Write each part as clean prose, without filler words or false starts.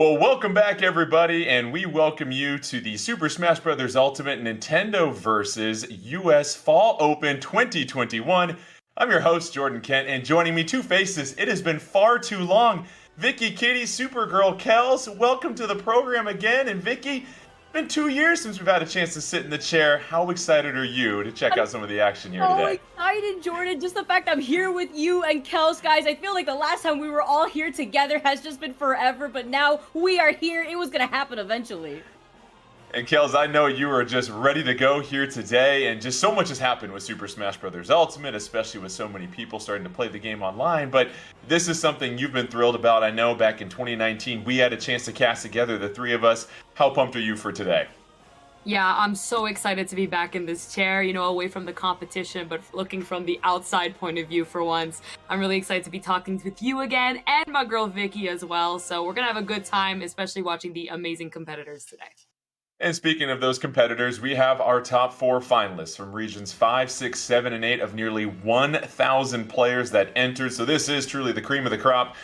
Well, welcome back, everybody, and we welcome you to the Super Smash Bros. Ultimate NintendoVS US Fall Open 2021. I'm your host, Jordan Kent, and joining me, two faces. It has been far too long. Vicky, Kitty, Supergirl, Kels, welcome to the program again. And Vicky, it's been 2 years since we've had a chance to sit in the chair. How excited are you to check out some of the action here So today? excited, Jordan. Just the fact I'm here with you and Kels, guys. I feel like the last time we were all here together has just been forever, but now we are here. It was going to happen eventually. And Kels, I know you are just ready to go here today, and just so much has happened with Super Smash Bros. Ultimate, especially with so many people starting to play the game online, but this is something you've been thrilled about. I know back in 2019, we had a chance to cast together, the three of us. How pumped are you for today? Yeah, I'm so excited to be back in this chair, away from the competition, but looking from the outside point of view for once. I'm really excited to be talking with you again, and my girl Vicky as well, so we're gonna have a good time, especially watching the amazing competitors today. And speaking of those competitors, we have our top 4 finalists from regions 5, 6, 7, and 8 of nearly 1,000 players that entered. So this is truly the cream of the crop.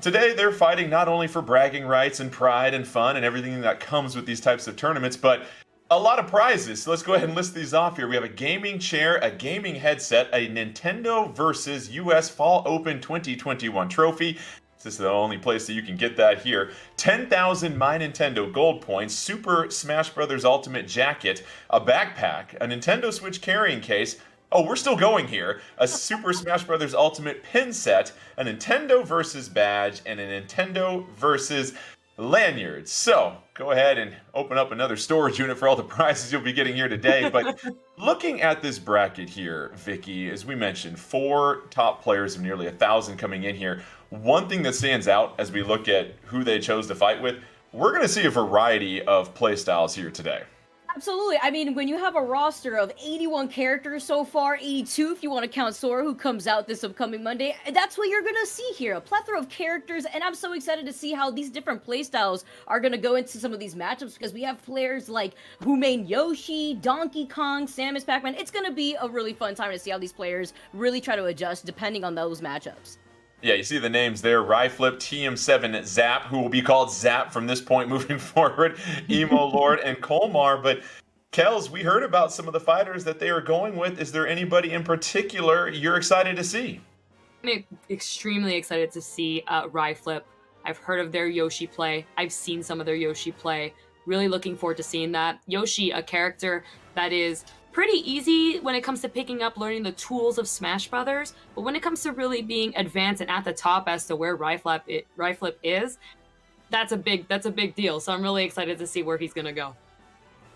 Today, they're fighting not only for bragging rights and pride and fun and everything that comes with these types of tournaments, but a lot of prizes. So let's go ahead and list these off here. We have a gaming chair, a gaming headset, a NintendoVS US Fall Open 2021 trophy. This is the only place that you can get that here. 10,000 My Nintendo Gold Points, Super Smash Bros. Ultimate Jacket, a backpack, a Nintendo Switch carrying case. Oh, we're still going here. A Super Smash Bros. Ultimate pin set, a NintendoVS badge, and a NintendoVS lanyard. So, go ahead and open up another storage unit for all the prizes you'll be getting here today. But looking at this bracket here, Vicky, as we mentioned, 4 top players of nearly 1,000 coming in here. One thing that stands out as we look at who they chose to fight with, we're going to see a variety of playstyles here today. Absolutely. I mean, when you have a roster of 81 characters so far, 82 if you want to count Sora, who comes out this upcoming Monday, that's what you're going to see here. A plethora of characters, and I'm so excited to see how these different playstyles are going to go into some of these matchups, because we have players like who main Yoshi, Donkey Kong, Samus, Pac-Man. It's going to be a really fun time to see how these players really try to adjust depending on those matchups. Yeah, you see the names there, Ryflip, TM7, Zap, who will be called Zap from this point moving forward, Emo Lord, and Colmar. But, Kels, we heard about some of the fighters that they are going with. Is there anybody in particular you're excited to see? I'm extremely excited to see Ryflip. I've heard of their Yoshi play. I've seen some of their Yoshi play. Really looking forward to seeing that. Yoshi, a character that is pretty easy when it comes to picking up, learning the tools of Smash Brothers, but when it comes to really being advanced and at the top as to where Ryflip is, that's a big deal. So I'm really excited to see where he's gonna go.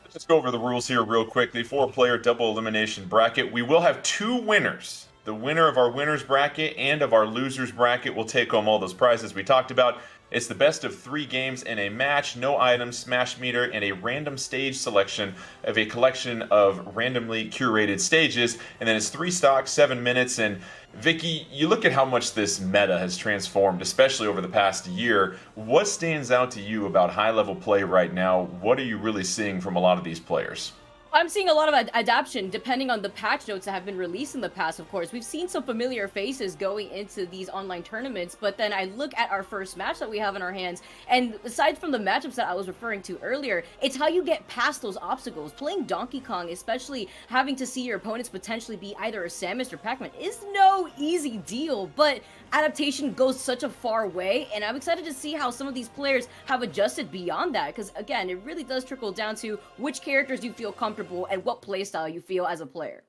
Let's go over the rules here real quickly. 4-player double elimination bracket. We will have 2 winners. The winner of our winners bracket and of our losers bracket will take home all those prizes we talked about. It's the best of 3 games in a match, no items, smash meter, and a random stage selection of a collection of randomly curated stages. And then it's 3 stocks, 7 minutes. And Vicky, you look at how much this meta has transformed, especially over the past year. What stands out to you about high-level play right now? What are you really seeing from a lot of these players? I'm seeing a lot of adaptation depending on the patch notes that have been released in the past, of course. We've seen some familiar faces going into these online tournaments, but then I look at our first match that we have in our hands, and aside from the matchups that I was referring to earlier, it's how you get past those obstacles. Playing Donkey Kong, especially having to see your opponents potentially be either a Samus or Pac-Man, is no easy deal, but adaptation goes such a far way, and I'm excited to see how some of these players have adjusted beyond that, because again, it really does trickle down to which characters you feel comfortable and what playstyle you feel as a player.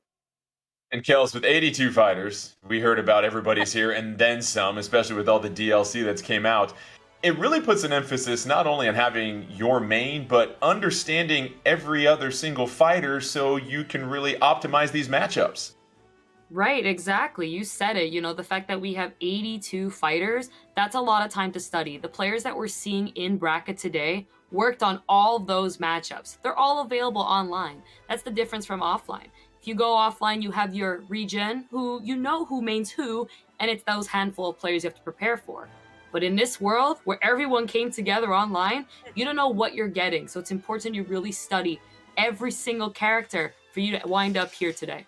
And Kels, with 82 fighters, we heard about everybody's here and then some, especially with all the DLC that's came out. It really puts an emphasis not only on having your main, but understanding every other single fighter so you can really optimize these matchups. Right, exactly. You said it. The fact that we have 82 fighters, that's a lot of time to study. The players that we're seeing in bracket today worked on all those matchups. They're all available online. That's the difference from offline. If you go offline, you have your regen, who who mains who, and it's those handful of players you have to prepare for. But in this world, where everyone came together online, you don't know what you're getting. So it's important you really study every single character for you to wind up here today.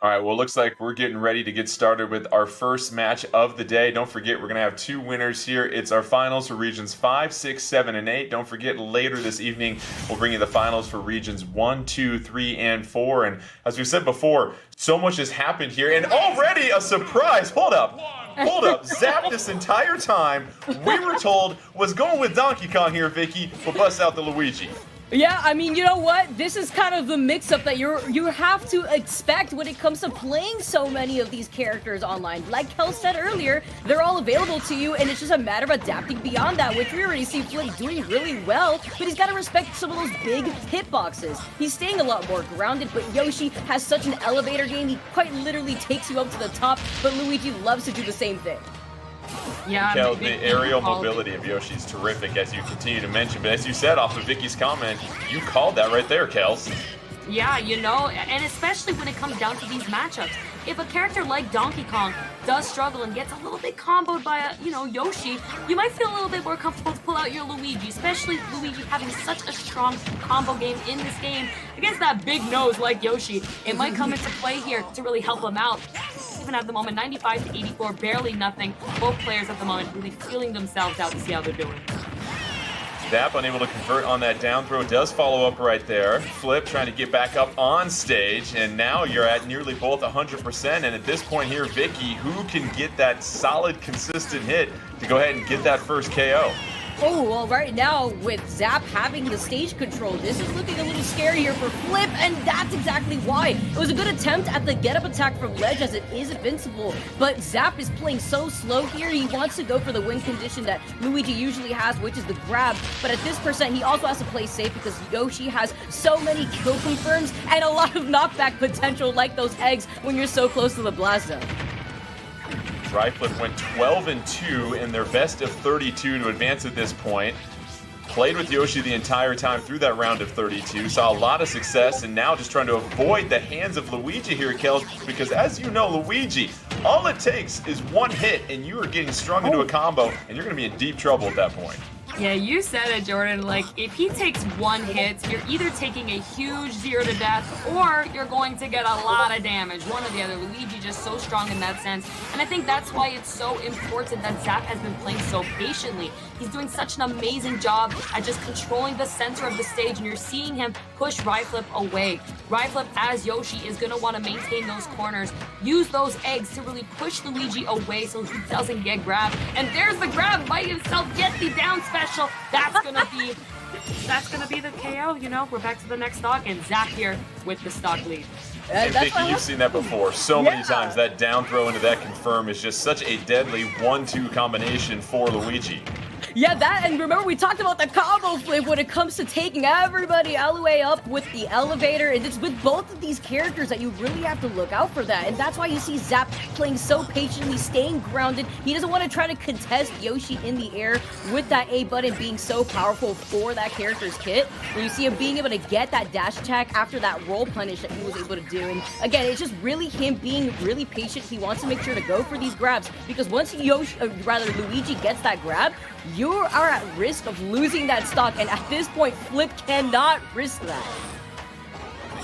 All right, well, looks like we're getting ready to get started with our first match of the day. Don't forget, we're going to have two winners here. It's our finals for regions 5, 6, 7, and 8. Don't forget, later this evening, we'll bring you the finals for regions 1, 2, 3, and 4. And as we said before, so much has happened here, and already a surprise. Hold up. Zap this entire time, we were told, was going with Donkey Kong here, Vicky, but bust out the Luigi. Yeah, I mean, you know what? This is kind of the mix-up that you have to expect when it comes to playing so many of these characters online. Like Kel said earlier, they're all available to you, and it's just a matter of adapting beyond that, which we already see Flip doing really well, but he's got to respect some of those big hitboxes. He's staying a lot more grounded, but Yoshi has such an elevator game, he quite literally takes you up to the top, but Luigi loves to do the same thing. Yeah, Kel, the aerial mobility of Yoshi is terrific, as you continue to mention. But as you said off of Vicky's comment, you called that right there, Kels. Yeah, you know, and especially when it comes down to these matchups. If a character like Donkey Kong does struggle and gets a little bit comboed by, Yoshi, you might feel a little bit more comfortable to pull out your Luigi, especially Luigi having such a strong combo game in this game against that big nose like Yoshi. It might come into play here to really help him out. Even at the moment, 95 to 84, barely nothing. Both players at the moment really feeling themselves out to see how they're doing. Zap unable to convert on that down throw, does follow up right there. Flip trying to get back up on stage, and now you're at nearly both 100%. And at this point here, Vicky, who can get that solid, consistent hit to go ahead and get that first KO? Oh, well, right now, with Zap having the stage control, this is looking a little scary here for Flip, and that's exactly why. It was a good attempt at the get-up attack from Ledge, as it is invincible, but Zap is playing so slow here. He wants to go for the win condition that Luigi usually has, which is the grab, but at this percent, he also has to play safe because Yoshi has so many kill confirms and a lot of knockback potential, like those eggs, when you're so close to the blast zone. Ryflip went 12-2 in their best of 32 to advance at this point. Played with Yoshi the entire time through that round of 32, saw a lot of success, and now just trying to avoid the hands of Luigi here, Kels, because as you know, Luigi, all it takes is one hit, and you are getting strung into a combo, and you're going to be in deep trouble at that point. Yeah, you said it, Jordan. Like, if he takes one hit, you're either taking a huge 0 to death, or you're going to get a lot of damage. One or the other. Luigi just so strong in that sense. And I think that's why it's so important that Zap has been playing so patiently. He's doing such an amazing job at just controlling the center of the stage, and you're seeing him push Ryflip away. Ryflip, as Yoshi, is going to want to maintain those corners, use those eggs to really push Luigi away so he doesn't get grabbed. And there's the grab by himself, get the down special. That's gonna be the KO, you know. We're back to the next stock, and Zap here with the stock lead. And Vicky, you've seen that before so many times. That down throw into that confirm is just such a deadly 1-2 combination for Luigi. Yeah, that, and remember we talked about the combo flip when it comes to taking everybody all the way up with the elevator, and it's with both of these characters that you really have to look out for that, and that's why you see Zap playing so patiently, staying grounded. He doesn't want to try to contest Yoshi in the air with that A button being so powerful for that character's kit. And you see him being able to get that dash attack after that roll punish that he was able to do, and again, it's just really him being really patient. He wants to make sure to go for these grabs, because once Luigi gets that grab, you are at risk of losing that stock, and at this point, Flip cannot risk that.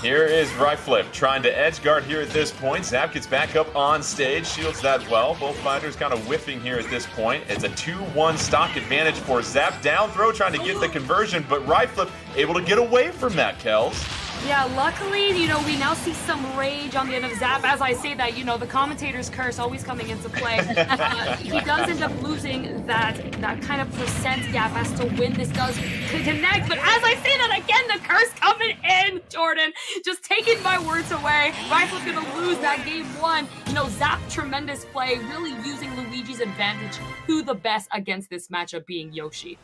Here is Ryflip trying to edge guard here at this point. Zap gets back up on stage, shields that well. Both fighters kind of whiffing here at this point. It's a 2-1 stock advantage for Zap. Down throw trying to get the conversion, but Ryflip able to get away from that, Kels. Yeah, luckily, we now see some rage on the end of Zap. As I say that, the commentator's curse always coming into play. He does end up losing that kind of percent gap as to when this does connect. But as I say that again, the curse coming in, Jordan. Just taking my words away. Rifle's going to lose that game one. Zap, tremendous play, really using Luigi's advantage to the best against this matchup being Yoshi.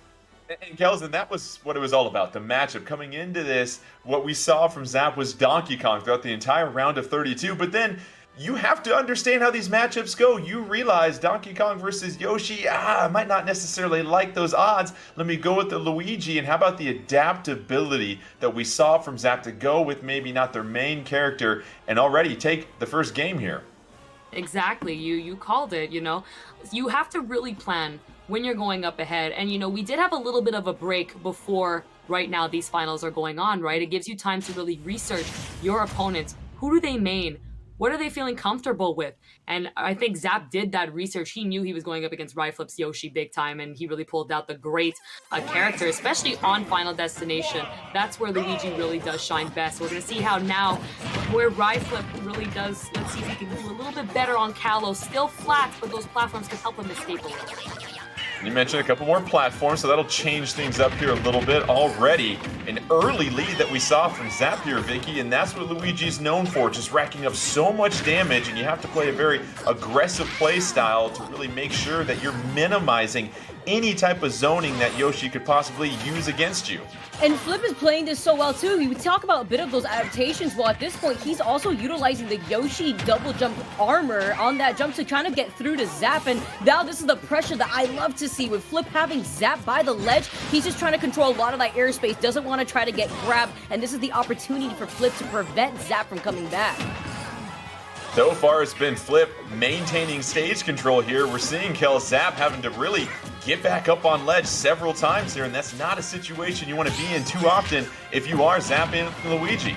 And Kelson, that was what it was all about. The matchup coming into this, what we saw from Zap was Donkey Kong throughout the entire round of 32. But then you have to understand how these matchups go. You realize Donkey Kong versus Yoshi, I might not necessarily like those odds. Let me go with the Luigi. And how about the adaptability that we saw from Zap to go with maybe not their main character and already take the first game here? Exactly. You called it, You have to really plan when you're going up ahead. And, we did have a little bit of a break before right now these finals are going on, right? It gives you time to really research your opponents. Who do they main? What are they feeling comfortable with? And I think Zap did that research. He knew he was going up against Ryflip's Yoshi big time, and he really pulled out the great character, especially on Final Destination. That's where Luigi really does shine best. We're going to see how now, where Ryflip really does, let's see if he can do a little bit better on Kalos. Still flat, but those platforms can help him escape a little bit. You mentioned a couple more platforms, so that'll change things up here a little bit. Already an early lead that we saw from Zap here, Vicky, and that's what Luigi's known for, just racking up so much damage, and you have to play a very aggressive play style to really make sure that you're minimizing any type of zoning that Yoshi could possibly use against you. And Flip is playing this so well too. We talk about a bit of those adaptations, while at this point he's also utilizing the Yoshi double jump armor on that jump to kind of get through to Zap. And now this is the pressure that I love to see with Flip having Zap by the ledge. He's just trying to control a lot of that airspace, doesn't want to try to get grabbed, and this is the opportunity for Flip to prevent Zap from coming back. So far, it's been Flip maintaining stage control here. We're seeing Zap having to really get back up on ledge several times here, and that's not a situation you want to be in too often if you are Zap and Luigi.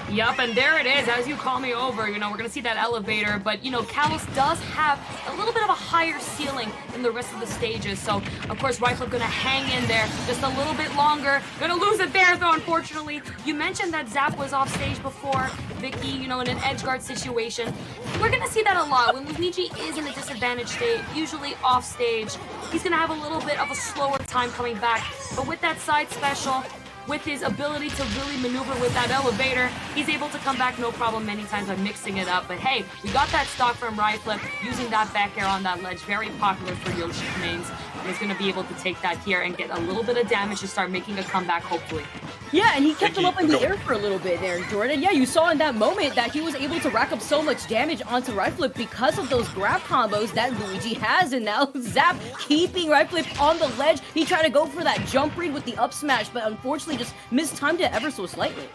Yup, and there it is. As you call me over, we're going to see that elevator. But, Kalos does have a little bit of a higher ceiling than the rest of the stages. So, of course, Ryflip going to hang in there just a little bit longer. Going to lose it there, though, unfortunately. You mentioned that Zap was off stage before, Vicky, in an edge guard situation. We're going to see that a lot. When Luigi is in a disadvantaged state, usually off stage, he's going to have a little bit of a slower time coming back. But with that side special, with his ability to really maneuver with that elevator, he's able to come back no problem many times by mixing it up. But hey, we got that stock from Ryflip using that back air on that ledge. Very popular for Yoshi mains. And he's going to be able to take that here and get a little bit of damage to start making a comeback, hopefully. Yeah, and he kept him up in the air for a little bit there, Jordan. Yeah, you saw in that moment that he was able to rack up so much damage onto Ryflip because of those grab combos that Luigi has. And now Zap keeping Ryflip on the ledge. He tried to go for that jump read with the up smash, but unfortunately just mistimed it ever so slightly.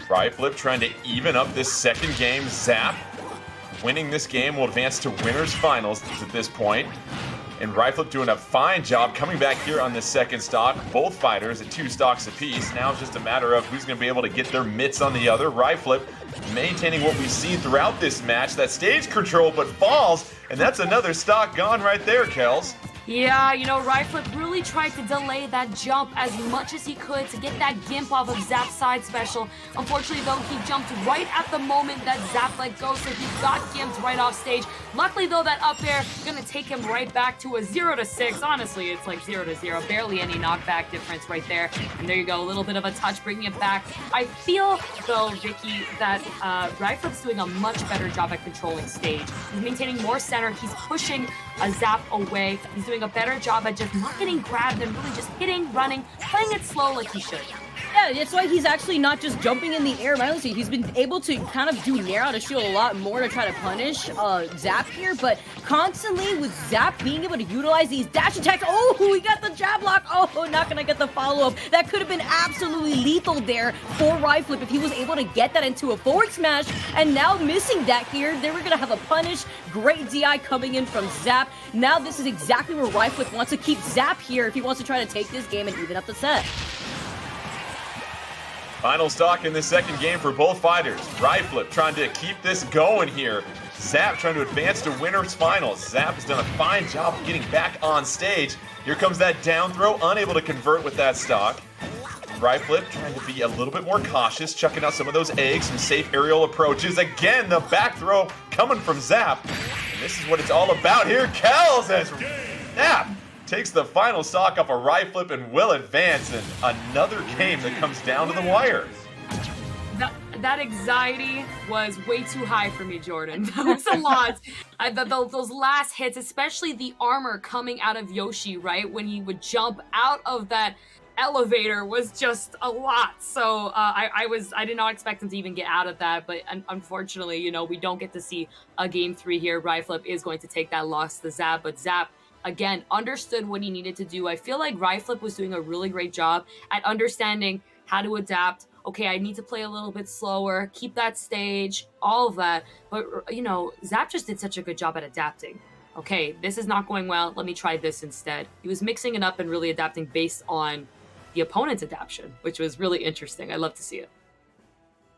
Ryflip trying to even up this second game. Zap winning this game will advance to winners finals at this point. And Ryflip doing a fine job coming back here on this second stock. Both fighters at 2 stocks apiece. Now it's just a matter of who's going to be able to get their mitts on the other. Ryflip maintaining what we've seen throughout this match. That stage control, but falls. And that's another stock gone right there, Kels. Yeah, Ryflip really tried to delay that jump as much as he could to get that gimp off of Zap's side special. Unfortunately, though, he jumped right at the moment that Zap let go, so he got gimped right off stage. Luckily, though, that up air is going to take him right back to a 0-6. Honestly, it's like 0-0. Barely any knockback difference right there. And there you go, a little bit of a touch, bringing it back. I feel, though, Vicky, that Ryflip's doing a much better job at controlling stage. He's maintaining more center. He's pushing a Zap away. He's doing a better job at just not getting grabbed and really just hitting, running, playing it slow like he should. Yeah, that's why he's actually not just jumping in the air. Honestly, he's been able to kind of do Nair out of shield a lot more to try to punish Zap here, but constantly with Zap being able to utilize these dash attacks. Oh, we got the jab lock. Oh, not gonna get the follow-up. That could have been absolutely lethal there for Ryflip if he was able to get that into a forward smash, and now missing that here, they were gonna have a punish. Great DI coming in from Zap. Now this is exactly where Ryflip wants to keep Zap here if he wants to try to take this game and even up the set. Final stock in the second game for both fighters. Ryflip trying to keep this going here. Zap trying to advance to winners finals. Zap has done a fine job of getting back on stage. Here comes that down throw, unable to convert with that stock. Ryflip trying to be a little bit more cautious, chucking out some of those eggs, some safe aerial approaches. Again, the back throw coming from Zap. And this is what it's all about here. Kels as Zap takes the final stock off a Ryflip and will advance in another game that comes down to the wire. That anxiety was way too high for me, Jordan. That was a lot. Those last hits, especially the armor coming out of Yoshi, right? When he would jump out of that elevator was just a lot. So I did not expect him to even get out of that, but unfortunately, we don't get to see a game 3 here. Ryflip is going to take that loss to Zap, but Zap, again, understood what he needed to do. I feel like Ryflip was doing a really great job at understanding how to adapt. Okay, I need to play a little bit slower, keep that stage, all of that. But, Zap just did such a good job at adapting. Okay, this is not going well. Let me try this instead. He was mixing it up and really adapting based on the opponent's adaptation, which was really interesting. I love to see it.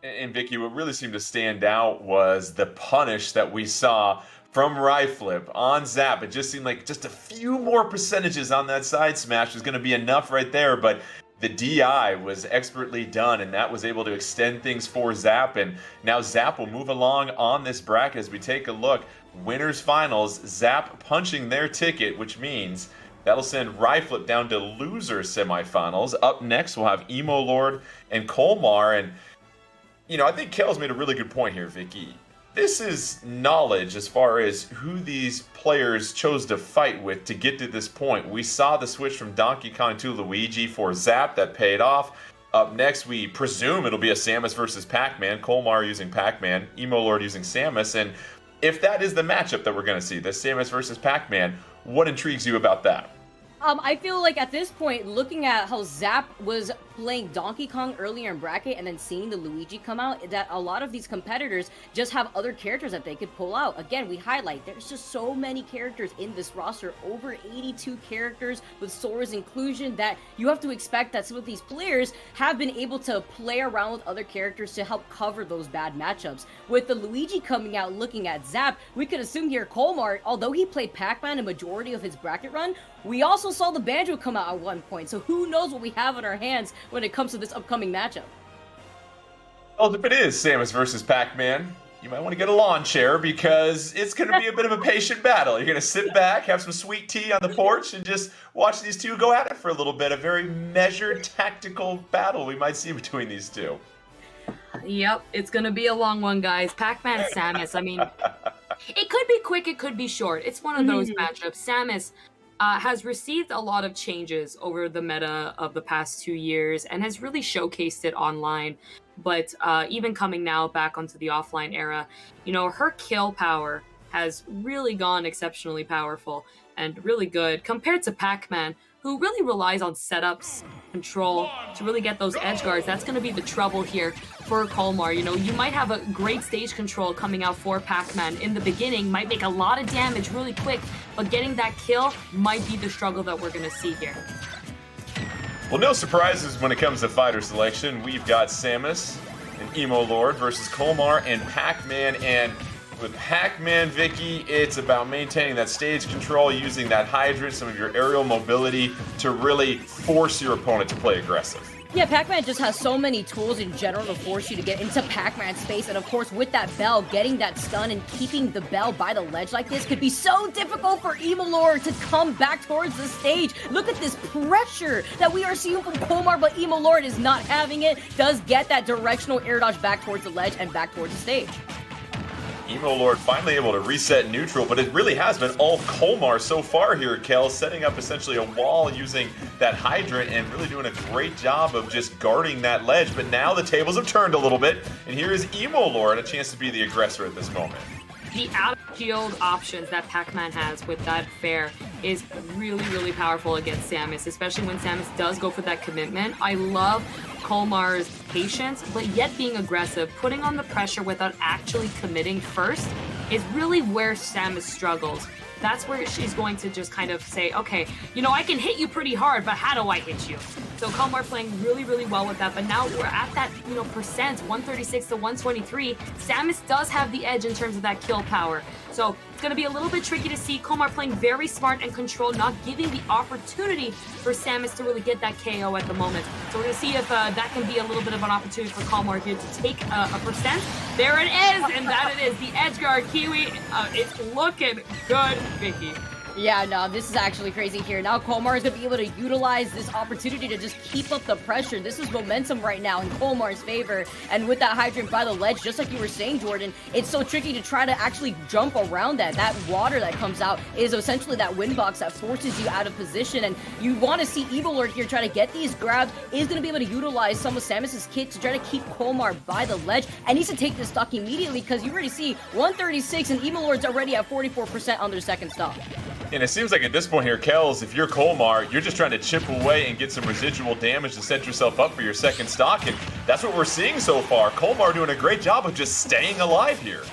And Vicky, what really seemed to stand out was the punish that we saw from Ryflip on Zap. It just seemed like just a few more percentages on that side smash was going to be enough right there, but the DI was expertly done, and that was able to extend things for Zap, and now Zap will move along on this bracket as we take a look. Winners finals, Zap punching their ticket, which means that'll send Ryflip down to loser semifinals. Up next, we'll have Emo Lord and Colmar, and I think Kel's made a really good point here, Vicky. This is knowledge as far as who these players chose to fight with to get to this point. We saw the switch from Donkey Kong to Luigi for Zap. That paid off. Up next, we presume it'll be a Samus versus Pac-Man. Colmar using Pac-Man, Emo Lord using Samus. And if that is the matchup that we're going to see, this Samus versus Pac-Man, what intrigues you about that? I feel like at this point, looking at how Zap was playing Donkey Kong earlier in bracket and then seeing the Luigi come out, that a lot of these competitors just have other characters that they could pull out. Again, we highlight, there's just so many characters in this roster, over 82 characters with Sora's inclusion, that you have to expect that some of these players have been able to play around with other characters to help cover those bad matchups. With the Luigi coming out looking at Zap, we could assume here Colmar, although he played Pac-Man a majority of his bracket run, we also saw the Banjo come out at one point, so who knows what we have in our hands when it comes to this upcoming matchup. Well, if it is Samus versus Pac-Man, you might want to get a lawn chair because it's going to be a bit of a patient battle. You're going to sit back, have some sweet tea on the porch, and just watch these two go at it for a little bit. A very measured, tactical battle we might see between these two. Yep, it's going to be a long one, guys. Pac-Man, Samus, I mean, it could be quick, it could be short. It's one of those matchups. Samus has received a lot of changes over the meta of the past 2 years and has really showcased it online. But even coming now back onto the offline era, her kill power has really gone exceptionally powerful and really good compared to Pac-Man, who really relies on setups, control to really get those edge guards. That's going to be the trouble here for Colmar. You might have a great stage control coming out for Pac-Man in the beginning, might make a lot of damage really quick, but getting that kill might be the struggle that we're going to see here. Well, no surprises when it comes to fighter selection. We've got Samus and Emo Lord versus Colmar and Pac-Man, and with Pac-Man, Vicky, it's about maintaining that stage control, using that hydrant, some of your aerial mobility to really force your opponent to play aggressive. Yeah, Pac-Man just has so many tools in general to force you to get into Pac-Man space, and of course with that bell, getting that stun and keeping the bell by the ledge like this could be so difficult for Emo Lord to come back towards the stage. Look at this pressure that we are seeing from Colmar, but Emo Lord is not having it, does get that directional air dodge back towards the ledge and back towards the stage. Emo Lord finally able to reset neutral, but it really has been all Colmar so far here, Kel, setting up essentially a wall using that hydrant and really doing a great job of just guarding that ledge. But now the tables have turned a little bit, and here is Emo Lord, a chance to be the aggressor at this moment. The out-of-shield options that Pac-Man has with that fair is really, really powerful against Samus, especially when Samus does go for that commitment. I love Colmar's patience, but yet being aggressive, putting on the pressure without actually committing first is really where Samus struggles. That's where she's going to just kind of say, okay, I can hit you pretty hard, but how do I hit you? So Colmar playing really, really well with that, but now we're at that, percent, 136 to 123. Samus does have the edge in terms of that kill power. So it's going to be a little bit tricky to see Colmar playing very smart and controlled, not giving the opportunity for Samus to really get that KO at the moment. So we're going to see if that can be a little bit of an opportunity for Colmar here to take a percent. There it is, and that it is. The edge guard Kiwi, it's looking good, Vicky. Yeah, no, this is actually crazy here. Now Colmar is going to be able to utilize this opportunity to just keep up the pressure. This is momentum right now in Colmar's favor. And with that hydrant by the ledge, just like you were saying, Jordan, it's so tricky to try to actually jump around that. That water that comes out is essentially that wind box that forces you out of position. And you want to see Emo Lord here try to get these grabs, is going to be able to utilize some of Samus's kit to try to keep Colmar by the ledge. And needs to take this stock immediately because you already see 136 and Emo Lord's already at 44% on their second stock. And it seems like at this point here, Kels, if you're Colmar, you're just trying to chip away and get some residual damage to set yourself up for your second stock, and that's what we're seeing so far. Colmar doing a great job of just staying alive here.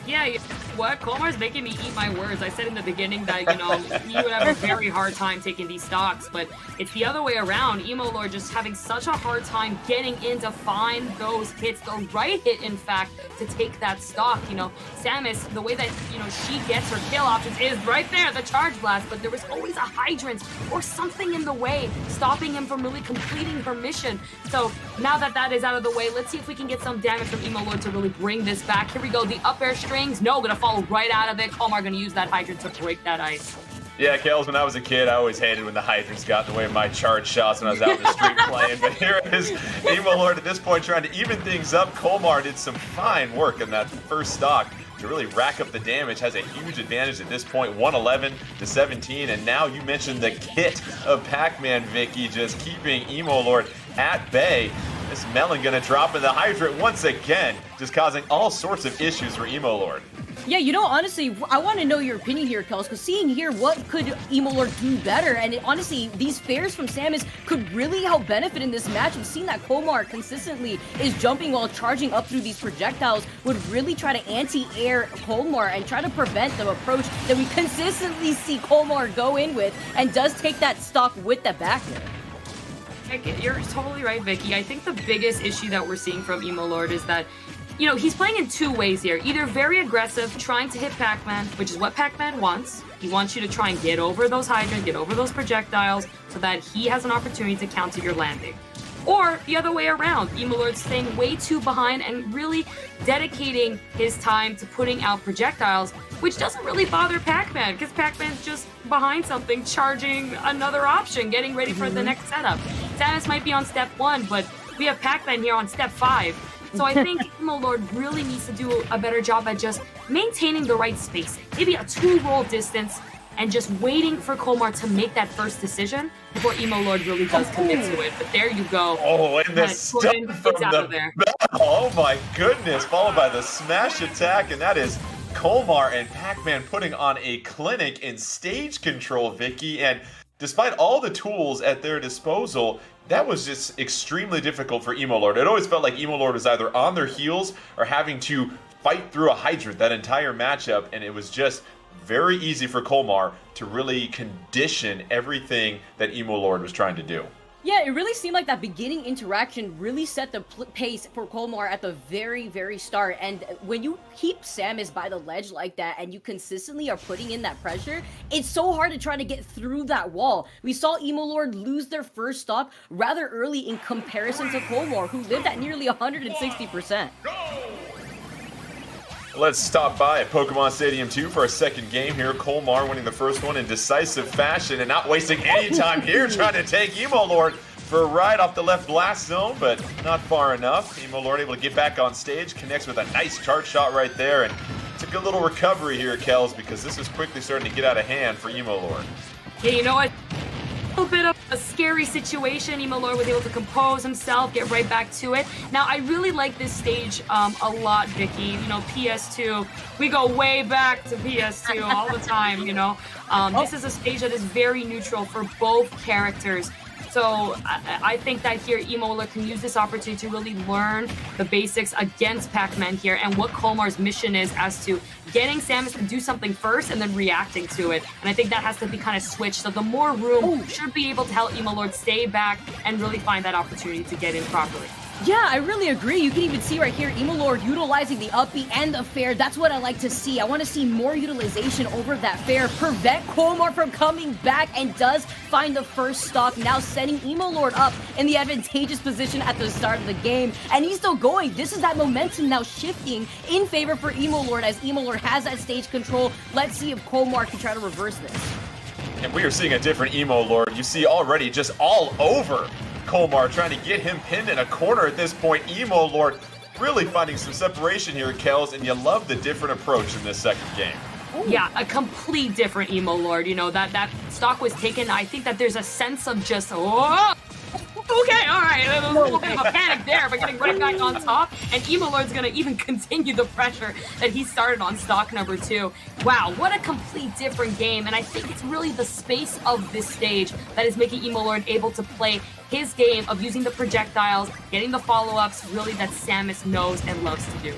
Yeah, what? Colmar's making me eat my words. I said in the beginning that, you know, he would have a very hard time taking these stocks, but it's the other way around. Emo Lord just having such a hard time getting in to find those hits, the right hit, in fact, to take that stock. You know, Samus, the way that, you know, she gets her kill options is right there, the charge blast, but there was always a hydrant or something in the way, stopping him from really completing her mission. So now that that is out of the way, let's see if we can get some damage from Emo Lord to really bring this back. Here we go, the up air strings. No, gonna fall right out of it. Colmar gonna use that hydrant to break that ice. Yeah, Kales, when I was a kid, I always hated when the hydrants got in the way of my charge shots when I was out in the street playing. But here is Emo Lord at this point trying to even things up. Colmar did some fine work in that first stock to really rack up the damage, has a huge advantage at this point, 111 to 17. And now you mentioned the kit of Pac-Man, Vicky, just keeping Emo Lord at bay. This Melon gonna drop in the hydrant once again, just causing all sorts of issues for Emo Lord. Yeah, you know, honestly, I want to know your opinion here, Kels, because seeing here, what could Emo Lord do better? And honestly, these fares from Samus could really help benefit in this match. We've seen that Colmar consistently is jumping while charging up through these projectiles, would really try to anti-air Colmar and try to prevent the approach that we consistently see Colmar go in with, and does take that stock with the back there. You're totally right, Vicky. I think the biggest issue that we're seeing from Emo Lord is that, you know, he's playing in two ways here. Either very aggressive, trying to hit Pac-Man, which is what Pac-Man wants. He wants you to try and get over those hydrants, get over those projectiles, so that he has an opportunity to counter your landing. Or the other way around, Emo Lord staying way too behind and really dedicating his time to putting out projectiles, which doesn't really bother Pac-Man, because Pac-Man's just behind something, charging another option, getting ready for the next setup. Samus might be on step 1, but we have Pac-Man here on step 5. So I think Emo Lord really needs to do a better job at just maintaining the right spacing. Maybe a 2-roll distance and just waiting for Colmar to make that first decision before Emo Lord really does commit to it. But there you go. Oh, and the stuff from the bell. Oh my goodness, followed by the smash attack, and that is Colmar and Pac-Man putting on a clinic in stage control, Vicky. And despite all the tools at their disposal, that was just extremely difficult for Emo Lord. It always felt like Emo Lord was either on their heels or having to fight through a hydrant that entire matchup, and it was just very easy for Colmar to really condition everything that Emo Lord was trying to do. Yeah, it really seemed like that beginning interaction really set the pace for Colmar at the very, very start. And when you keep Samus by the ledge like that and you consistently are putting in that pressure, it's so hard to try to get through that wall. We saw Emo Lord lose their first stock rather early in comparison to Colmar, who lived at nearly 160%. Let's stop by at Pokemon Stadium 2 for our second game here. Colmar winning the first one in decisive fashion and not wasting any time here trying to take Emo Lord for a ride off the left blast zone, but not far enough. Emo Lord able to get back on stage, connects with a nice charge shot right there, and it's a good little recovery here, Kels, because this is quickly starting to get out of hand for Emo Lord. Yeah, you know what? A little bit of a scary situation. Emo Lord was able to compose himself, get right back to it. Now, I really like this stage a lot, Vicky. You know, PS2, we go way back to PS2 all the time, you know. This is a stage that is very neutral for both characters. So I think that here Emo Lord can use this opportunity to really learn the basics against Pac-Man here and what Colmar's mission is as to getting Samus to do something first and then reacting to it. And I think that has to be kind of switched. So the more room should be able to help Emo Lord stay back and really find that opportunity to get in properly. Yeah, I really agree. You can even see right here, Emo Lord utilizing the up B and the fair. That's what I like to see. I want to see more utilization over that fair. Prevent Colmar from coming back, and does find the first stock, now setting Emo Lord up in the advantageous position at the start of the game. And he's still going. This is that momentum now shifting in favor for Emo Lord, as Emo Lord has that stage control. Let's see if Colmar can try to reverse this. And we are seeing a different Emo Lord. You see already just all over Colmar, trying to get him pinned in a corner at this point. Emo Lord really finding some separation here, Kels, and you love the different approach in this second game. Yeah, a complete different Emo Lord. You know, that stock was taken. I think that there's a sense of just, oh, okay, all right. A little bit of a panic there, but getting right back on top. And Emo Lord's going to even continue the pressure that he started on stock number 2. Wow, what a complete different game. And I think it's really the space of this stage that is making Emo Lord able to play his game of using the projectiles, getting the follow-ups, really that Samus knows and loves to do.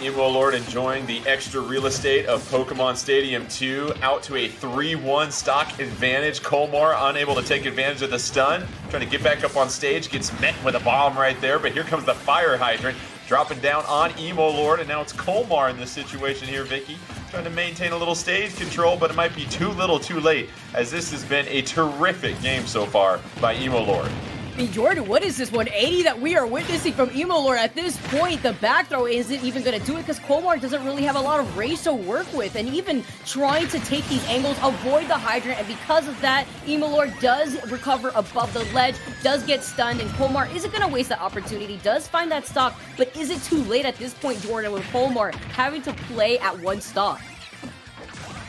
Emo Lord enjoying the extra real estate of Pokemon Stadium 2, out to a 3-1 stock advantage. Colmar unable to take advantage of the stun, trying to get back up on stage, gets met with a bomb right there, but here comes the fire hydrant, dropping down on Emo Lord, and now it's Colmar in this situation here, Vicky, trying to maintain a little stage control, but it might be too little too late, as this has been a terrific game so far by Emo Lord. Hey, Jordan, what is this 180 that we are witnessing from Emo Lord? At this point, the back throw isn't even going to do it because Colmar doesn't really have a lot of range to work with. And even trying to take these angles, avoid the hydrant. And because of that, Emo Lord does recover above the ledge, does get stunned. And Colmar isn't going to waste that opportunity, does find that stock. But is it too late at this point, Jordan, with Colmar having to play at one stock?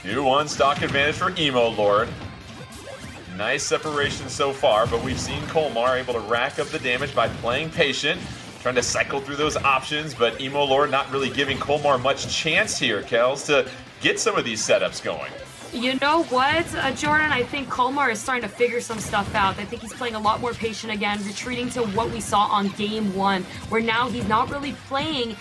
2-1 stock advantage for Emo Lord. Nice separation so far, but we've seen Colmar able to rack up the damage by playing patient, trying to cycle through those options, but Emo Lord not really giving Colmar much chance here, Kels, to get some of these setups going. You know what, Jordan? I think Colmar is starting to figure some stuff out. I think he's playing a lot more patient again, retreating to what we saw on game 1, where now he's not really playing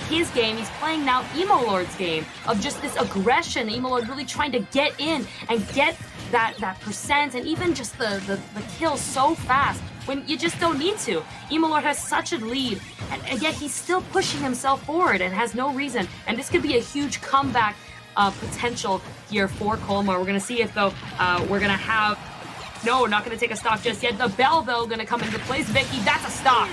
his game. He's playing now Emo Lord's game of just this aggression. Emo Lord really trying to get in and get that percent and even just the kill so fast when you just don't need to. Emo Lord has such a lead, and yet he's still pushing himself forward and has no reason. And this could be a huge comeback potential here for Colmar. We're going to see if, though, we're going to have... No, not going to take a stock just yet. The bell, though, going to come into place. Vicky, that's a stock.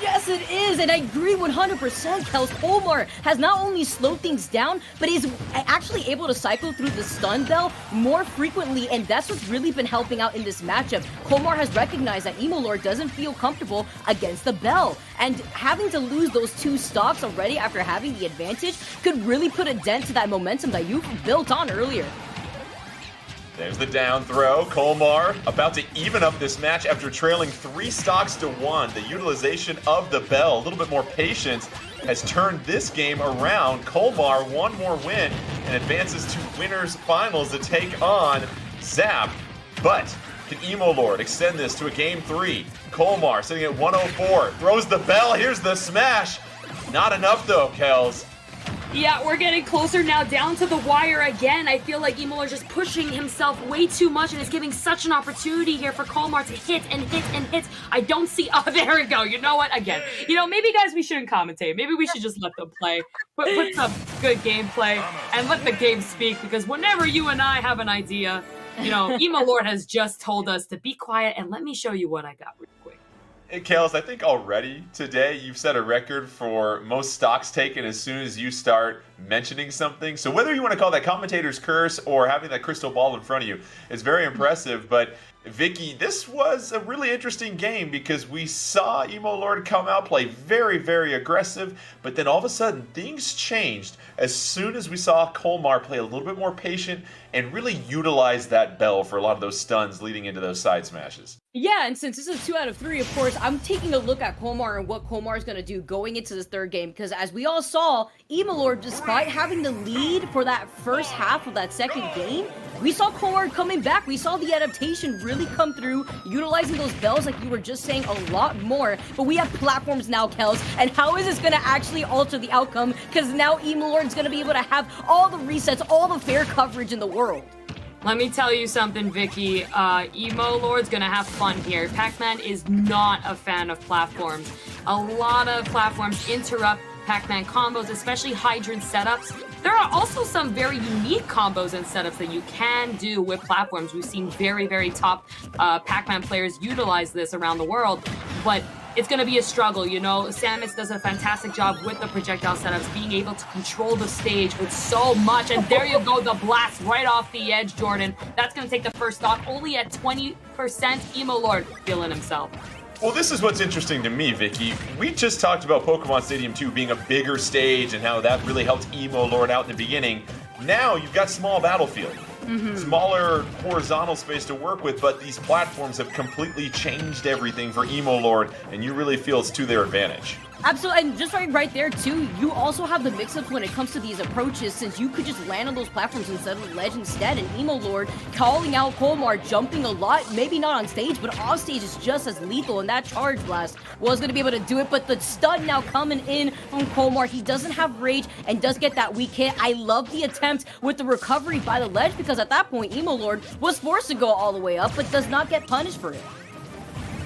Yes, it is, and I agree 100%, Kels. Colmar has not only slowed things down, but is actually able to cycle through the stun bell more frequently, and that's what's really been helping out in this matchup. Colmar has recognized that Emo Lord doesn't feel comfortable against the bell, and having to lose those 2 stocks already after having the advantage could really put a dent to that momentum that you built on earlier. There's the down throw. Colmar about to even up this match after trailing 3 stocks to 1. The utilization of the bell, a little bit more patience, has turned this game around. Colmar, one more win and advances to winners finals to take on Zap. But can Emo Lord extend this to a game 3? Colmar sitting at 104, throws the bell. Here's the smash. Not enough though, Kels. Yeah, we're getting closer now, down to the wire again. I feel like Emo Lord just pushing himself way too much, and it's giving such an opportunity here for Colmar to hit and hit and hit. I don't see... Oh, there we go. You know what? Again, maybe, guys, we shouldn't commentate. Maybe we should just let them play. Put some good gameplay and let the game speak, because whenever you and I have an idea, Emo Lord has just told us to be quiet and let me show you what I got real quick. Hey, Kales, I think already today you've set a record for most stocks taken as soon as you start mentioning something. So whether you want to call that commentator's curse or having that crystal ball in front of you, it's very impressive. But Vicky, this was a really interesting game because we saw Emo Lord come out, play very, very aggressive, but then all of a sudden things changed as soon as we saw Colmar play a little bit more patient and really utilize that bell for a lot of those stuns leading into those side smashes. Yeah, and since this is 2 out of 3, of course, I'm taking a look at Colmar and what Colmar is going to do going into this 3rd game, because as we all saw, Emo Lord, despite having the lead for that first half of that 2nd game, we saw Colmar coming back. We saw the adaptation really come through, utilizing those bells like you were just saying a lot more. But we have platforms now, Kels, and how is this going to actually alter the outcome? Because now Emo Lord is going to be able to have all the resets, all the fair coverage in the world. Let me tell you something, Vicky. Emo Lord's gonna have fun here. Pac-Man is not a fan of platforms. A lot of platforms interrupt Pac-Man combos, especially hydrant setups. There are also some very unique combos and setups that you can do with platforms. We've seen very, very top Pac-Man players utilize this around the world, but it's going to be a struggle, Samus does a fantastic job with the projectile setups, being able to control the stage with so much. And there you go, the blast right off the edge, Jordan. That's going to take the first stock, only at 20%. Emo Lord feeling himself. Well, this is what's interesting to me, Vicky. We just talked about Pokemon Stadium 2 being a bigger stage and how that really helped Emo Lord out in the beginning. Now you've got small battlefield. Smaller horizontal space to work with, but these platforms have completely changed everything for Emo Lord, and you really feel it's to their advantage. Absolutely, and just right there too, you also have the mix-up when it comes to these approaches, since you could just land on those platforms instead of the ledge instead, and Emo Lord calling out Colmar, jumping a lot, maybe not on stage, but off stage is just as lethal, and that charge blast was going to be able to do it, but the stun now coming in on Colmar, he doesn't have rage and does get that weak hit. I love the attempt with the recovery by the ledge, because at that point, Emo Lord was forced to go all the way up, but does not get punished for it.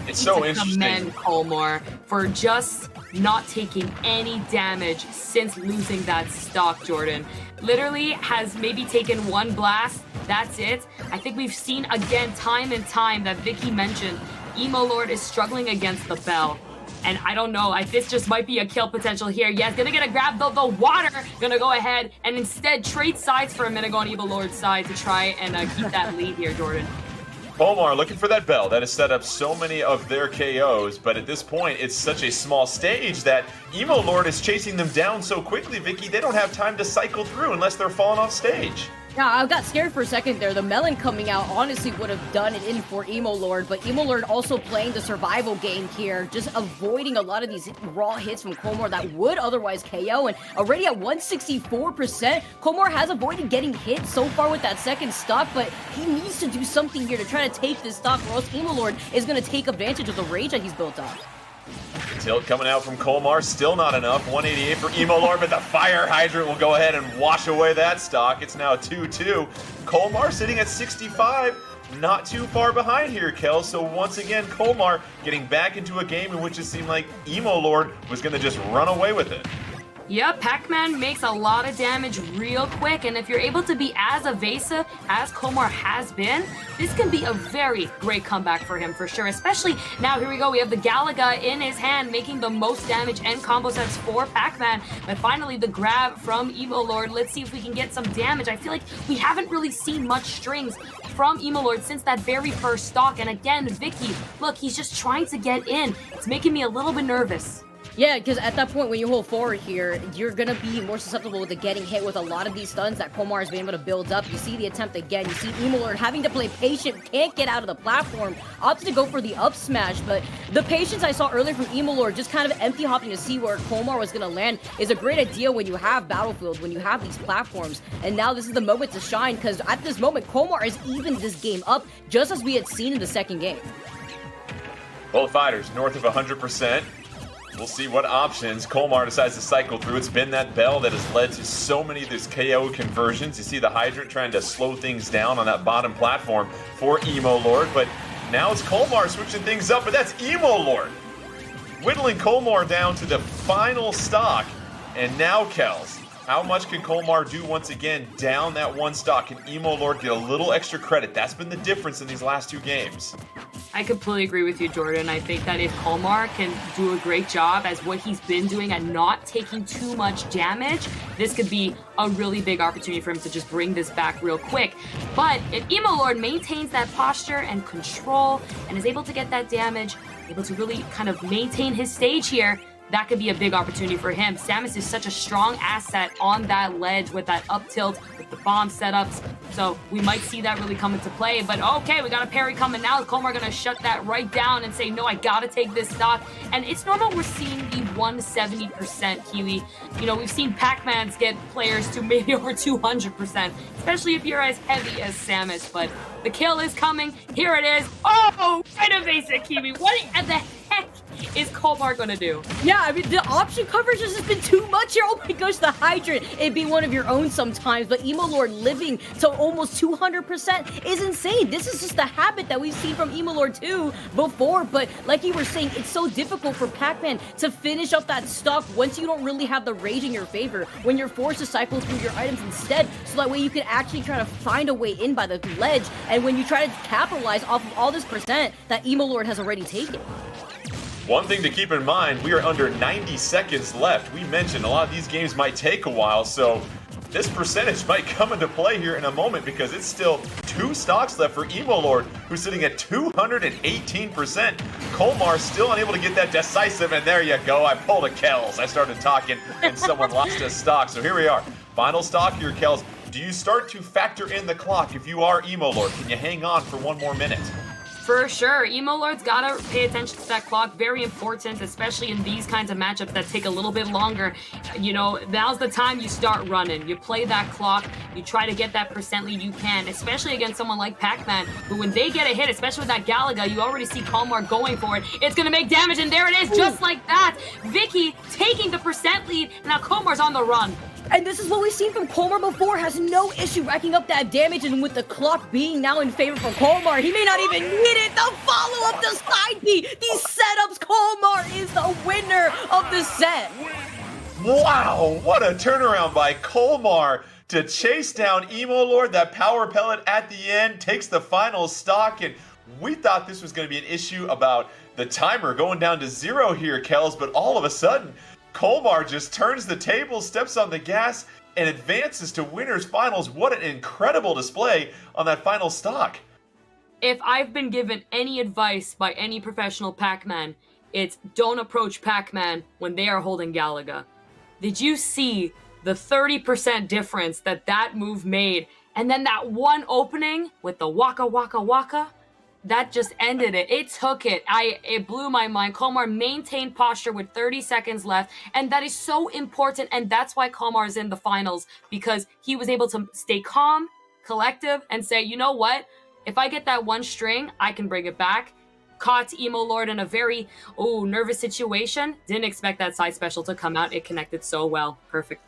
It's so interesting. Commend Colmar for just not taking any damage since losing that stock, Jordan. Literally has maybe taken one blast, that's it. I think we've seen again time and time that Vicky mentioned, Emo Lord is struggling against the bell. And I don't know, this just might be a kill potential here. Yeah, gonna get a grab the water, gonna go ahead and instead trade sides for a minute, go on Emo Lord's side to try and keep that lead here, Jordan. Colmar looking for that bell. That has set up so many of their KOs, but at this point, it's such a small stage that Emo Lord is chasing them down so quickly, Vicky, they don't have time to cycle through unless they're falling off stage. Yeah, I got scared for a second there. The melon coming out honestly would have done it in for Emo Lord, but Emo Lord also playing the survival game here, just avoiding a lot of these raw hits from Colmar that would otherwise KO, and already at 164%, Colmar has avoided getting hit so far with that second stock, but he needs to do something here to try to take this stock, or else Emo Lord is going to take advantage of the rage that he's built up. Tilt coming out from Colmar, still not enough. 188 for Emo Lord, but the fire hydrant will go ahead and wash away that stock. It's now 2-2. Colmar sitting at 65, not too far behind here, Kel. So once again, Colmar getting back into a game in which it seemed like Emo Lord was going to just run away with it. Yep, Pac-Man makes a lot of damage real quick, and if you're able to be as evasive as Colmar has been, this can be a very great comeback for him for sure, especially now, here we go, we have the Galaga in his hand, making the most damage and combo sets for Pac-Man, but finally the grab from Emo Lord. Let's see if we can get some damage. I feel like we haven't really seen much strings from Emo Lord since that very first stock, and again, Vicky, look, he's just trying to get in. It's making me a little bit nervous. Yeah, because at that point, when you hold forward here, you're going to be more susceptible to getting hit with a lot of these stuns that Colmar has been able to build up. You see the attempt again. You see Emo Lord having to play patient, can't get out of the platform, opts to go for the up smash, but the patience I saw earlier from Emo Lord, just kind of empty hopping to see where Colmar was going to land, is a great idea when you have battlefields, when you have these platforms. And now this is the moment to shine, because at this moment, Colmar is evened this game up, just as we had seen in the second game. Both fighters north of 100%. We'll see what options Colmar decides to cycle through. It's been that bell that has led to so many of these KO conversions. You see the hydrant trying to slow things down on that bottom platform for Emo Lord, but now it's Colmar switching things up, but that's Emo Lord whittling Colmar down to the final stock. And now, Kels, how much can Colmar do once again down that one stock? Can Emo Lord get a little extra credit? That's been the difference in these last two games. I completely agree with you, Jordan. I think that if Colmar can do a great job as what he's been doing and not taking too much damage, this could be a really big opportunity for him to just bring this back real quick. But if Emo Lord maintains that posture and control and is able to get that damage, able to really kind of maintain his stage here, that could be a big opportunity for him. Samus is such a strong asset on that ledge with that up tilt, with the bomb setups. So we might see that really come into play. But okay, we got a parry coming now. Colmar gonna shut that right down and say, no, I gotta take this stock. And it's normal we're seeing the 170% Kiwi. You know, we've seen Pac-Mans get players to maybe over 200%, especially if you're as heavy as Samus. But the kill is coming. Here it is. Oh, right evasive Kiwi. What the heck is Colmar gonna do? Yeah, I mean, the option coverage has just been too much here. Oh my gosh, the hydrant. It'd be one of your own sometimes, but Emo Lord living to almost 200% is insane. This is just the habit that we've seen from Emo Lord 2 before, but like you were saying, it's so difficult for Pac-Man to finish up that stock once you don't really have the rage in your favor, when you're forced to cycle through your items instead, so that way you can actually try to find a way in by the ledge, and when you try to capitalize off of all this percent that Emo Lord has already taken. One thing to keep in mind, we are under 90 seconds left. We mentioned a lot of these games might take a while, so this percentage might come into play here in a moment because it's still 2 stocks left for Emo Lord, who's sitting at 218%. Colmar still unable to get that decisive, and there you go. I pulled a Kels. I started talking, and someone lost a stock. So here we are. Final stock here, Kels. Do you start to factor in the clock if you are Emo Lord? Can you hang on for one more minute? For sure. Emo Lord's gotta pay attention to that clock. Very important, especially in these kinds of matchups that take a little bit longer. You know, now's the time you start running. You play that clock. You try to get that percent lead you can, especially against someone like Pac-Man, who when they get a hit, especially with that Galaga, you already see Kalmar going for it. It's gonna make damage, and there it is, just like that. Vicky taking the percent lead, and now Kalmar's on the run. And this is what we've seen from Kolmar before, has no issue racking up that damage, and with the clock being now in favor for Kolmar, he may not even need it. The follow-up, the side B, these setups, Kolmar is the winner of the set. Wow, what a turnaround by Kolmar to chase down Emo Lord. That power pellet at the end takes the final stock, and we thought this was going to be an issue about the timer going down to 0 here, Kels, but all of a sudden, Kolmar just turns the table, steps on the gas, and advances to winners finals. What an incredible display on that final stock. If I've been given any advice by any professional Pac-Man, it's don't approach Pac-Man when they are holding Galaga. Did you see the 30% difference that move made? And then that one opening with the waka waka waka, that just ended it. It took it. It blew my mind. Kolmar maintained posture with 30 seconds left, and that is so important, and that's why Kolmar is in the finals, because he was able to stay calm, collective, and say, you know what? If I get that one string, I can bring it back. Caught Emo Lord in a very, nervous situation. Didn't expect that side special to come out. It connected so well. Perfect.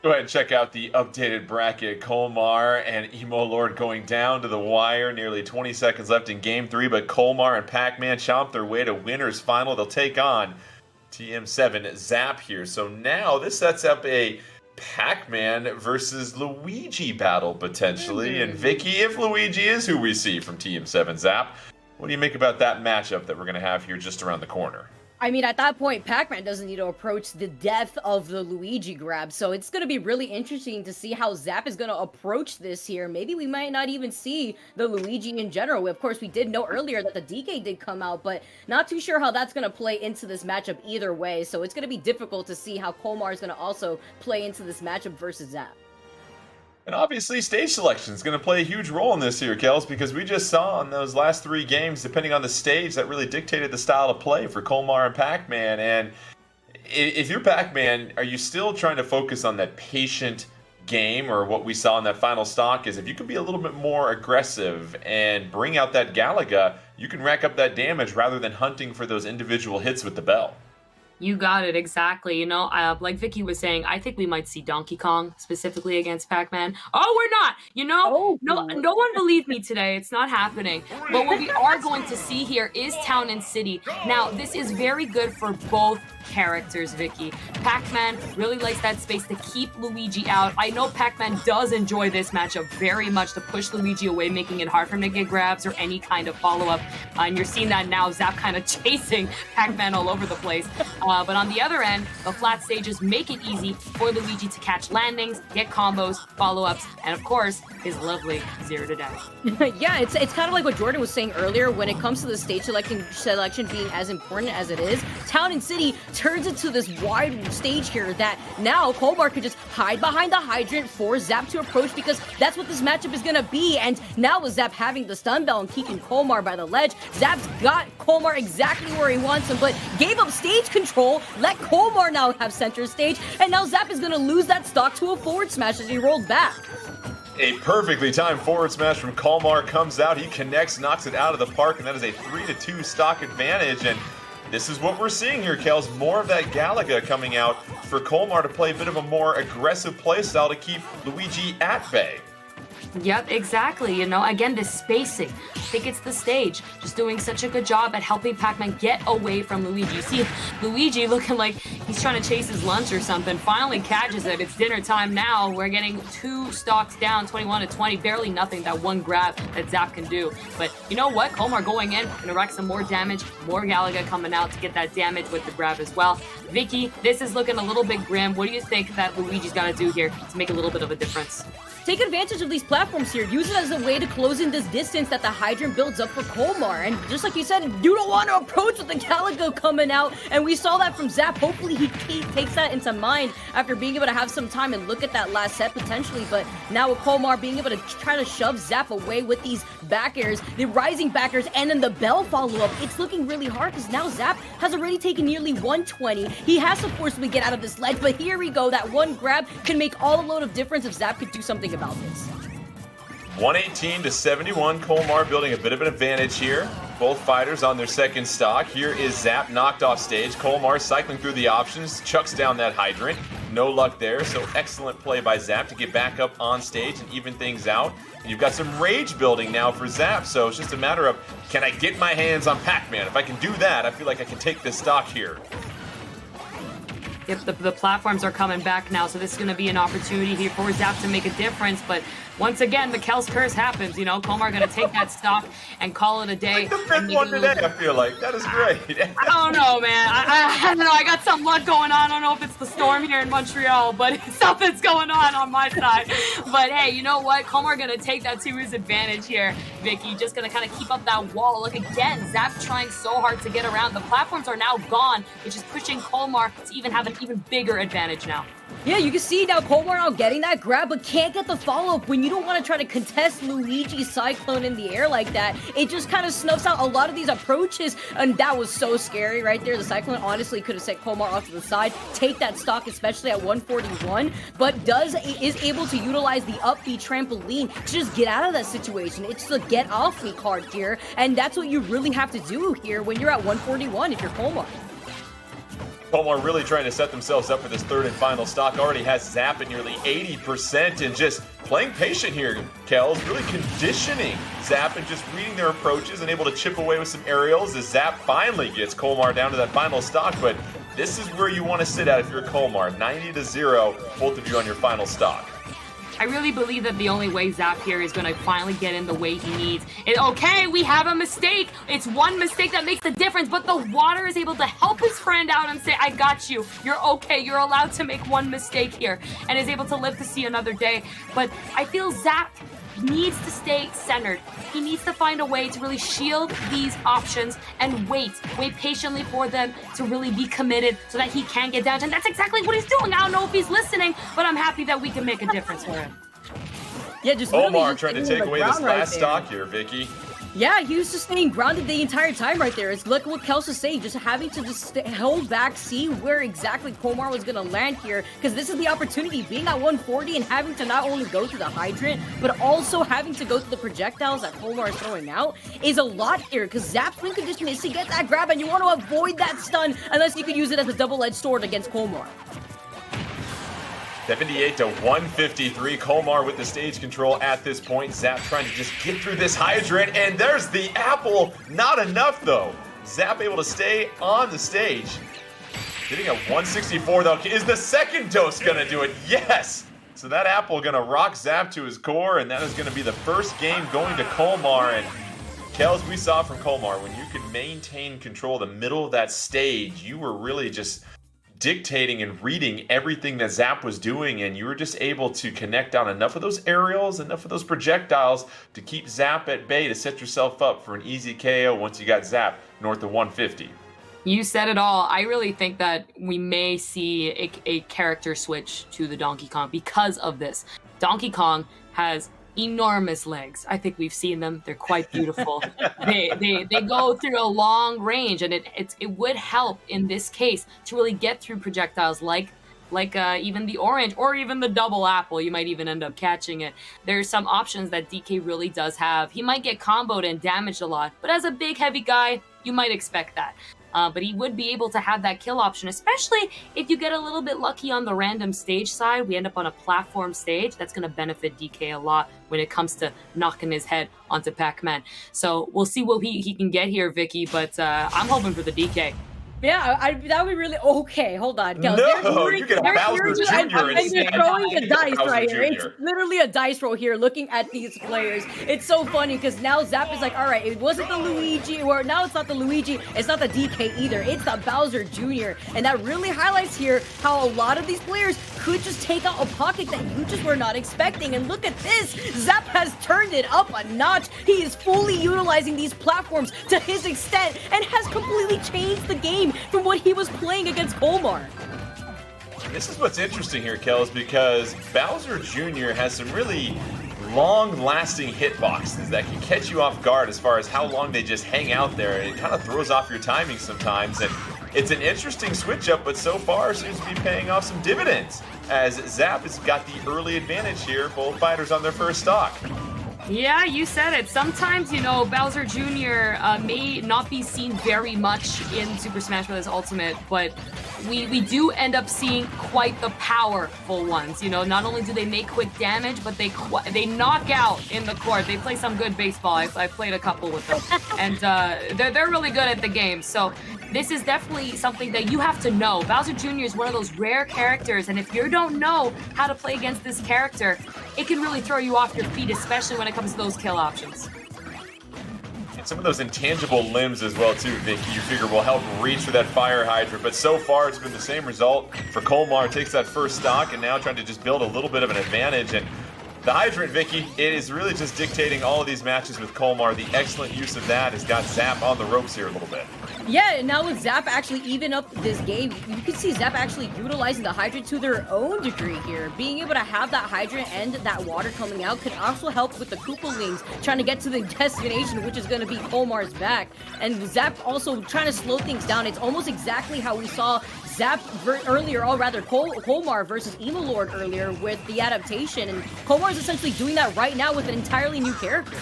Go ahead and check out the updated bracket. Kolmar and Emo Lord going down to the wire. Nearly 20 seconds left in Game 3, but Kolmar and Pac-Man chomp their way to winner's final. They'll take on TM7 Zap here. So now this sets up a Pac-Man versus Luigi battle, potentially. And Vicky, if Luigi is who we see from TM7 Zap, what do you make about that matchup that we're going to have here just around the corner? I mean, at that point, Pac-Man doesn't need to approach the death of the Luigi grab, so it's going to be really interesting to see how Zap is going to approach this here. Maybe we might not even see the Luigi in general. Of course, we did know earlier that the DK did come out, but not too sure how that's going to play into this matchup either way, so it's going to be difficult to see how Kolmar is going to also play into this matchup versus Zap. And obviously, stage selection is going to play a huge role in this here, Kels, because we just saw in those last 3 games, depending on the stage, that really dictated the style of play for Kolmar and Pac-Man. And if you're Pac-Man, are you still trying to focus on that patient game, or what we saw in that final stock is if you can be a little bit more aggressive and bring out that Galaga, you can rack up that damage rather than hunting for those individual hits with the bell. You got it, exactly. You know, like Vicky was saying, I think we might see Donkey Kong specifically against Pac-Man. Oh, we're not! You know, no one believed me today. It's not happening. But what we are going to see here is Town and City. Now, this is very good for both characters, Vicky. Pac-Man really likes that space to keep Luigi out. I know Pac-Man does enjoy this matchup very much, to push Luigi away, making it hard for him to get grabs or any kind of follow-up. And you're seeing that now, Zap kind of chasing Pac-Man all over the place. But on the other end, the flat stages make it easy for Luigi to catch landings, get combos, follow-ups, and of course, his lovely 0 to dash. Yeah, it's kind of like what Jordan was saying earlier when it comes to the stage selection being as important as it is. Town and City turns into this wide stage here that now Kolmar could just hide behind the hydrant for Zap to approach, because that's what this matchup is going to be. And now with Zap having the stun bell and keeping Kolmar by the ledge, Zap's got Kolmar exactly where he wants him, but gave up stage control, let Kolmar now have center stage, and now Zap is going to lose that stock to a forward smash as he rolls back. A perfectly timed forward smash from Kolmar comes out. He connects, knocks it out of the park, and that is a 3-2 stock advantage. And this is what we're seeing here, Kels. More of that Galaga coming out for Kolmar to play a bit of a more aggressive playstyle to keep Luigi at bay. Yep, exactly. You know, again, this spacing. I think it's the stage. Just doing such a good job at helping Pac-Man get away from Luigi. You see Luigi looking like he's trying to chase his lunch or something. Finally catches it. It's dinner time now. We're getting 2 stocks down, 21-20. Barely nothing, that one grab that Zap can do. But you know what? Kolmar going in, gonna rack some more damage. More Galaga coming out to get that damage with the grab as well. Vicky, this is looking a little bit grim. What do you think that Luigi's got to do here to make a little bit of a difference? Take advantage of these platforms here. Use it as a way to close in this distance that the Hydrant builds up for Kolmar. And just like you said, you don't want to approach with the Calico coming out. And we saw that from Zap. Hopefully he takes that into mind after being able to have some time and look at that last set potentially. But now with Kolmar being able to try to shove Zap away with these back airs, the rising back airs, and then the Bell follow-up, it's looking really hard because now Zap has already taken nearly 120. He has to forcibly get out of this ledge, but here we go. That one grab can make all the load of difference if Zap could do something about this. 118 to 71, Kolmar building a bit of an advantage here. Both fighters on their second stock. Here is Zap knocked off stage. Kolmar cycling through the options, chucks down that Hydrant. No luck there, so excellent play by Zap to get back up on stage and even things out. And you've got some rage building now for Zap, so it's just a matter of, can I get my hands on Pac-Man? If I can do that, I feel like I can take this stock here. Yep, the platforms are coming back now, so this is going to be an opportunity here for Zap to make a difference. But once again, the Kel's curse happens. You know, Kolmar going to take that stock and call it a day. Like the fifth one today, I feel like. That is great. I don't know, man. I don't know. I got some luck going on. I don't know if it's the storm here in Montreal, but something's going on my side. But hey, you know what? Kolmar going to take that to his advantage here, Vicky. Just going to kind of keep up that wall. Look again, Zap trying so hard to get around. The platforms are now gone, which is pushing Kolmar to even have an even bigger advantage now. Yeah, you can see now Kolmar now getting that grab, but can't get the follow-up. When you don't want to try to contest Luigi's Cyclone in the air like that, it just kind of snuffs out a lot of these approaches, and that was so scary right there. The Cyclone honestly could have sent Kolmar off to the side, take that stock, especially at 141, but is able to utilize the up B trampoline to just get out of that situation. It's the get off me card here, and that's what you really have to do here when you're at 141 if you're Kolmar. Kolmar really trying to set themselves up for this third and final stock. Already has Zap at nearly 80% and just playing patient here. Kel's really conditioning Zap and just reading their approaches and able to chip away with some aerials as Zap finally gets Kolmar down to that final stock. But this is where you want to sit at if you're Kolmar. 90-0, both of you on your final stock. I really believe that the only way Zap here is going to finally get in the way he needs. Okay, we have a mistake. It's one mistake that makes the difference, but the water is able to help his friend out and say, I got you. You're okay. You're allowed to make one mistake here, and is able to live to see another day. But I feel Zap needs to stay centered. He needs to find a way to really shield these options and wait patiently for them to really be committed so that he can get down. And that's exactly what he's doing. I don't know if he's listening, but I'm happy that we can make a difference for him. Yeah, just Omar trying to take away this last stock here, Vicky. Yeah, he was just staying grounded the entire time right there. It's like what Kels was saying, just having to just hold back, see where exactly Kolmar was going to land here, because this is the opportunity, being at 140 and having to not only go through the Hydrant, but also having to go through the projectiles that Kolmar is throwing out is a lot here, because Zap's win condition is to get that grab, and you want to avoid that stun unless you could use it as a double-edged sword against Kolmar. 78 to 153. Kolmar with the stage control at this point. Zap trying to just get through this Hydrant, and there's the apple. Not enough, though. Zap able to stay on the stage. Getting a 164, though. Is the second dose going to do it? Yes! So that apple going to rock Zap to his core, and that is going to be the first game going to Kolmar. And Kels, we saw from Kolmar, when you could maintain control of the middle of that stage, you were really just dictating and reading everything that Zap was doing, and you were just able to connect on enough of those aerials, enough of those projectiles to keep Zap at bay to set yourself up for an easy KO once you got Zap north of 150. You said it all. I really think that we may see a character switch to the Donkey Kong because of this. Donkey Kong has enormous legs. I think we've seen them. They're quite beautiful. they go through a long range, and it would help in this case to really get through projectiles like even the orange or even the double apple. You might even end up catching it. There's some options that DK really does have. He might get comboed and damaged a lot, but as a big heavy guy, you might expect that. But he would be able to have that kill option, especially if you get a little bit lucky on the random stage side. We end up on a platform stage. That's going to benefit DK a lot when it comes to knocking his head onto Pac-Man. So we'll see what he can get here, Vicky, but I'm hoping for the DK. Yeah, that would be really okay. Hold on, Kels. No, you get a they're Bowser hearing you, Jr. and they're instead. throwing a dice Bowser right here. Jr. It's literally a dice roll here. Looking at these players, it's so funny because now Zap is like, all right, it wasn't the Luigi, or now it's not the Luigi, it's not the DK either. It's the Bowser Jr. And that really highlights here how a lot of these players could just take out a pocket that you just were not expecting. And look at this, Zap has turned it up a notch. He is fully utilizing these platforms to his extent and has completely changed the game from what he was playing against Colmar. This is what's interesting here, Kels, because Bowser Jr. has some really long-lasting hitboxes that can catch you off guard as far as how long they just hang out there, and it kind of throws off your timing sometimes. And it's an interesting switch-up, but so far seems to be paying off some dividends, as Zap has got the early advantage here, both fighters on their first stock. Yeah, you said it. Sometimes, Bowser Jr. May not be seen very much in Super Smash Bros. Ultimate, but we do end up seeing quite the powerful ones. Not only do they make quick damage, but they knock out in the court. They play some good baseball. I played a couple with them, and they're really good at the game. So this is definitely something that you have to know. Bowser Jr. is one of those rare characters, and if you don't know how to play against this character, it can really throw you off your feet, especially when it comes to those kill options. And some of those intangible limbs as well too, Vicky, you figure will help reach for that fire hydrant, but so far it's been the same result for Colmar. Takes that first stock and now trying to just build a little bit of an advantage. And the hydrant, Vicky, it is really just dictating all of these matches with Colmar. The excellent use of that has got Zap on the ropes here a little bit. Yeah, and now with Zap actually even up this game, you can see Zap actually utilizing the hydrant to their own degree here. Being able to have that hydrant and that water coming out could also help with the Koopalings trying to get to the destination, which is going to be Colmar's back. And Zap also trying to slow things down. It's almost exactly how we saw Zap earlier, or rather Colmar versus Emo Lord earlier with the adaptation. And Colmar is essentially doing that right now with an entirely new character.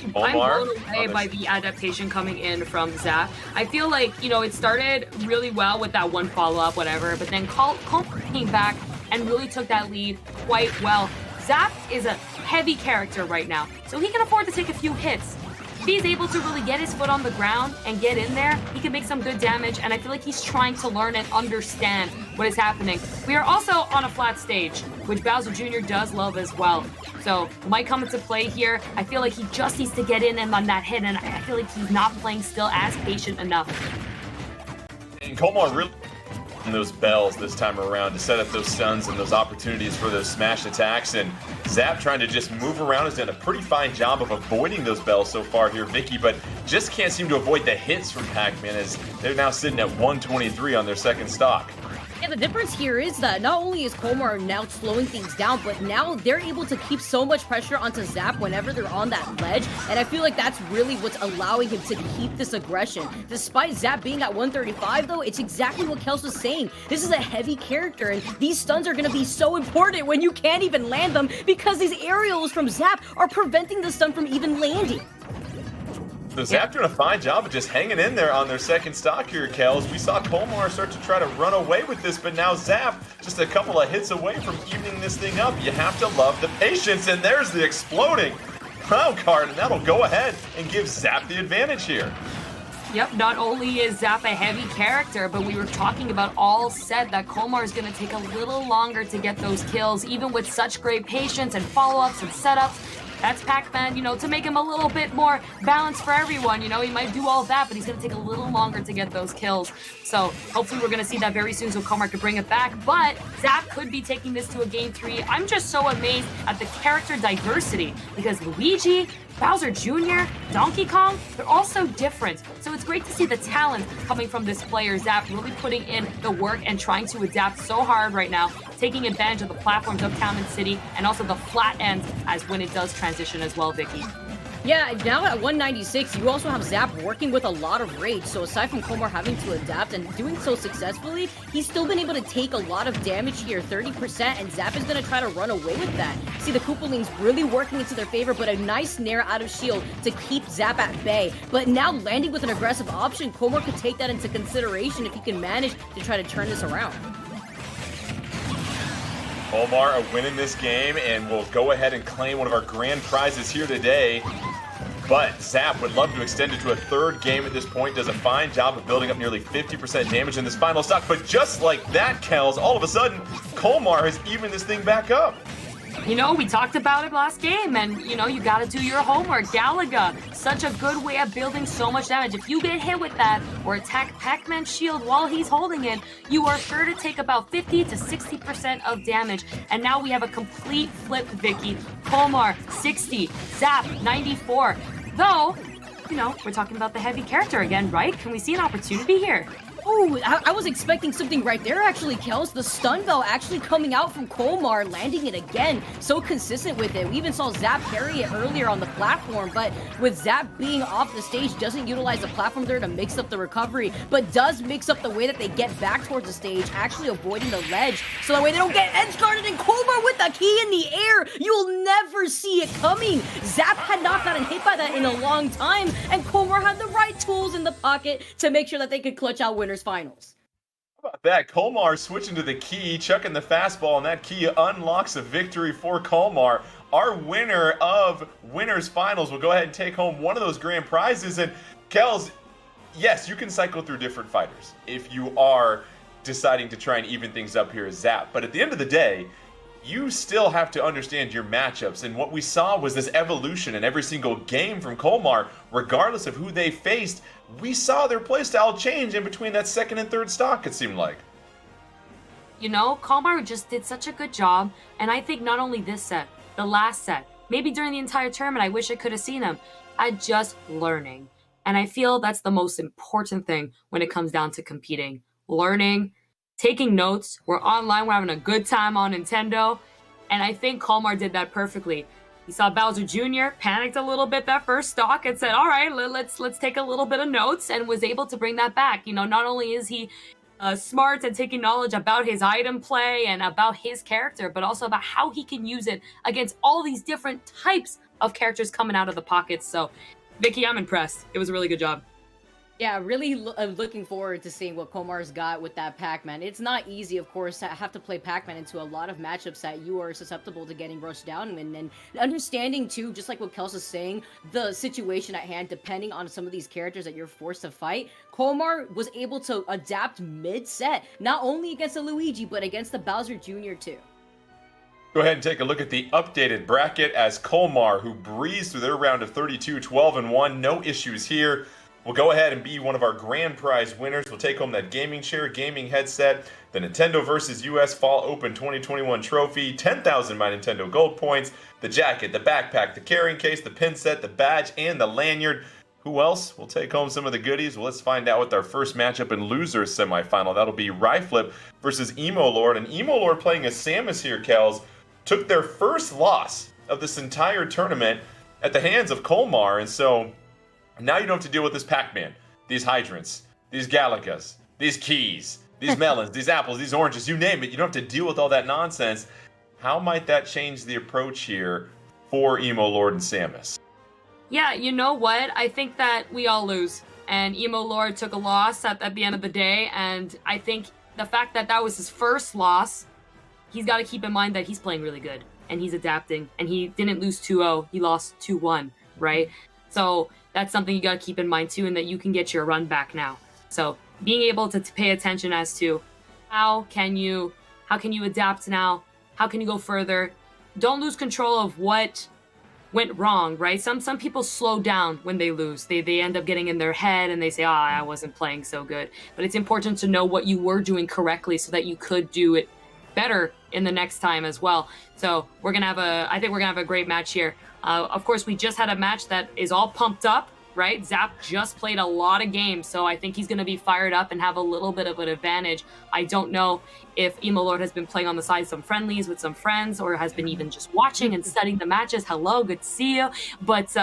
I'm blown away by the adaptation coming in from Zap. I feel like, it started really well with that one follow-up, whatever, but then Colmar came back and really took that lead quite well. Zap is a heavy character right now, so he can afford to take a few hits. If he's able to really get his foot on the ground and get in there, he can make some good damage, and I feel like he's trying to learn and understand what is happening. We are also on a flat stage, which Bowser Jr. does love as well. So, might come into play here. I feel like he just needs to get in and on that hit, and I feel like he's not playing still as patient enough. And Colmar really those bells this time around to set up those stuns and those opportunities for those smash attacks, and Zap trying to just move around has done a pretty fine job of avoiding those bells so far here, Vicky, but just can't seem to avoid the hits from Pac-Man as they're now sitting at 123 on their second stock. Yeah, the difference here is that not only is Colmar now slowing things down, but now they're able to keep so much pressure onto Zap whenever they're on that ledge, and I feel like that's really what's allowing him to keep this aggression. Despite Zap being at 135, though, it's exactly what Kels was saying. This is a heavy character, and these stuns are going to be so important when you can't even land them because these aerials from Zap are preventing the stun from even landing. So Zap doing a fine job of just hanging in there on their second stock here, Kels. We saw Colmar start to try to run away with this, but now Zap just a couple of hits away from evening this thing up. You have to love the patience, and there's the exploding crown card, and that'll go ahead and give Zap the advantage here. Yep, not only is Zap a heavy character, but we were talking about all set that Colmar is going to take a little longer to get those kills, even with such great patience and follow-ups and setups. That's Pac-Man, to make him a little bit more balanced for everyone. He might do all that, but he's going to take a little longer to get those kills. So hopefully we're going to see that very soon so Colmar could bring it back. But Zap could be taking this to a game 3. I'm just so amazed at the character diversity because Luigi, Bowser Jr., Donkey Kong, they're all so different. So it's great to see the talent coming from this player, Zap, really putting in the work and trying to adapt so hard right now, taking advantage of the platforms of Town and City and also the flat ends as when it does transition as well, Vicky. Yeah, now at 196, you also have Zap working with a lot of rage, so aside from Colmar having to adapt and doing so successfully, he's still been able to take a lot of damage here, 30%, and Zap is going to try to run away with that. See, the Koopalings really working into their favor, but a nice snare out of shield to keep Zap at bay. But now landing with an aggressive option, Colmar could take that into consideration if he can manage to try to turn this around. Colmar a win in this game, and we'll go ahead and claim one of our grand prizes here today. but Zap would love to extend it to a third game at this point. Does a fine job of building up nearly 50% damage in this final stock. But just like that, Kels, all of a sudden, Colmar has evened this thing back up. You know, we talked about it last game, and, you know, you gotta do your homework. Galaga, such a good way of building so much damage. If you get hit with that, or attack Pac-Man's shield while he's holding it, you are sure to take about 50 to 60% of damage. And now we have a complete flip, Vicky. Colmar, 60. Zap, 94. Though, you know, we're talking about the heavy character again, right? Can we see an opportunity here? Oh, I was expecting something right there, actually, Kels. The stun bell actually coming out from Colmar, landing it again. So consistent with it. We even saw Zap carry it earlier on the platform, but with Zap being off the stage, doesn't utilize the platform there to mix up the recovery, but does mix up the way that they get back towards the stage, actually avoiding the ledge, so that way they don't get edge guarded. And Colmar with the key in the air, you'll never see it coming. Zap had not gotten hit by that in a long time, and Colmar had the right tools in the pocket to make sure that they could clutch out winners finals. How about that? Colmar switching to the key, chucking the fastball, and that key unlocks a victory for Colmar. Our winner of Winners Finals will go ahead and take home one of those grand prizes. And Kels, yes, you can cycle through different fighters if you are deciding to try and even things up here as Zap. But at the end of the day, you still have to understand your matchups, and what we saw was this evolution in every single game from Colmar. Regardless of who they faced, we saw their playstyle change in between that second and third stock, it seemed like. You know, Colmar just did such a good job, and I think not only this set, the last set, maybe during the entire tournament, I wish I could have seen him, at just learning. And I feel that's the most important thing when it comes down to competing. Learning, taking notes. We're online, we're having a good time on Nintendo, and I think Colmar did that perfectly. He saw Bowser Jr., panicked a little bit that first stock, and said, all right, let's take a little bit of notes, and was able to bring that back. You know, not only is he smart and taking knowledge about his item play and about his character, but also about how he can use it against all these different types of characters coming out of the pockets. So, Vicky, I'm impressed. It was a really good job. Yeah, really looking forward to seeing what Colmar's got with that Pac-Man. It's not easy, of course, to have to play Pac-Man into a lot of matchups that you are susceptible to getting rushed down in. And understanding, too, just like what Kels is saying, the situation at hand, depending on some of these characters that you're forced to fight, Colmar was able to adapt mid-set, not only against the Luigi, but against the Bowser Jr., too. Go ahead and take a look at the updated bracket as Colmar, who breezed through their round of 32, 12-1, no issues here. We'll go ahead and be one of our grand prize winners. We'll take home that gaming chair, gaming headset, the NintendoVS US Fall Open 2021 trophy, 10,000 My Nintendo Gold points, the jacket, the backpack, the carrying case, the pin set, the badge, and the lanyard. Who else will take home some of the goodies? Well, let's find out with our first matchup in losers semifinal. That'll be Ryflip versus Emo Lord. And Emo Lord playing as Samus here, Kels, took their first loss of this entire tournament at the hands of Colmar. And so now you don't have to deal with this Pac-Man, these hydrants, these Galagas, these keys, these melons, these apples, these oranges, you name it. You don't have to deal with all that nonsense. How might that change the approach here for Emo Lord and Samus? Yeah, you know what? I think that we all lose. And Emo Lord took a loss at the end of the day. And I think the fact that that was his first loss, he's got to keep in mind that he's playing really good. And he's adapting. And he didn't lose 2-0. He lost 2-1, right? So that's something you got to keep in mind too, and that you can get your run back now. So being able to pay attention as to how can you adapt now? How can you go further? Don't lose control of what went wrong, right? Some people slow down when they lose. They end up getting in their head and they say, I wasn't playing so good. But it's important to know what you were doing correctly so that you could do it better in the next time as well. So I think we're gonna have a great match here. Of course, we just had a match that is all pumped up, right? Zap just played a lot of games, so I think he's going to be fired up and have a little bit of an advantage. I don't know if Emo Lord has been playing on the side some friendlies with some friends or has been even just watching and studying the matches. Hello, good to see you. But,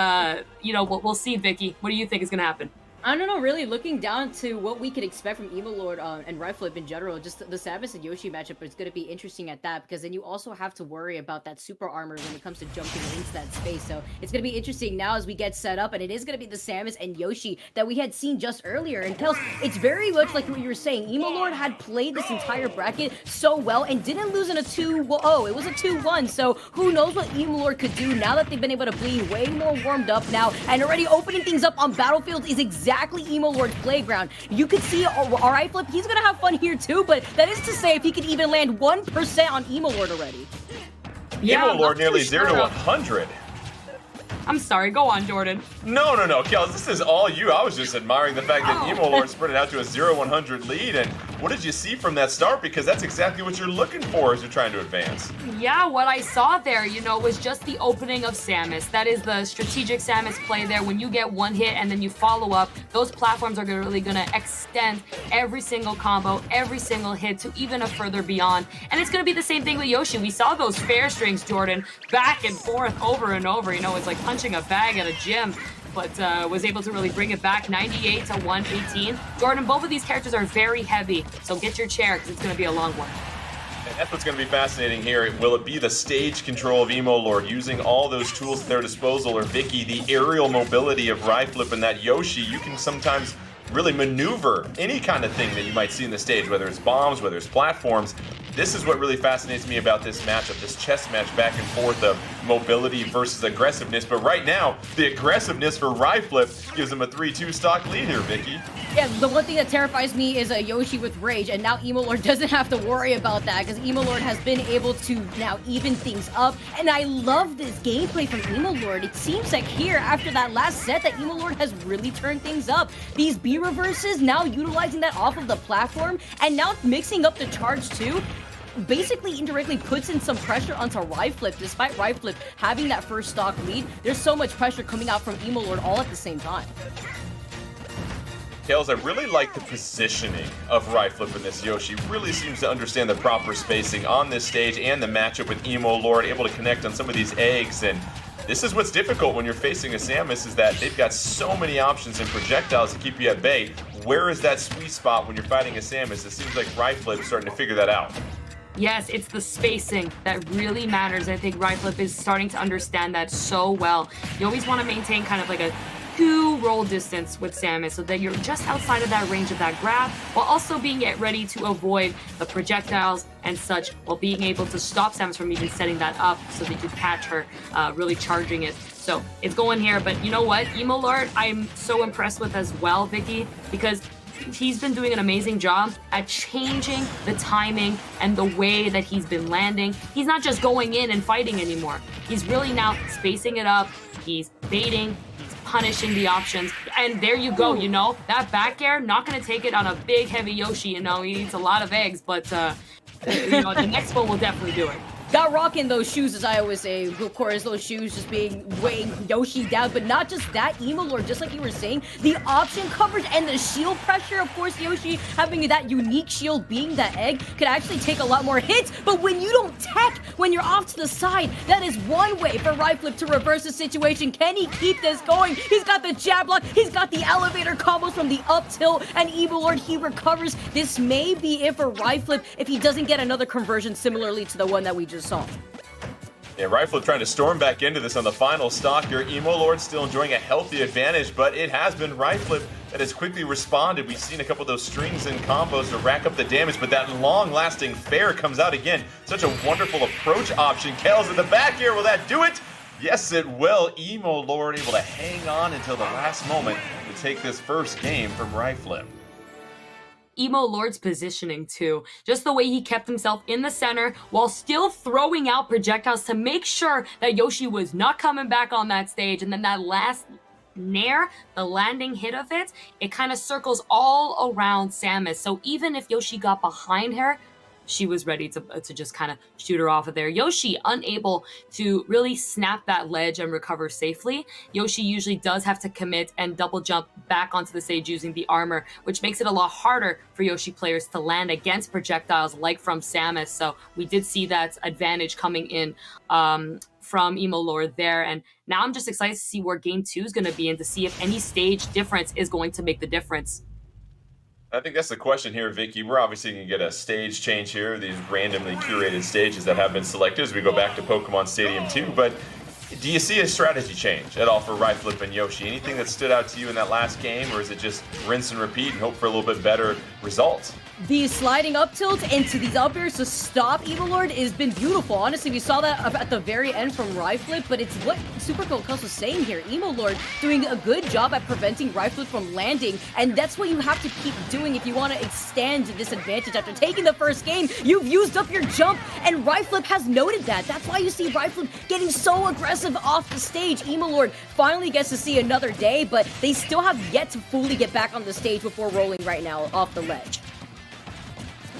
we'll see, Vicky. What do you think is going to happen? I don't know, really looking down to what we could expect from Emo Lord and Red Flip in general, just the Samus and Yoshi matchup is going to be interesting at that, because then you also have to worry about that super armor when it comes to jumping into that space. So it's going to be interesting now as we get set up, and it is going to be the Samus and Yoshi that we had seen just earlier. And Kels, it's very much like what you were saying. Emo Lord had played this entire bracket so well and didn't lose in a 2-0. It was a 2-1. So who knows what Emo Lord could do now that they've been able to be way more warmed up now, and already opening things up on Battlefield is exactly Emo Lord's playground. You could see alright Flip, he's gonna have fun here too, but that is to say if he could even land 1% on Emo Lord already. Yeah, Emo Lord nearly 0 to 100. I'm sorry, go on, Jordan. No, Kels, this is all you. I was just admiring the fact that Emo Lord spread it out to a 0-100 lead, and what did you see from that start? Because that's exactly what you're looking for as you're trying to advance. Yeah, what I saw there, you know, was just the opening of Samus. That is the strategic Samus play there. When you get one hit and then you follow up, those platforms are really going to extend every single combo, every single hit to even a further beyond. And it's going to be the same thing with Yoshi. We saw those fair strings, Jordan, back and forth over and over. You know, it's like punching a bag at a gym, but was able to really bring it back 98 to 118. Jordan, both of these characters are very heavy, so get your chair because it's going to be a long one. And that's what's going to be fascinating here. Will it be the stage control of Emo Lord using all those tools at their disposal, or Vicky, the aerial mobility of Ryflip and that Yoshi? You can sometimes really maneuver any kind of thing that you might see in the stage, whether it's bombs, whether it's platforms. This is what really fascinates me about this matchup, this chess match back and forth of mobility versus aggressiveness. But right now, the aggressiveness for Ryflip gives him a 3-2 stock lead here, Vicky. Yeah, the one thing that terrifies me is a Yoshi with Rage, and now Emo Lord doesn't have to worry about that because Emo Lord has been able to now even things up, and I love this gameplay from Emo Lord. It seems like here, after that last set, that Emo Lord has really turned things up. These B reverses, now utilizing that off of the platform, and now mixing up the charge too, basically indirectly puts in some pressure onto Ryflip. Despite Ryflip having that first stock lead, there's so much pressure coming out from Emo Lord all at the same time. Tails, I really like the positioning of Ryflip in this. Yoshi really seems to understand the proper spacing on this stage and the matchup with Emo Lord, able to connect on some of these eggs. And this is what's difficult when you're facing a Samus, is that they've got so many options and projectiles to keep you at bay. Where is that sweet spot when you're fighting a Samus? It seems like Ryflip's starting to figure that out. Yes, it's the spacing that really matters. I think Ryflip is starting to understand that so well. You always want to maintain kind of like a 2 roll distance with Samus so that you're just outside of that range of that grab, while also being ready to avoid the projectiles and such, while being able to stop Samus from even setting that up so that you catch her really charging it. So it's going here, but you know what? Emo Lord, I'm so impressed with as well, Vicky, because he's been doing an amazing job at changing the timing and the way that he's been landing. He's not just going in and fighting anymore. He's really now spacing it up. He's baiting, he's punishing the options. And there you go, you know, that back air, not going to take it on a big, heavy Yoshi. You know, he eats a lot of eggs, but, you know, the next one will definitely do it. Got rocking those shoes, as I always say. Of course, those shoes just weighing Yoshi down. But not just that, Emo Lord, just like you were saying, the option coverage and the shield pressure. Of course, Yoshi having that unique shield being that egg could actually take a lot more hits. But when you don't tech, when you're off to the side, that is one way for Ryflip to reverse the situation. Can he keep this going? He's got the jab block. He's got the elevator combos from the up tilt. And Emo Lord, he recovers. This may be it for Ryflip if he doesn't get another conversion similarly to the one that we just saw. Yeah, Ryflip trying to storm back into this on the final stock here. Emo Lord still enjoying a healthy advantage, but it has been Ryflip that has quickly responded. We've seen a couple of those strings and combos to rack up the damage, but that long-lasting fair comes out again. Such a wonderful approach option. Kels in the back here, will that do it? Yes, it will. Emo Lord able to hang on until the last moment to take this first game from Ryflip. Emo Lord's positioning too. Just the way he kept himself in the center while still throwing out projectiles to make sure that Yoshi was not coming back on that stage. And then that last nair, the landing hit of it kind of circles all around Samus. So even if Yoshi got behind her, she was ready to just kind of shoot her off of there. Yoshi unable to really snap that ledge and recover safely. Yoshi usually does have to commit and double jump back onto the stage using the armor, which makes it a lot harder for Yoshi players to land against projectiles like from Samus. So we did see that advantage coming in from Emo Lord there. And now I'm just excited to see where game 2 is going to be and to see if any stage difference is going to make the difference. I think that's the question here, Vicky. We're obviously going to get a stage change here, these randomly curated stages that have been selected as we go back to Pokemon Stadium 2. But do you see a strategy change at all for Ryflip and Yoshi? Anything that stood out to you in that last game, or is it just rinse and repeat and hope for a little bit better results? The sliding up tilt into these up airs to stop Evilord has been beautiful. Honestly, we saw that at the very end from Ryflip, but it's what Super Cold was saying here. Evilord doing a good job at preventing Ryflip from landing, and that's what you have to keep doing if you want to extend this advantage. After taking the first game, you've used up your jump, and Ryflip has noted that. That's why you see Ryflip getting so aggressive off the stage. Evilord finally gets to see another day, but they still have yet to fully get back on the stage before rolling right now off the ledge.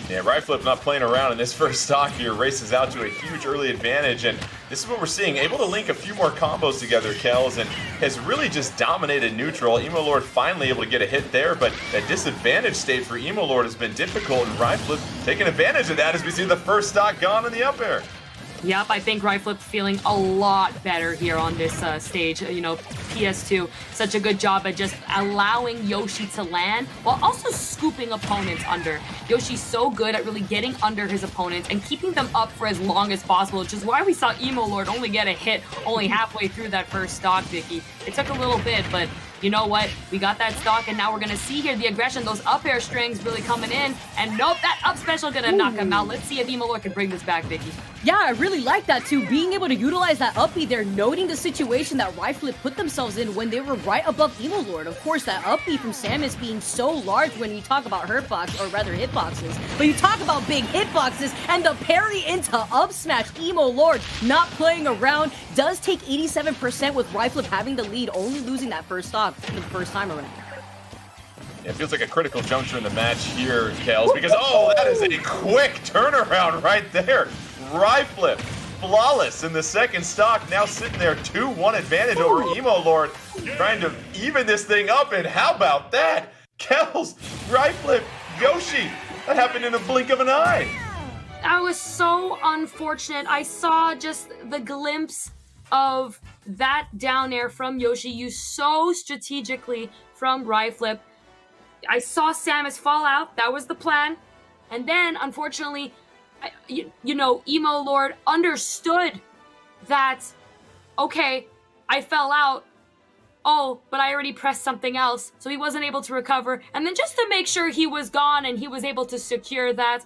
Yeah, Ryflip not playing around in this first stock here, races out to a huge early advantage, and this is what we're seeing. Able to link a few more combos together, Kels, and has really just dominated neutral. Emo Lord finally able to get a hit there, but that disadvantage state for Emo Lord has been difficult, and Ryflip taking advantage of that as we see the first stock gone in the up air. Yep, I think Ryflip feeling a lot better here on this stage. You know, PS2, such a good job at just allowing Yoshi to land while also scooping opponents under. Yoshi's so good at really getting under his opponents and keeping them up for as long as possible, which is why we saw Emo Lord only get a hit only halfway through that first stock, Vicky. It took a little bit, but you know what? We got that stock, and now we're going to see here the aggression, those up air strings really coming in. And nope, that up special going to knock him out. Let's see if Emo Lord can bring this back, Vicky. Yeah, I really like that too. Being able to utilize that up B there, noting the situation that Ryflip put themselves in when they were right above Emo Lord. Of course, that up B from Samus being so large when you talk about hurtbox, or rather hitboxes. But you talk about big hitboxes, and the parry into up smash. Emo Lord not playing around, does take 87% with Ryflip having the lead, only losing that first stock for the first time around. It feels like a critical juncture in the match here, Kels, because, oh, that is a quick turnaround right there. Ryflip, flawless in the second stock, now sitting there 2-1 advantage over Emo Lord, trying to even this thing up, and how about that? Kels, Ryflip, Yoshi, that happened in a blink of an eye. That was so unfortunate. I saw just the glimpse of that down air from Yoshi used so strategically from Ryflip. I saw Samus fall out. That was the plan. And then, unfortunately, you know, Emo Lord understood that, okay, I fell out. Oh, but I already pressed something else. So he wasn't able to recover. And then just to make sure he was gone and he was able to secure that,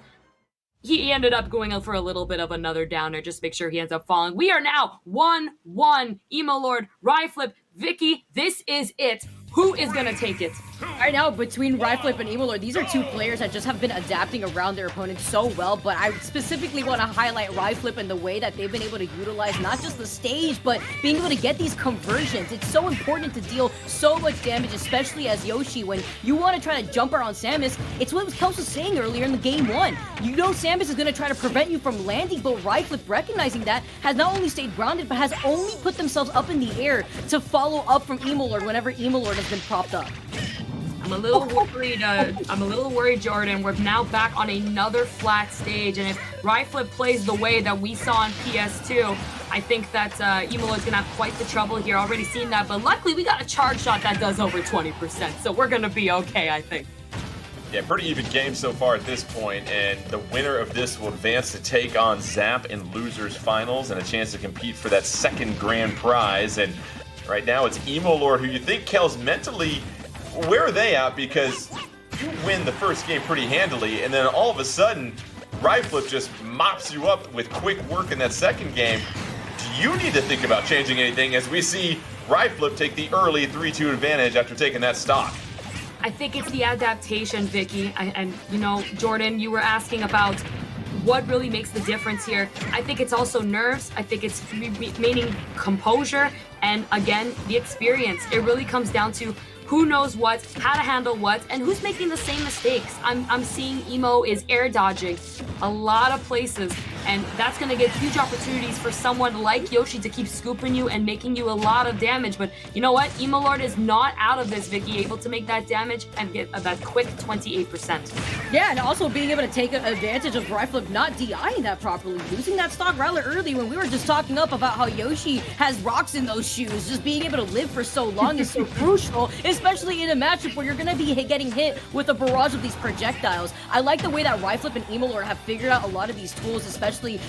he ended up going for a little bit of another downer, just make sure he ends up falling. We are now 1-1. Emo Lord, Ryflip, Vicky, this is it. Who is going to take it? Right now, between Ryflip and Emo Lord, these are two players that just have been adapting around their opponents so well, but I specifically want to highlight Ryflip and the way that they've been able to utilize not just the stage, but being able to get these conversions. It's so important to deal so much damage, especially as Yoshi, when you want to try to jump around Samus. It's what Kels was saying earlier in the game one. You know Samus is going to try to prevent you from landing, but Ryflip, recognizing that, has not only stayed grounded, but has only put themselves up in the air to follow up from Emo Lord whenever Emo Lord has been propped up. I'm a little worried, Jordan. We're now back on another flat stage, and if Ryflip plays the way that we saw on PS2, I think that Emo Lord's gonna have quite the trouble here. Already seen that, but luckily we got a charge shot that does over 20%, so we're gonna be okay, I think. Yeah, pretty even game so far at this point, and the winner of this will advance to take on Zap in losers finals and a chance to compete for that second grand prize. And right now it's Emo Lord, who you think, Kels, mentally, where are they at? Because you win the first game pretty handily, and then all of a sudden, Ryflip just mops you up with quick work in that second game. Do you need to think about changing anything as we see Ryflip take the early 3-2 advantage after taking that stock? I think it's the adaptation, Vicky. And you know, Jordan, you were asking about what really makes the difference here. I think it's also nerves. I think it's remaining composure, and again, the experience. It really comes down to who knows what, how to handle what, and who's making the same mistakes. I'm seeing Emo is air dodging a lot of places, and that's going to give huge opportunities for someone like Yoshi to keep scooping you and making you a lot of damage. But you know what? Emo Lord is not out of this, Vicky, able to make that damage and get that quick 28%. Yeah, and also being able to take advantage of Ryflip not DIing that properly, losing that stock rather early when we were just talking up about how Yoshi has rocks in those shoes. Just being able to live for so long is so crucial, especially in a matchup where you're going to be getting hit with a barrage of these projectiles. I like the way that Ryflip and Emo Lord have figured out a lot of these tools, especially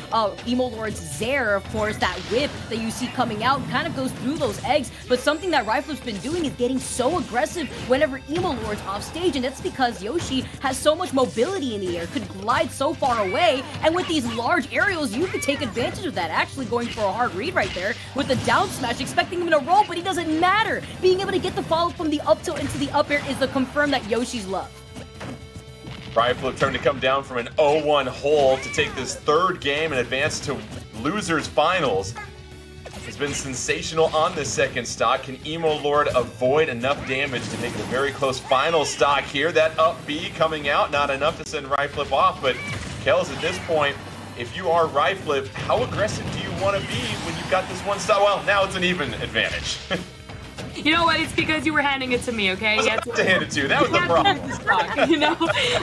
Emo Lord's Zair, of course, that whip that you see coming out kind of goes through those eggs, but something that Ryflip's been doing is getting so aggressive whenever Emo Lord's off stage, and that's because Yoshi has so much mobility in the air, could glide so far away, and with these large aerials, you could take advantage of that, actually going for a hard read right there with the down smash, expecting him to roll, but he doesn't matter. Being able to get the follow from the up tilt into the up air is the confirm that Yoshi's love. Ryflip trying to come down from an 0-1 hole to take this third game and advance to losers finals. Has been sensational on this second stock. Can Emo Lord avoid enough damage to make a very close final stock here? That up B coming out, not enough to send Ryflip off, but Kells, at this point, if you are Ryflip, how aggressive do you want to be when you've got this one stock? Well, now it's an even advantage. You know what? It's because you were handing it to me, okay? I was about to hand it to you. That was the problem. You know?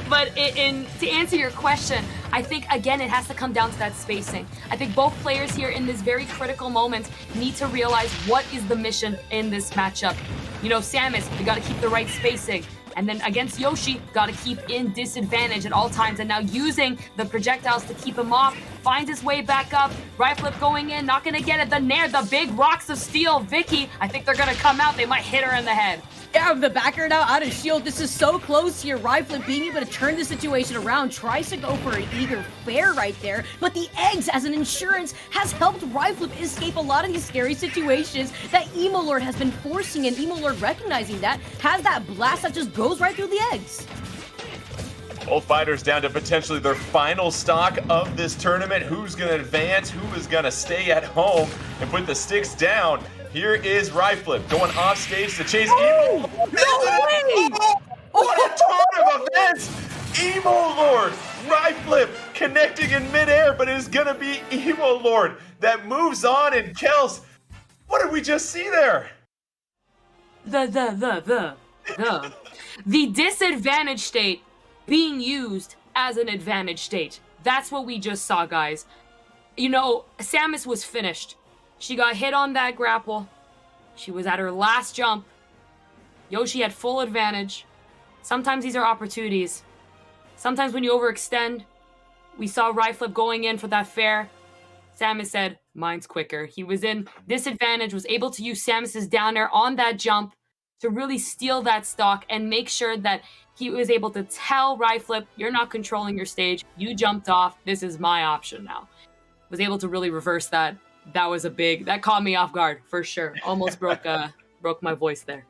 But to answer your question, I think, again, it has to come down to that spacing. I think both players here in this very critical moment need to realize what is the mission in this matchup. You know, Samus, you got to keep the right spacing. And then against Yoshi, got to keep in disadvantage at all times. And now using the projectiles to keep him off, finds his way back up. Ryflip going in, not going to get it. The Nair, the big rocks of steel. Vicky, I think they're going to come out. They might hit her in the head. Yeah, the backer now out of shield. This is so close here. Ryflip being able to turn the situation around, tries to go for an eager fair right there, but the eggs as an insurance has helped Ryflip escape a lot of these scary situations that Emo Lord has been forcing, and Emo Lord recognizing that, has that blast that just goes right through the eggs. Both fighters down to potentially their final stock of this tournament. Who's going to advance? Who is going to stay at home and put the sticks down? Here is Ryflip going off stage to chase Emo. No way! What a turn of events! Emo Lord, Ryflip connecting in midair, but it is going to be Emo Lord that moves on. And Kels, what did we just see there? The disadvantage state being used as an advantage state. That's what we just saw, guys. You know, Samus was finished. She got hit on that grapple. She was at her last jump. Yoshi had full advantage. Sometimes these are opportunities. Sometimes when you overextend, we saw Ryflip going in for that fair. Samus said, mine's quicker. He was in disadvantage, was able to use Samus's down air on that jump to really steal that stock and make sure that he was able to tell Ryflip, you're not controlling your stage. You jumped off. This is my option now. Was able to really reverse that. That caught me off guard, for sure. Almost broke my voice there.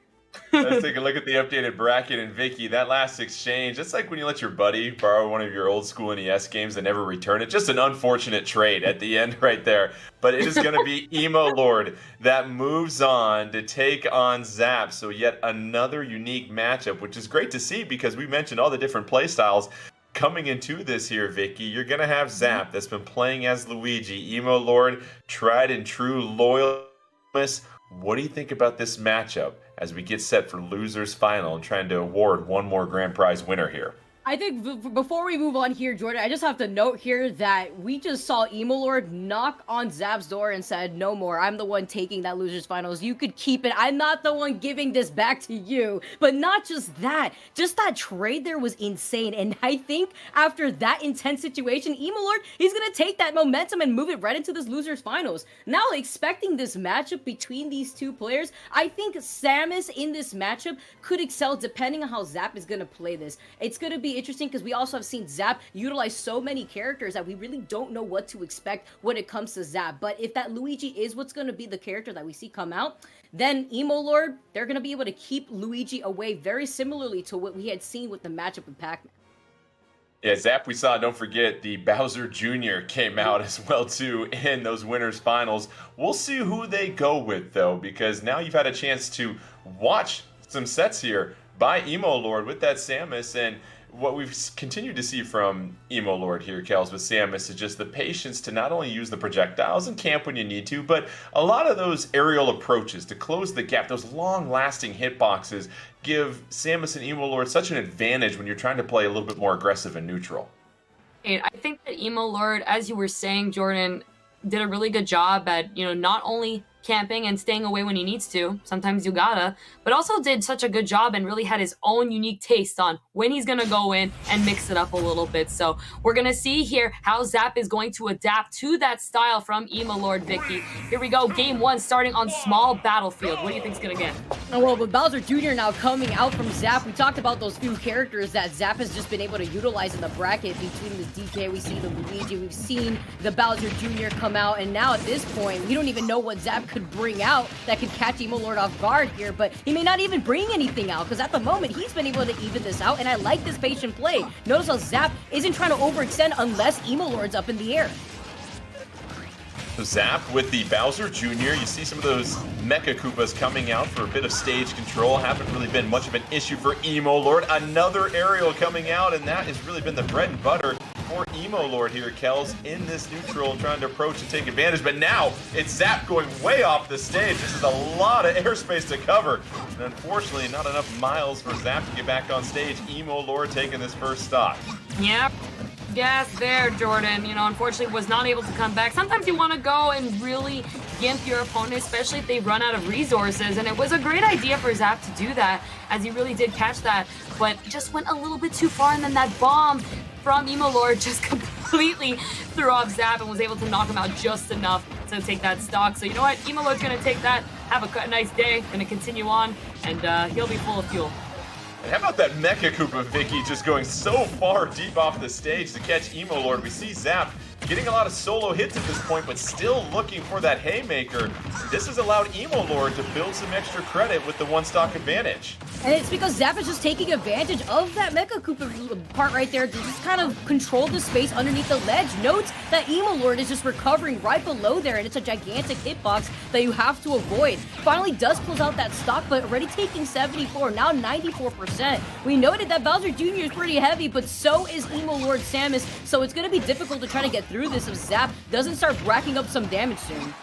Let's take a look at the updated bracket. And Vicky, that last exchange, it's like when you let your buddy borrow one of your old school NES games and never return it. Just an unfortunate trade at the end right there. But it is going to be Emo Lord that moves on to take on Zap. So yet another unique matchup, which is great to see because we mentioned all the different play styles. Coming into this here, Vicky, you're going to have Zap that's been playing as Luigi. Emo Lord, tried and true loyalness. What do you think about this matchup as we get set for losers final and trying to award one more grand prize winner here? I think before we move on here, Jordan, I just have to note here that we just saw Emo Lord knock on Zap's door and said, no more. I'm the one taking that losers finals. You could keep it. I'm not the one giving this back to you. But not just that trade there was insane. And I think after that intense situation, Emo Lord, he's going to take that momentum and move it right into this losers finals. Now, expecting this matchup between these two players, I think Samus in this matchup could excel depending on how Zap is going to play this. It's going to be interesting because we also have seen Zap utilize so many characters that we really don't know what to expect when it comes to Zap. But if that Luigi is what's going to be the character that we see come out, then Emo Lord, they're going to be able to keep Luigi away very similarly to what we had seen with the matchup with Pac-Man. Yeah, Zap, we saw, don't forget, the Bowser Jr. came out as well, too, in those winners finals. We'll see who they go with, though, because now you've had a chance to watch some sets here by Emo Lord with that Samus, and what we've continued to see from Emo Lord here, Kels, with Samus is just the patience to not only use the projectiles and camp when you need to, but a lot of those aerial approaches to close the gap, those long-lasting hitboxes give Samus and Emo Lord such an advantage when you're trying to play a little bit more aggressive and neutral. And I think that Emo Lord, as you were saying, Jordan, did a really good job at, not only camping and staying away when he needs to, sometimes you gotta, but also did such a good job and really had his own unique taste on when he's gonna go in and mix it up a little bit. So we're gonna see here how Zap is going to adapt to that style from Emo Lord, Vicky. Here we go, game 1 starting on small battlefield. What do you think's gonna get? Well, with Bowser Jr. now coming out from Zap, we talked about those few characters that Zap has just been able to utilize in the bracket. Between the DK, we see the Luigi, we've seen the Bowser Jr. come out, and now at this point, we don't even know what Zap could bring out that could catch Emo Lord off guard here, but he may not even bring anything out, because at the moment, he's been able to even this out, and I like this patient play. Notice how Zap isn't trying to overextend unless Emo Lord's up in the air. So Zap with the Bowser Jr., you see some of those Mecha Koopas coming out for a bit of stage control. Haven't really been much of an issue for Emo Lord. Another aerial coming out, and that has really been the bread and butter for Emo Lord here, Kels, in this neutral, trying to approach and take advantage. But now it's Zap going way off the stage. This is a lot of airspace to cover. And unfortunately, not enough miles for Zap to get back on stage. Emo Lord taking this first stock. Yep. Gas there, Jordan. Unfortunately was not able to come back. Sometimes you want to go and really gimp your opponent, especially if they run out of resources. And it was a great idea for Zap to do that, as he really did catch that, but just went a little bit too far, and then that bomb from Emo Lord just completely threw off Zap and was able to knock him out just enough to take that stock. So you know what? Emo Lord's going to take that, have a nice day, going to continue on, and he'll be full of fuel. And how about that Mecha Koopa, Vicky, just going so far deep off the stage to catch Emo Lord? We see Zap getting a lot of solo hits at this point, but still looking for that haymaker. This has allowed Emo Lord to build some extra credit with the one-stock advantage. And it's because Zap is just taking advantage of that Mecha Koopa part right there to just kind of control the space underneath the ledge. Notes that Emo Lord is just recovering right below there, and it's a gigantic hitbox that you have to avoid. Finally does close out that stock, but already taking 74, now 94%. We noted that Bowser Jr. is pretty heavy, but so is Emo Lord Samus, so it's going to be difficult to try to get through this if Zap doesn't start racking up some damage soon.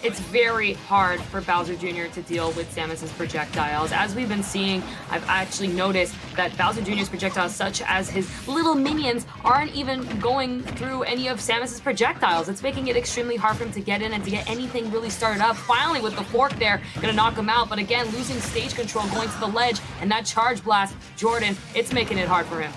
It's very hard for Bowser Jr. to deal with Samus's projectiles. As we've been seeing, I've actually noticed that Bowser Jr.'s projectiles, such as his little minions, aren't even going through any of Samus's projectiles. It's making it extremely hard for him to get in and to get anything really started up. Finally, with the fork there, gonna knock him out, but again, losing stage control, going to the ledge, and that charge blast, Jordan, it's making it hard for him.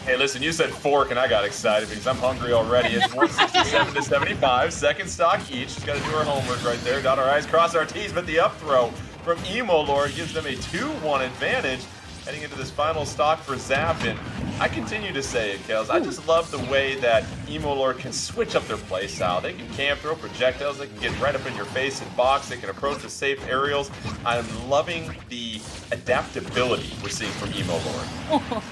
Hey, listen, you said fork, and I got excited because I'm hungry already. It's 167 to 75, second stock each. Just got to do our homework right there. Dot our I's, cross our T's, but the up throw from Emo Lord gives them a 2-1 advantage heading into this final stock for Zap. And I continue to say it, Kels, I just love the way that Emo Lord can switch up their play style. They can camp, throw projectiles, they can get right up in your face and box, they can approach with safe aerials. I'm loving the adaptability we're seeing from Emo Lord.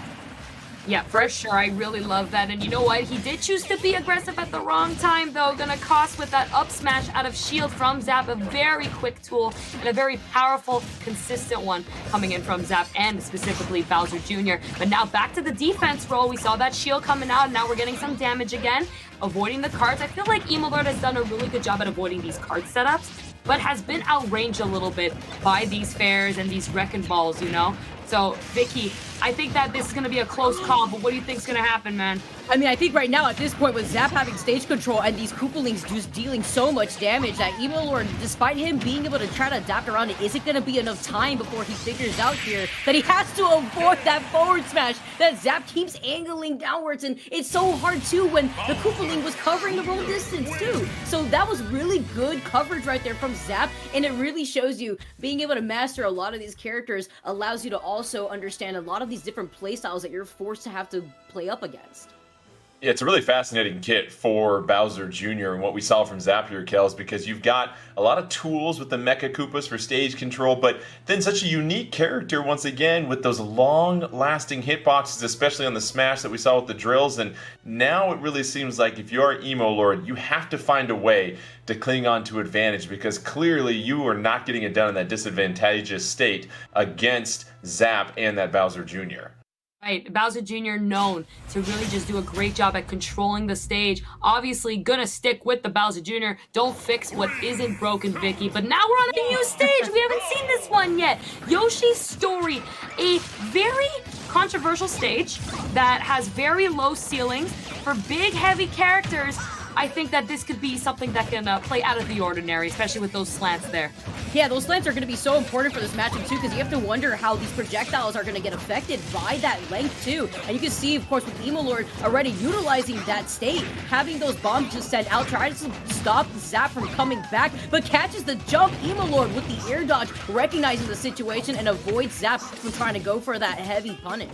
Yeah, for sure. I really love that. And you know what? He did choose to be aggressive at the wrong time, though. Gonna cost with that up smash out of shield from Zap. A very quick tool and a very powerful, consistent one coming in from Zap and specifically Bowser Jr. But now back to the defense role. We saw that shield coming out, and now we're getting some damage again. Avoiding the cards. I feel like Emo Lord has done a really good job at avoiding these card setups, but has been outranged a little bit by these fairs and these wrecking balls, So, Vicky, I think that this is going to be a close call, but what do you think's going to happen, man? I mean, I think right now at this point with Zap having stage control and these Koopalings just dealing so much damage that Emo Lord, despite him being able to try to adapt around it, isn't going to be enough time before he figures out here that he has to avoid that forward smash that Zap keeps angling downwards. And it's so hard too when the Koopaling was covering the roll distance too. So that was really good coverage right there from Zap, and it really shows you being able to master a lot of these characters allows you to also understand a lot of these different playstyles that you're forced to have to play up against. Yeah, it's a really fascinating kit for Bowser Jr. and what we saw from Zap here, Kels, because you've got a lot of tools with the Mecha Koopas for stage control, but then such a unique character once again with those long-lasting hitboxes, especially on the Smash that we saw with the drills. And now it really seems like if you're Emo Lord, you have to find a way to cling on to advantage, because clearly you are not getting it done in that disadvantageous state against Zap and that Bowser Jr. Right, Bowser Jr. known to really just do a great job at controlling the stage. Obviously, gonna stick with the Bowser Jr. Don't fix what isn't broken, Vicky. But now we're on a new stage. We haven't seen this one yet. Yoshi's Story, a very controversial stage that has very low ceilings for big, heavy characters. I think that this could be something that can play out of the ordinary, especially with those slants there. Yeah, those slants are going to be so important for this matchup too, because you have to wonder how these projectiles are going to get affected by that length too. And you can see, of course, with Emo Lord already utilizing that state, having those bombs just sent out, trying to stop Zap from coming back, but catches the jump. Emo Lord with the air dodge, recognizing the situation and avoids Zap from trying to go for that heavy punish.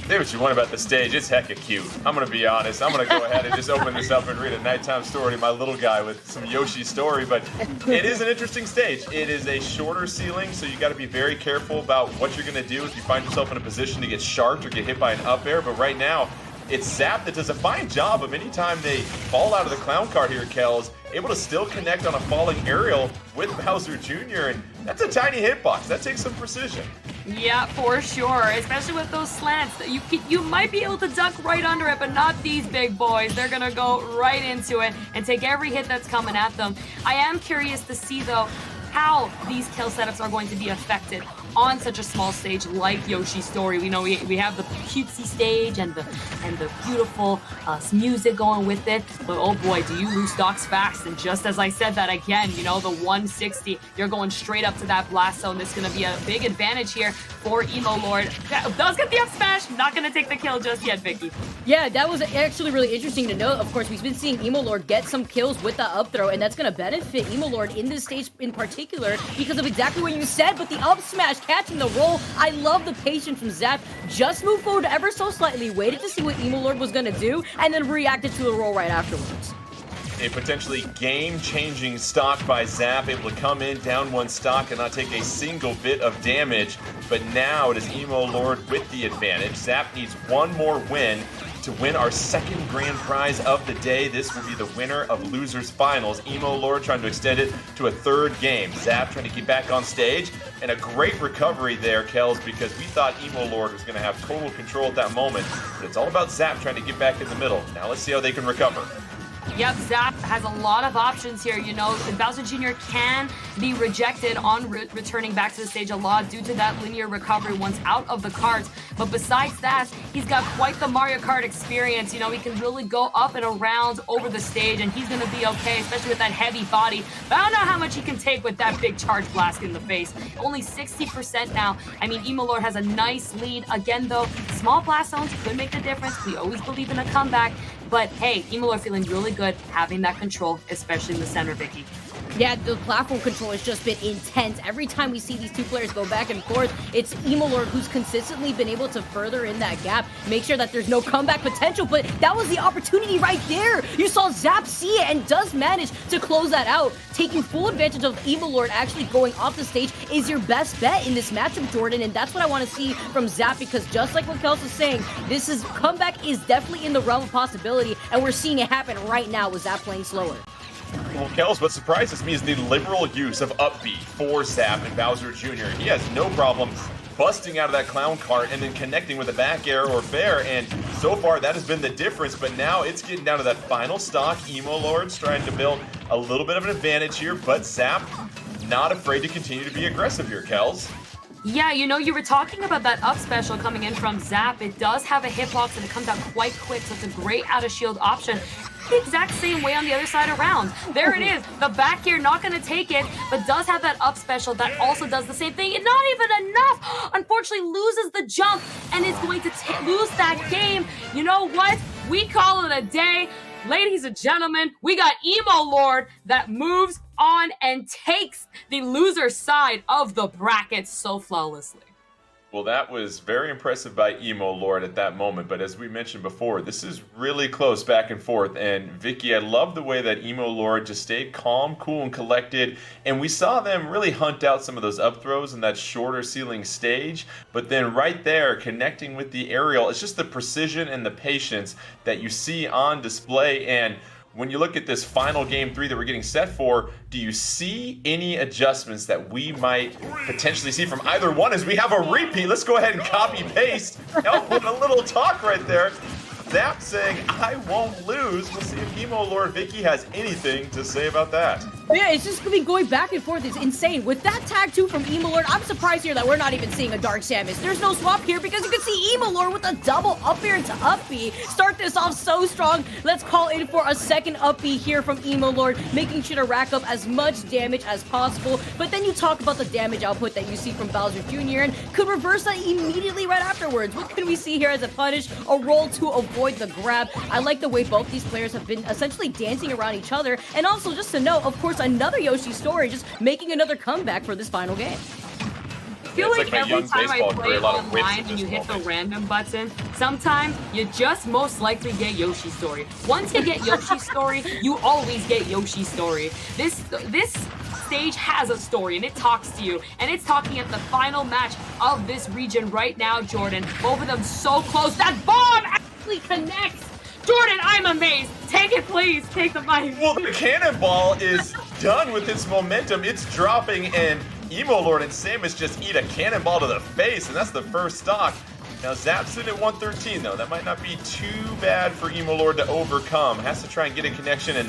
Say what you want about the stage, it's hecka cute. I'm gonna be honest, I'm gonna go ahead and just open this up and read a nighttime story to my little guy with some Yoshi Story, but it is an interesting stage. It is a shorter ceiling, so you gotta be very careful about what you're gonna do if you find yourself in a position to get sharked or get hit by an up air, but right now, it's Zap that does a fine job of anytime they fall out of the clown car here, Kells, able to still connect on a falling aerial with Bowser Jr., and that's a tiny hitbox. That takes some precision. Yeah, for sure, especially with those slants. You might be able to duck right under it, but not these big boys. They're gonna go right into it and take every hit that's coming at them. I am curious to see, though, how these kill setups are going to be affected on such a small stage like Yoshi's Story. We know we have the cutesy stage and the beautiful music going with it, but oh boy, do you lose stocks fast. And just as I said that again, you know, the 160, you're going straight up to that blast zone. This is going to be a big advantage here for Emo Lord. Does get the up smash, not going to take the kill just yet, Vicky. Yeah, that was actually really interesting to note. Of course, we've been seeing Emo Lord get some kills with the up throw, and that's going to benefit Emo Lord in this stage in particular because of exactly what you said, but the up smash catching the roll. I love the patience from Zap. Just moved forward ever so slightly, waited to see what Emo Lord was going to do, and then reacted to the roll right afterwards. A potentially game-changing stock by Zap, able to come in down one stock and not take a single bit of damage. But now it is Emo Lord with the advantage. Zap needs one more win to win our second grand prize of the day. This will be the winner of Losers Finals. Emo Lord trying to extend it to a third game. Zap trying to get back on stage. And a great recovery there, Kels, because we thought Emo Lord was going to have total control at that moment. But it's all about Zap trying to get back in the middle. Now let's see how they can recover. Yep, Zap has a lot of options here. You know, Bowser Jr. can be rejected on returning back to the stage a lot due to that linear recovery once out of the carts. But besides that, he's got quite the Mario Kart experience. You know, he can really go up and around over the stage, and he's going to be okay, especially with that heavy body. But I don't know how much he can take with that big charge blast in the face. Only 60% now. I mean, Emo Lord has a nice lead. Again, though, small blast zones could make the difference. We always believe in a comeback. But hey, Emo Lord feeling really good having that control, especially in the center, Vicky. Yeah, the platform control has just been intense. Every time we see these two players go back and forth, it's Emo Lord who's consistently been able to further in that gap, make sure that there's no comeback potential, but that was the opportunity right there. You saw Zap see it and does manage to close that out. Taking full advantage of Emo Lord actually going off the stage is your best bet in this matchup, Jordan, and that's what I want to see from Zap, because just like what Kels was saying, comeback is definitely in the realm of possibility, and we're seeing it happen right now with Zap playing slower. Well, Kels, what surprises me is the liberal use of up B for Zap and Bowser Jr. He has no problem busting out of that clown cart and then connecting with a back air or fair, and so far that has been the difference, but now it's getting down to that final stock. Emo Lord's trying to build a little bit of an advantage here, but Zap not afraid to continue to be aggressive here, Kels. Yeah, you know, you were talking about that up special coming in from Zap. It does have a hitbox and it comes out quite quick, so it's a great out-of-shield option. The exact same way on the other side around. There it is. The back here not going to take it, but does have that up special that also does the same thing. And not even enough. Unfortunately, loses the jump and is going to lose that game. You know what? We call it a day. Ladies and gentlemen, we got Emo Lord that moves on and takes the loser side of the bracket so flawlessly. Well, that was very impressive by Emo Lord at that moment, but as we mentioned before, this is really close back and forth, and Vicky, I love the way that Emo Lord just stayed calm, cool, and collected, and we saw them really hunt out some of those up throws in that shorter ceiling stage, but then right there, connecting with the aerial, it's just the precision and the patience that you see on display, and when you look at this final game 3 that we're getting set for, do you see any adjustments that we might potentially see from either one as we have a repeat? Let's go ahead and copy paste. Oh, and a little talk right there. Zap saying, I won't lose. We'll see if Emo Lord Vicky has anything to say about that. Yeah, it's just gonna be going back and forth. It's insane. With that tag 2 from Emo Lord, I'm surprised here that we're not even seeing a Dark Samus. There's no swap here because you can see Emo Lord with a double up air to up B. Start this off so strong. Let's call in for a second up B here from Emo Lord, making sure to rack up as much damage as possible. But then you talk about the damage output that you see from Bowser Jr. and could reverse that immediately right afterwards. What can we see here as a punish? A roll to avoid the grab. I like the way both these players have been essentially dancing around each other. And also, just to note, of course, another Yoshi story just making another comeback for this final game. I feel like every time I play online and you hit the random button, sometimes you just most likely get Yoshi Story. Once you get Yoshi Story, you always get Yoshi Story. This stage has a story and it talks to you, and it's talking at the final match of this region right now, Jordan. Both of them so close. That bomb actually connects. Jordan, I'm amazed. Take it, please. Take the mic. Well, the cannonball is done with its momentum. It's dropping, and Emo Lord and Samus just eat a cannonball to the face, and that's the first stock. Now, Zap's in at 113, though. That might not be too bad for Emo Lord to overcome. Has to try and get a connection, and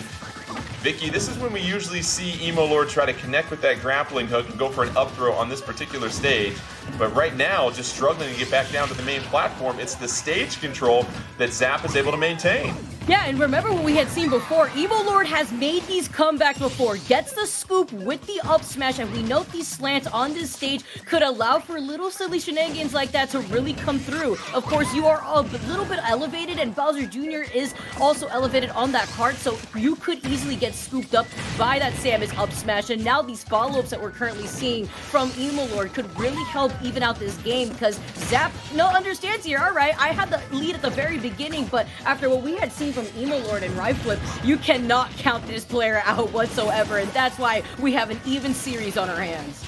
Vicky, this is when we usually see Emo Lord try to connect with that grappling hook and go for an up throw on this particular stage. But right now, just struggling to get back down to the main platform. It's the stage control that Zap is able to maintain. Yeah, and remember what we had seen before. Emo Lord has made these comebacks before, gets the scoop with the up smash, and we note these slants on this stage could allow for little silly shenanigans like that to really come through. Of course, you are a little bit elevated, and Bowser Jr. is also elevated on that cart, so you could easily get scooped up by that Samus up smash, and now these follow-ups that we're currently seeing from Emo Lord could really help even out this game, because Zap understands here. All right, I had the lead at the very beginning, but after what we had seen from Emo Lord and Ryflip, you cannot count this player out whatsoever, and that's why we have an even series on our hands.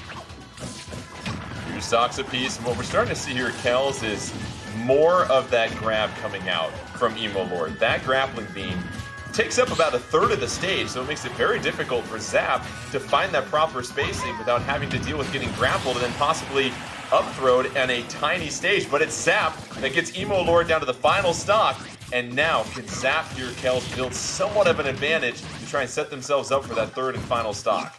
2 stocks apiece, and what we're starting to see here, Kels, is more of that grab coming out from Emo Lord. That grappling beam takes up about a third of the stage, so it makes it very difficult for Zap to find that proper spacing without having to deal with getting grappled and then possibly up-throwed on a tiny stage. But it's Zap that gets Emo Lord down to the final stock, and now can Zap here, Kels, build somewhat of an advantage to try and set themselves up for that third and final stock.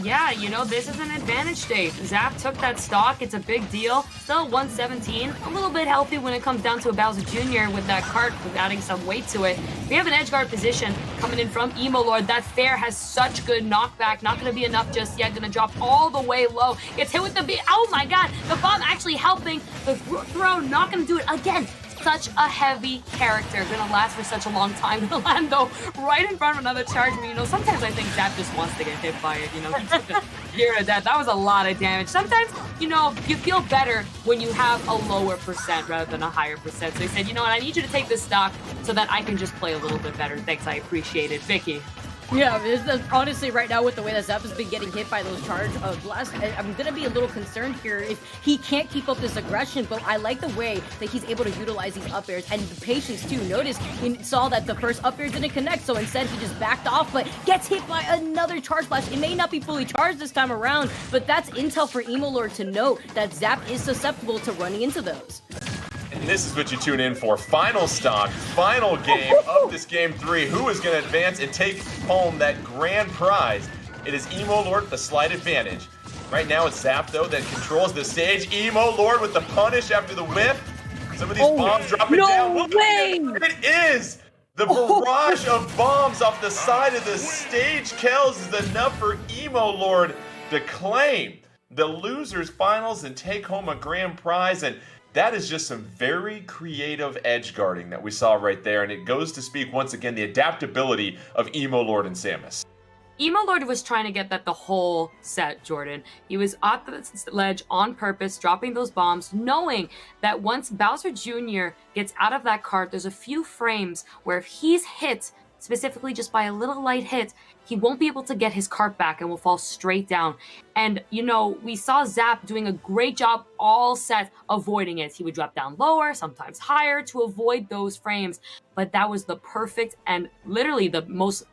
Yeah, you know, this is an advantage stage. Zap took that stock. It's a big deal. Still 117. A little bit healthy when it comes down to a Bowser Jr. with that cart, with adding some weight to it. We have an edge guard position coming in from Emo Lord. That fair has such good knockback. Not going to be enough just yet. Going to drop all the way low. Gets hit with the oh my god. The bomb actually helping. The throw not going to do it again. Such a heavy character, gonna last for such a long time. Gonna land though right in front of another charge. You know, sometimes I think Zap just wants to get hit by it. You know, he took a year of that. That was a lot of damage. Sometimes, you know, you feel better when you have a lower percent rather than a higher percent. So he said, you know what, I need you to take this stock so that I can just play a little bit better. Thanks, I appreciate it, Vicky. Yeah, honestly, right now with the way that Zap has been getting hit by those charge blasts, I'm gonna be a little concerned here if he can't keep up this aggression, but I like the way that he's able to utilize these up airs and the patience too. Notice he saw that the first up air didn't connect, so instead he just backed off, but gets hit by another charge blast. It may not be fully charged this time around, but that's intel for Emo Lord to note that Zap is susceptible to running into those. And this is what you tune in for. Final stock, final game of this game 3. Who is going to advance and take home that grand prize? It is Emo Lord with a slight advantage. Right now it's Zap, though, that controls the stage. Emo Lord with the punish after the whip. Some of these bombs dropping down. No way! It is! The barrage of bombs off the side of the stage, Kels, is enough for Emo Lord to claim the losers finals and take home a grand prize. And that is just some very creative edge guarding that we saw right there, and it goes to speak once again the adaptability of Emo Lord and Samus. Emo Lord was trying to get that the whole set, Jordan. He was at the ledge on purpose, dropping those bombs, knowing that once Bowser Jr. gets out of that cart, there's a few frames where if he's hit, specifically just by a little light hit, he won't be able to get his cart back and will fall straight down. And, you know, we saw Zap doing a great job all set avoiding it. He would drop down lower, sometimes higher, to avoid those frames. But that was the perfect and literally the most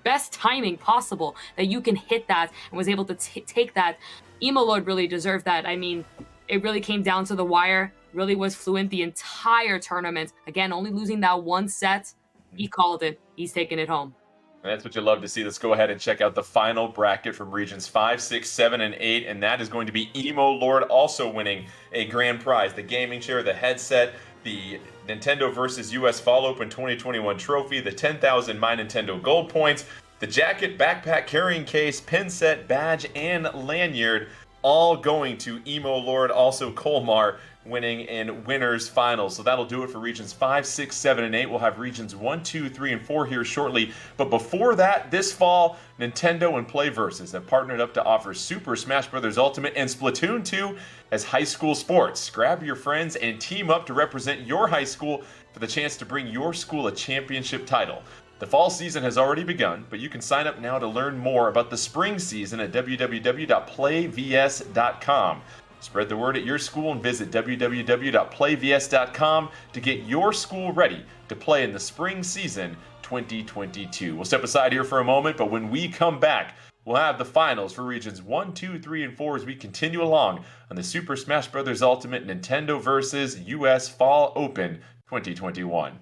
best timing possible that you can hit that, and was able to take that. Emo Lord really deserved that. I mean, it really came down to the wire, really was fluent the entire tournament. Again, only losing that one set. He called it. He's taking it home. And that's what you love to see. Let's go ahead and check out the final bracket from regions 5, 6, 7, and 8. And that is going to be Emo Lord also winning a grand prize. The gaming chair, the headset, the NintendoVS US Fall Open 2021 trophy, the 10,000 My Nintendo Gold points, the jacket, backpack, carrying case, pin set, badge, and lanyard. All going to Emo Lord. Also Colmar winning in winners finals. So that'll do it for regions 5, 6, 7, and 8. We'll have regions 1, 2, 3, and 4 here shortly. But before that, this fall, Nintendo and PlayVS have partnered up to offer Super Smash Bros. Ultimate and Splatoon 2 as high school sports. Grab your friends and team up to represent your high school for the chance to bring your school a championship title. The fall season has already begun, but you can sign up now to learn more about the spring season at www.playvs.com. Spread the word at your school and visit www.playvs.com to get your school ready to play in the spring season 2022. We'll step aside here for a moment, but when we come back, we'll have the finals for regions 1, 2, 3, and 4 as we continue along on the Super Smash Bros. Ultimate NintendoVS US Fall Open 2021.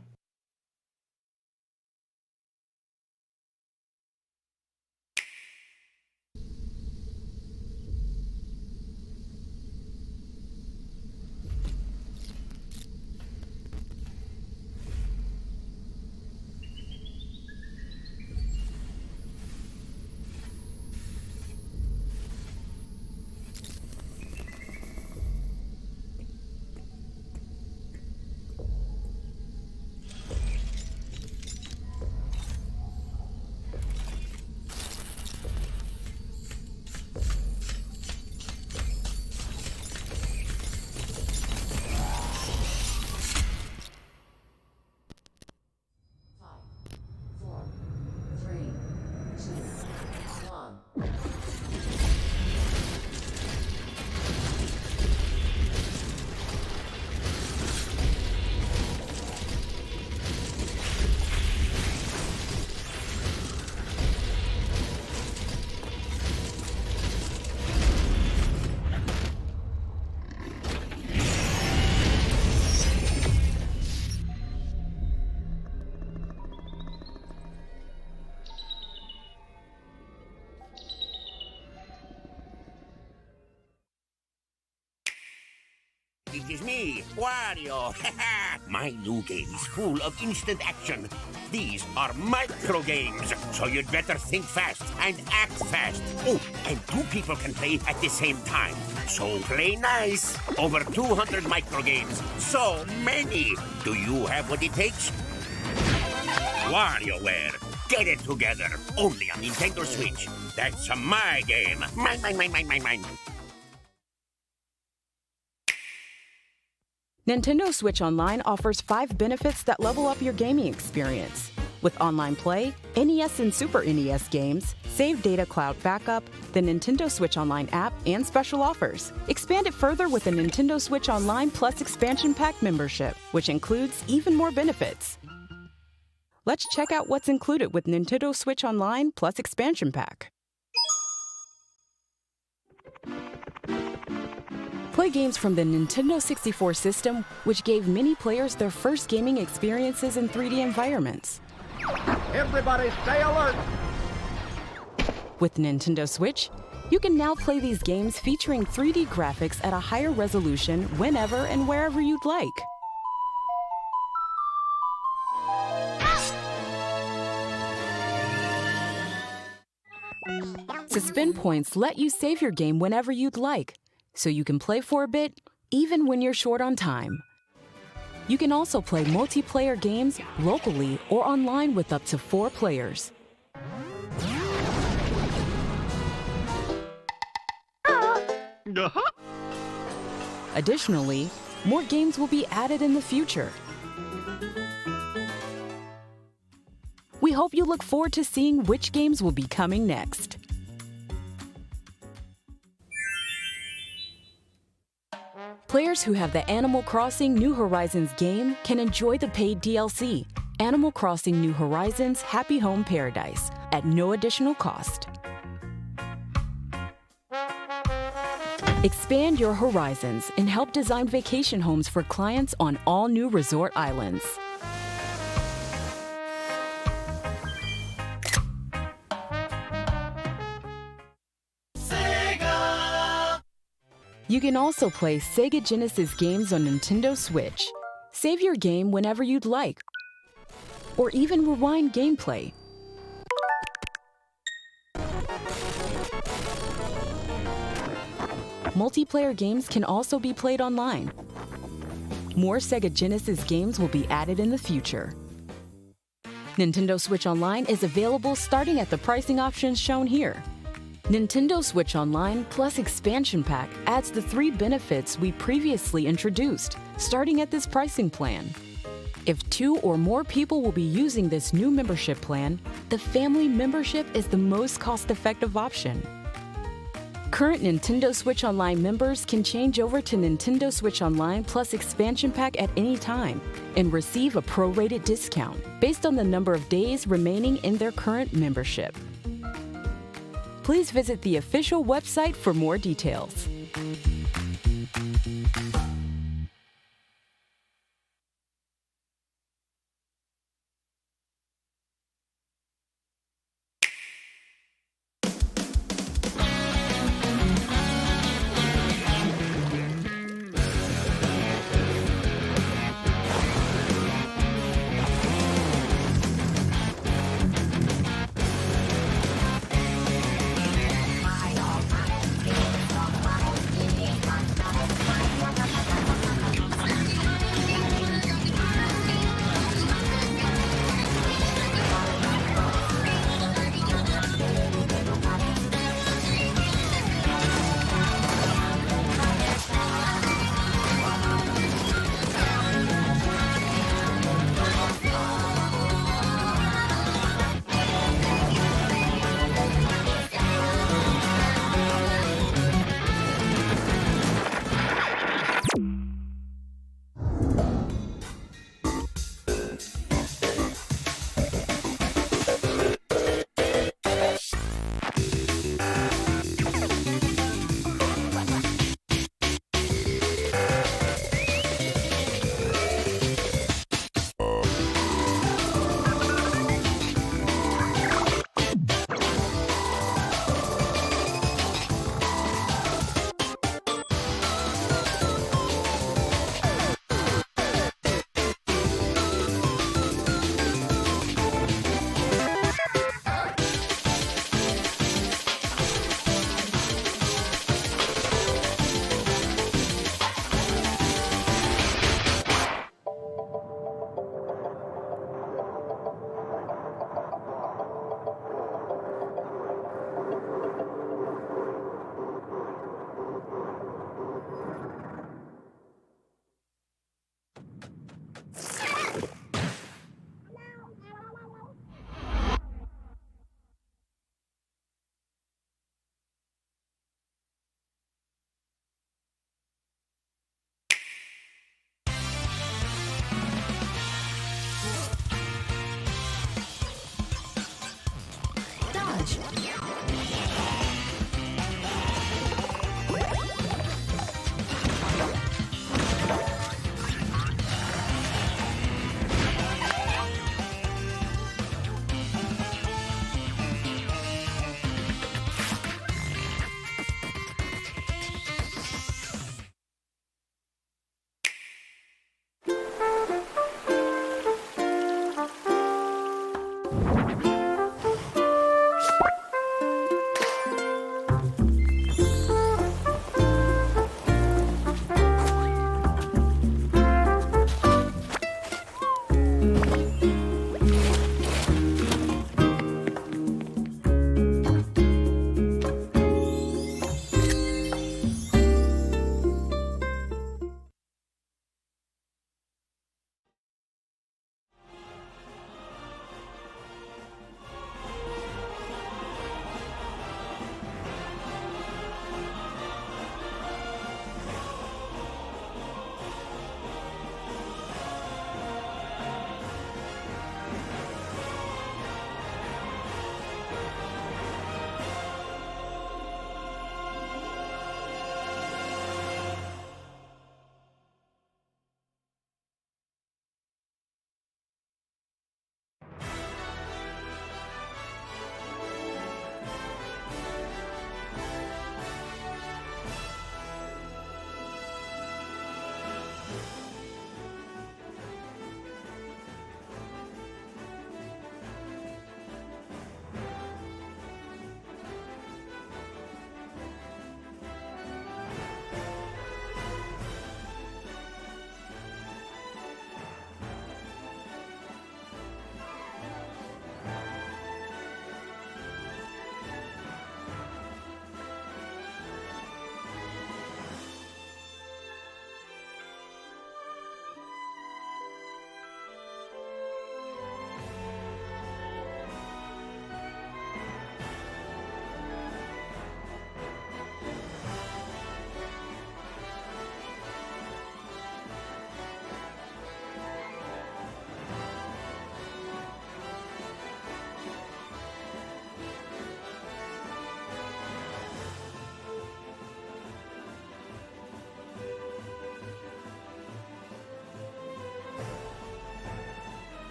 It is me, Wario. My new game is full of instant action. These are micro games, so you'd better think fast and act fast. Oh, and 2 people can play at the same time. So play nice. Over 200 micro games. So many. Do you have what it takes? WarioWare. Get it together. Only on Nintendo Switch. That's my game. Mine. Nintendo Switch Online offers 5 benefits that level up your gaming experience. With online play, NES and Super NES games, save data cloud backup, the Nintendo Switch Online app, and special offers. Expand it further with a Nintendo Switch Online Plus Expansion Pack membership, which includes even more benefits. Let's check out what's included with Nintendo Switch Online Plus Expansion Pack. Play games from the Nintendo 64 system, which gave many players their first gaming experiences in 3D environments. Everybody stay alert! With Nintendo Switch, you can now play these games featuring 3D graphics at a higher resolution whenever and wherever you'd like. Suspend points let you save your game whenever you'd like, so you can play for a bit, even when you're short on time. You can also play multiplayer games locally or online with up to 4 players. Additionally, more games will be added in the future. We hope you look forward to seeing which games will be coming next. Players who have the Animal Crossing New Horizons game can enjoy the paid DLC, Animal Crossing New Horizons Happy Home Paradise, at no additional cost. Expand your horizons and help design vacation homes for clients on all new resort islands. You can also play Sega Genesis games on Nintendo Switch. Save your game whenever you'd like, or even rewind gameplay. Multiplayer games can also be played online. More Sega Genesis games will be added in the future. Nintendo Switch Online is available starting at the pricing options shown here. Nintendo Switch Online Plus Expansion Pack adds the 3 benefits we previously introduced, starting at this pricing plan. If 2 or more people will be using this new membership plan, the family membership is the most cost-effective option. Current Nintendo Switch Online members can change over to Nintendo Switch Online Plus Expansion Pack at any time and receive a prorated discount based on the number of days remaining in their current membership. Please visit the official website for more details.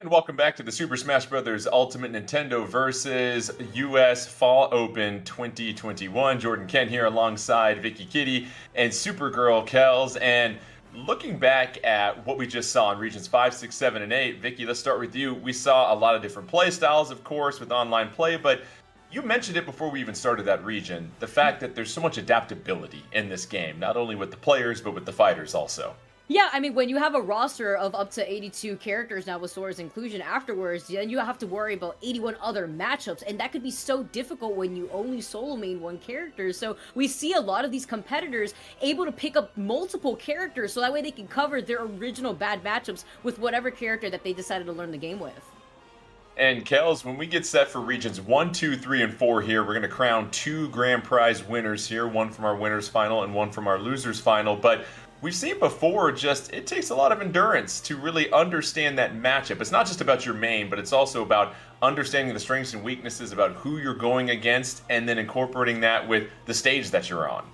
And welcome back to the Super Smash Bros. Ultimate Nintendo vs. US Fall Open 2021. Jordan Kent here alongside Vicky Kitty and Supergirl Kells. And looking back at what we just saw in Regions 5, 6, 7, and 8, Vicky, let's start with you. We saw a lot of different play styles, of course, with online play, but you mentioned it before we even started that region, the fact that there's so much adaptability in this game, not only with the players, but with the fighters also. Yeah, I mean, when you have a roster of up to 82 characters now with Sora's inclusion afterwards, then you have to worry about 81 other matchups, and that could be so difficult when you only solo main one character. So we see a lot of these competitors able to pick up multiple characters, so that way they can cover their original bad matchups with whatever character that they decided to learn the game with. And Kels, when we get set for regions 1, 2, 3, and 4 here, we're going to crown 2 grand prize winners here, one from our winners final and one from our losers final. But we've seen before, just it takes a lot of endurance to really understand that matchup. It's not just about your main, but it's also about understanding the strengths and weaknesses, about who you're going against, and then incorporating that with the stage that you're on.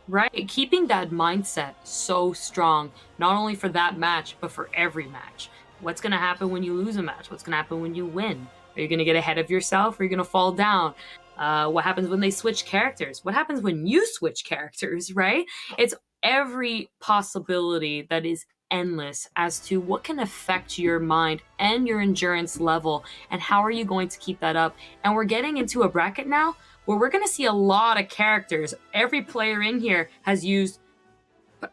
Right, keeping that mindset so strong, not only for that match, but for every match. What's going to happen when you lose a match? What's going to happen when you win? Are you going to get ahead of yourself? Or are you going to fall down? What happens when they switch characters? What happens when you switch characters, right? It's every possibility that is endless as to what can affect your mind and your endurance level, and how are you going to keep that up. And we're getting into a bracket now where we're going to see a lot of characters. Every player in here has used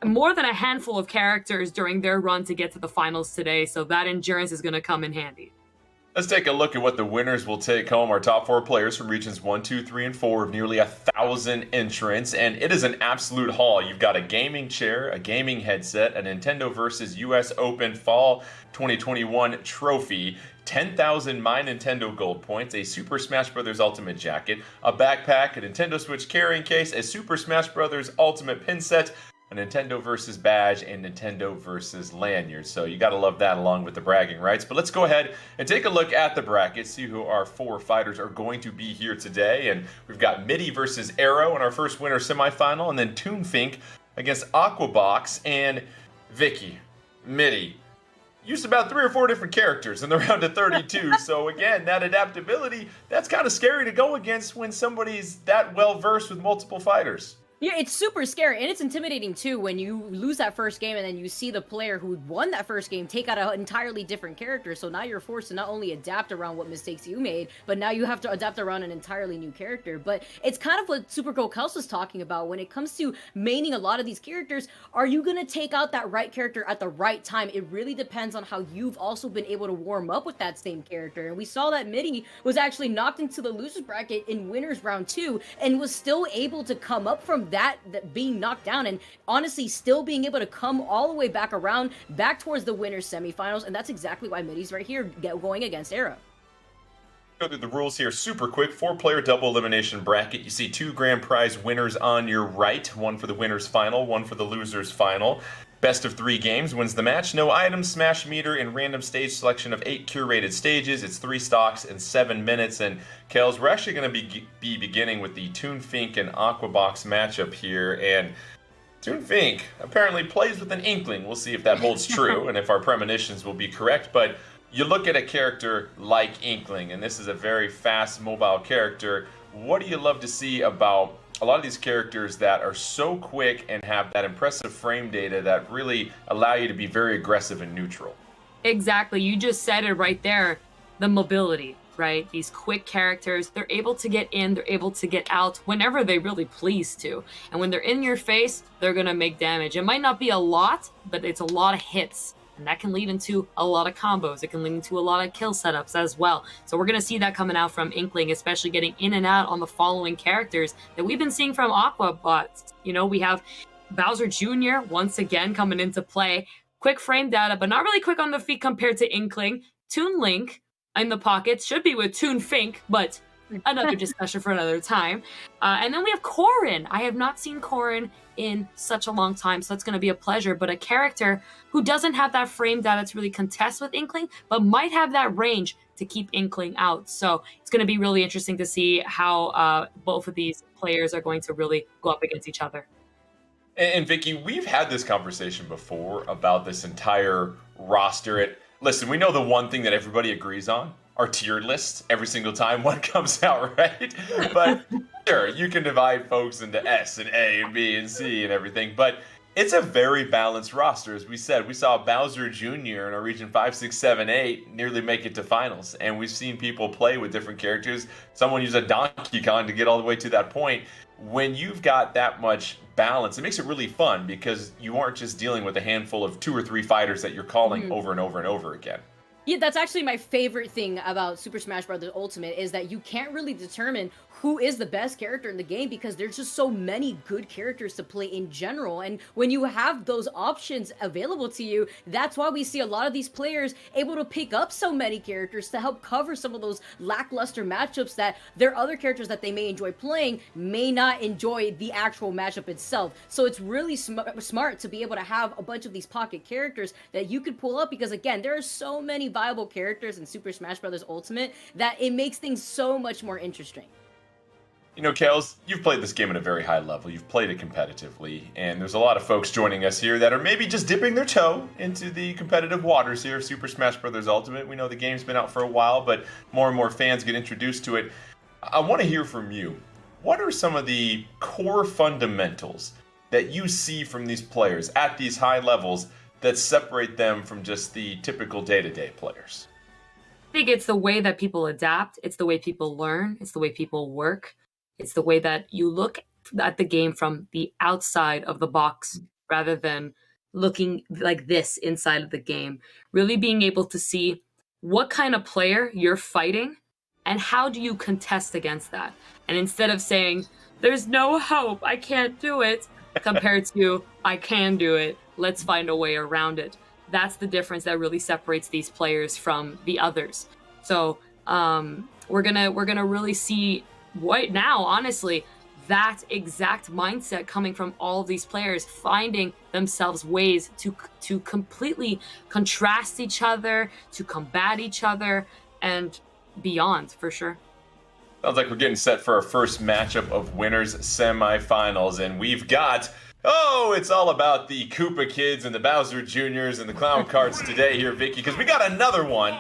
more than a handful of characters during their run to get to the finals today, so that endurance is going to come in handy. Let's take a look at what the winners will take home. Our top 4 players from regions 1, 2, 3, and 4 of nearly 1,000 entrants, and it is an absolute haul. You've got a gaming chair, a gaming headset, a Nintendo vs. US Open Fall 2021 trophy, 10,000 My Nintendo Gold points, a Super Smash Bros. Ultimate jacket, a backpack, a Nintendo Switch carrying case, a Super Smash Bros. Ultimate pin set, a Nintendo vs. badge, and Nintendo vs. lanyard. So you gotta love that along with the bragging rights. But let's go ahead and take a look at the bracket, see who our 4 fighters are going to be here today. And we've got Mitty versus Arrow in our first winner semifinal, and then Toonfink against Aquabox. And Vicky, Mitty, used about 3 or 4 different characters in the round of 32. So again, that adaptability, that's kind of scary to go against when somebody's that well versed with multiple fighters. Yeah, it's super scary, and it's intimidating too when you lose that first game and then you see the player who won that first game take out an entirely different character. So now you're forced to not only adapt around what mistakes you made, but now you have to adapt around an entirely new character. But it's kind of what Supergirl Kels was talking about when it comes to maining a lot of these characters. Are you going to take out that right character at the right time? It really depends on how you've also been able to warm up with that same character. And we saw that Mitty was actually knocked into the losers bracket in winners round 2 and was still able to come up from that being knocked down, and honestly still being able to come all the way back around, back towards the winners semifinals, and that's exactly why Mitty's right here going against Arrow. Go through the rules here super quick. 4-player double elimination bracket. You see 2 grand prize winners on your right, one for the winners final, one for the losers final. Best of 3 games wins the match. No items, smash meter, and random stage selection of 8 curated stages. It's 3 stocks in 7 minutes. And Kels, we're actually going to be beginning with the Toonfink and Aquabox matchup here. And Toonfink apparently plays with an inkling. We'll see if that holds true and if our premonitions will be correct. But you look at a character like Inkling, and this is a very fast, mobile character. What do you love to see about a lot of these characters that are so quick and have that impressive frame data that really allow you to be very aggressive and neutral? Exactly. You just said it right there. The mobility, right? These quick characters, they're able to get in, they're able to get out whenever they really please to. And when they're in your face, they're going to make damage. It might not be a lot, but it's a lot of hits. And that can lead into a lot of combos. It can lead into a lot of kill setups as well. So we're going to see that coming out from Inkling, especially getting in and out on the following characters that we've been seeing from Aquabots. You know, we have Bowser Jr. once again coming into play. Quick frame data, but not really quick on the feet compared to Inkling. Toon Link in the pockets should be with Toonfink, but another discussion for another time. And then we have Corrin. I have not seen Corrin in such a long time, so that's going to be a pleasure. But a character who doesn't have that frame data to really contest with Inkling, but might have that range to keep Inkling out. So it's going to be really interesting to see how both of these players are going to really go up against each other. And Vicky, we've had this conversation before about this entire roster. Listen, we know the one thing that everybody agrees on, our tier lists every single time one comes out, right? But sure, you can divide folks into S and A and B and C and everything, but it's a very balanced roster. As we said, we saw Bowser Jr. in our region 5, 6, 7, 8 nearly make it to finals, and we've seen people play with different characters. Someone use a Donkey Kong to get all the way to that point. When you've got that much balance, it makes it really fun because you aren't just dealing with a handful of 2 or 3 fighters that you're calling over and over and over again. Yeah, that's actually my favorite thing about Super Smash Bros. Ultimate is that you can't really determine who is the best character in the game because there's just so many good characters to play in general. And when you have those options available to you, that's why we see a lot of these players able to pick up so many characters to help cover some of those lackluster matchups that their other characters that they may enjoy playing may not enjoy the actual matchup itself. So it's really smart to be able to have a bunch of these pocket characters that you could pull up because, again, there are so many viable characters in Super Smash Bros. Ultimate that it makes things so much more interesting. You know, Kels, you've played this game at a very high level. You've played it competitively, and there's a lot of folks joining us here that are maybe just dipping their toe into the competitive waters here of Super Smash Bros. Ultimate. We know the game's been out for a while, but more and more fans get introduced to it. I want to hear from you. What are some of the core fundamentals that you see from these players at these high levels that separate them from just the typical day-to-day players? I think it's the way that people adapt. It's the way people learn. It's the way people work. It's the way that you look at the game from the outside of the box rather than looking like this inside of the game. Really being able to see what kind of player you're fighting and how do you contest against that. And instead of saying, there's no hope, I can't do it, compared to, I can do it, let's find a way around it. That's the difference that really separates these players from the others. So we're gonna really see right now, honestly, that exact mindset coming from all of these players, finding themselves ways to completely contrast each other, to combat each other, and beyond, for sure. Sounds like we're getting set for our first matchup of winners semifinals, and we've got, it's all about the Koopa Kids and the Bowser Juniors and the Clown Carts today here, Vicky, because we got another one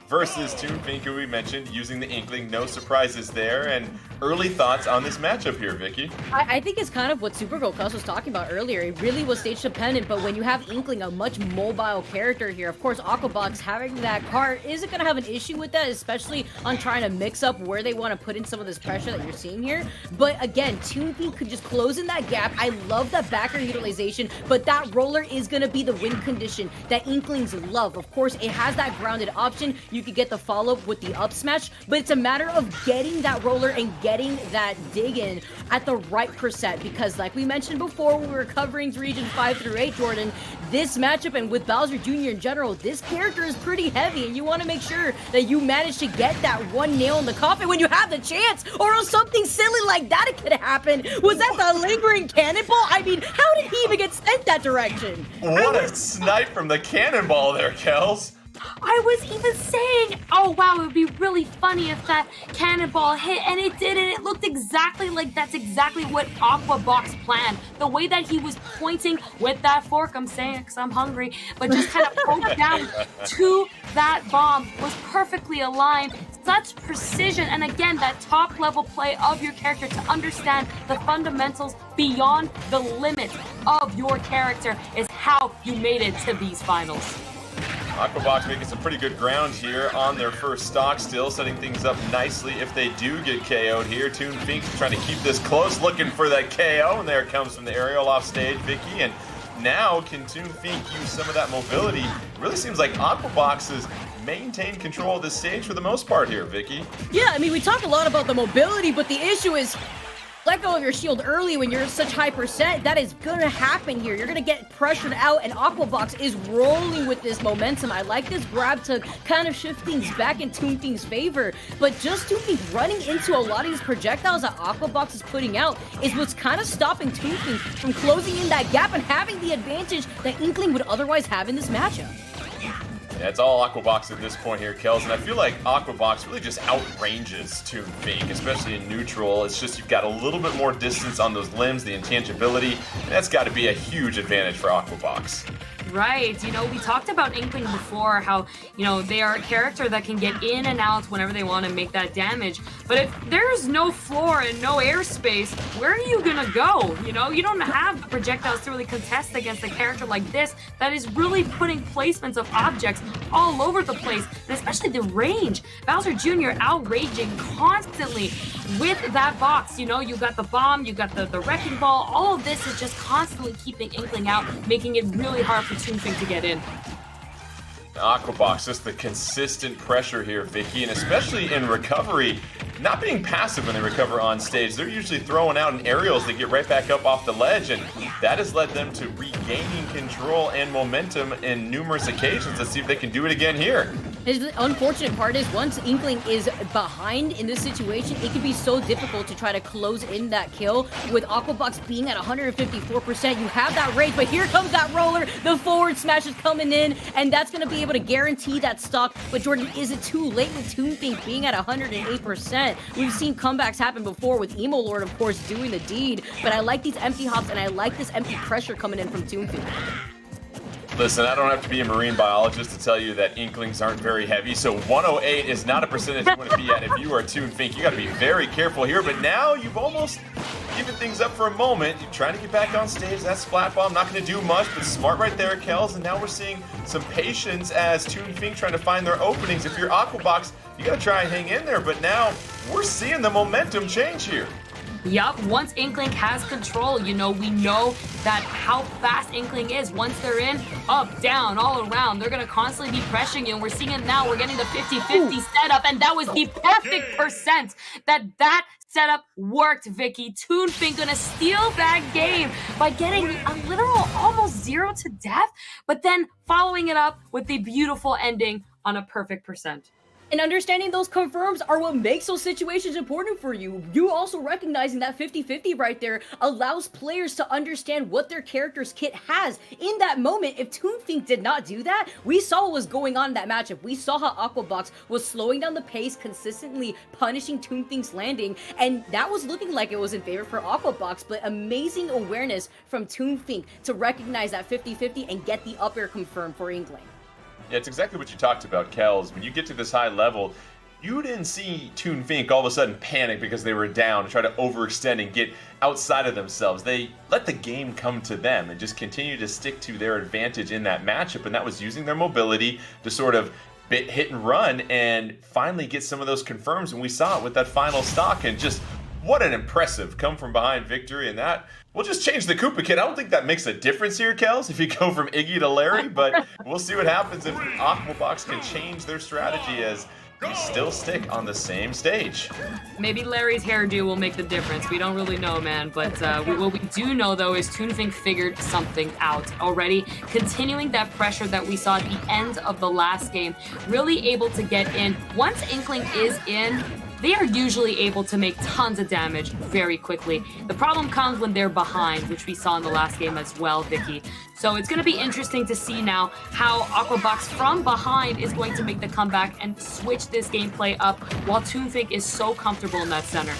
versus Toonfink, who we mentioned, using the Inkling. No surprises there. And early thoughts on this matchup here, Vicky? I think it's kind of what Supergirl Cuss was talking about earlier. It really was stage dependent, but when you have Inkling, a much mobile character here, of course, Aquabox having that cart isn't going to have an issue with that, especially on trying to mix up where they want to put in some of this pressure that you're seeing here. But again, Toonfink could just close in that gap. I love that backer utilization, but that roller is going to be the win condition that Inklings love. Of course, it has that grounded option. You could get the follow-up with the up smash, but it's a matter of getting that roller and getting that dig in at the right percent, because like we mentioned before when we were covering region 5 through 8, Jordan, this matchup and with Bowser Jr. in general, this character is pretty heavy, and you want to make sure that you manage to get that one nail in the coffin when you have the chance, or else something silly like that could happen. Was that the lingering cannonball? I mean, how did he even get sent that direction? What a snipe from the cannonball there, Kels. I was even saying, oh wow, it would be really funny if that cannonball hit, and it did, and it looked exactly like that's exactly what Aquabox planned. The way that he was pointing with that fork, I'm saying it because I'm hungry, but just kind of poked down to that bomb was perfectly aligned. Such precision, and again, that top level play of your character to understand the fundamentals beyond the limit of your character is how you made it to these finals. Aquabox making some pretty good ground here on their first stock, still setting things up nicely if they do get KO'd here. Toonfink trying to keep this close, looking for that KO, and there it comes from the aerial off stage, Vicky. And now, can Toonfink use some of that mobility? It really seems like Aquabox has maintained control of the stage for the most part here, Vicky. Yeah, I mean, we talk a lot about the mobility, but the issue is let go of your shield early when you're such high percent. That is gonna happen here. You're gonna get pressured out, and Aquabox is rolling with this momentum. I like this grab to kind of shift things back in Toonfink's favor, but just Toonfink running into a lot of these projectiles that Aquabox is putting out is what's kind of stopping Toonfink from closing in that gap and having the advantage that Inkling would otherwise have in this matchup. Yeah, it's all Aquabox at this point here, Kels, and I feel like Aquabox really just outranges Toonfink, especially in neutral. It's just you've got a little bit more distance on those limbs, the intangibility, and that's got to be a huge advantage for Aquabox. Right. You know, we talked about Inkling before, how, you know, they are a character that can get in and out whenever they want to make that damage. But if there's no floor and no airspace, where are you going to go? You know, you don't have the projectiles to really contest against a character like this that is really putting placements of objects all over the place, and especially the range. Bowser Jr. outraging constantly with that box. You know, you got the bomb, you got the wrecking ball. All of this is just constantly keeping Inkling out, making it really hard for Toonfing to get in. Aquabox, just the consistent pressure here, Vicky, and especially in recovery, not being passive when they recover on stage. They're usually throwing out in aerials to get right back up off the ledge, and that has led them to regaining control and momentum in numerous occasions. Let's see if they can do it again here. The unfortunate part is once Inkling is behind in this situation, it can be so difficult to try to close in that kill. With Aquabox being at 154%, you have that rage, but here comes that roller. The forward smash is coming in, and that's going to be able to guarantee that stock. But Jordan, is it too late with Toonfing being at 108%? We've seen comebacks happen before with Emo Lord, of course, doing the deed. But I like these empty hops, and I like this empty pressure coming in from Toonfing. Listen, I don't have to be a marine biologist to tell you that Inklings aren't very heavy, so 108 is not a percentage you want to be at if you are Toonfink. You got to be very careful here, but now you've almost given things up for a moment. You're trying to get back on stage. That splat bomb not going to do much, but smart right there, Kels. And now we're seeing some patience as Toonfink trying to find their openings. If you're Aquabox, you got to try and hang in there, but now we're seeing the momentum change here. Yup, once Inkling has control, you know, we know that how fast Inkling is. Once they're in, up, down, all around, they're going to constantly be pressuring you, and we're seeing it now. We're getting the 50-50 setup, and that was the perfect percent that setup worked, Vicky. Toonfink gonna steal that game by getting a literal almost 0 to death, but then following it up with the beautiful ending on a perfect percent. And understanding those confirms are what makes those situations important for you. You also recognizing that 50-50 right there allows players to understand what their character's kit has. In that moment, if Toonfink did not do that, we saw what was going on in that matchup. We saw how Aquabox was slowing down the pace, consistently punishing Toonfink's landing, and that was looking like it was in favor for Aquabox, but amazing awareness from Toonfink to recognize that 50-50 and get the up air confirmed for Inkling. Yeah, it's exactly what you talked about, Kels. When you get to this high level, you didn't see Toonfink all of a sudden panic because they were down and try to overextend and get outside of themselves. They let the game come to them and just continue to stick to their advantage in that matchup, and that was using their mobility to sort of hit and run and finally get some of those confirms, and we saw it with that final stock, and just what an impressive come from behind victory. And that will just change the Koopa kit. I don't think that makes a difference here, Kels, if you go from Iggy to Larry, but we'll see what happens if Aquabox can change their strategy as you still stick on the same stage. Maybe Larry's hairdo will make the difference. We don't really know, man. But what we do know, though, is Toonfink figured something out already. Continuing that pressure that we saw at the end of the last game, really able to get in. Once Inkling is in, they are usually able to make tons of damage very quickly. The problem comes when they're behind, which we saw in the last game as well, Vicky. So it's going to be interesting to see now how Aquabox from behind is going to make the comeback and switch this gameplay up while Toonfink is so comfortable in that center.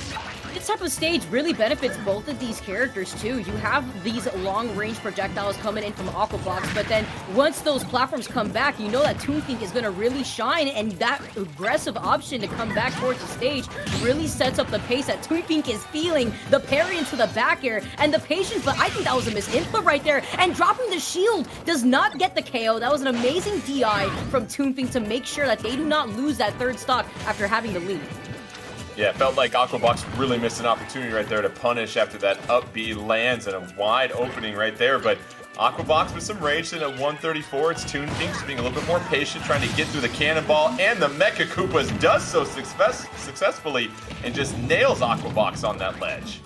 This type of stage really benefits both of these characters too. You have these long-range projectiles coming in from Aquabox, but then once those platforms come back, you know that Toonfink is going to really shine, and that aggressive option to come back towards the stage really sets up the pace that Toonfink is feeling. The parry into the back air and the patience, but I think that was a misinput right there, and dropping the shield does not get the KO. That was an amazing DI from Toonfink to make sure that they do not lose that third stock after having the lead. Yeah, it felt like Aquabox really missed an opportunity right there to punish after that up B lands and a wide opening right there. But Aquabox with some rage in at 134. It's Toonfink just being a little bit more patient, trying to get through the cannonball. And the Mecha Koopas does so successfully and just nails Aquabox on that ledge.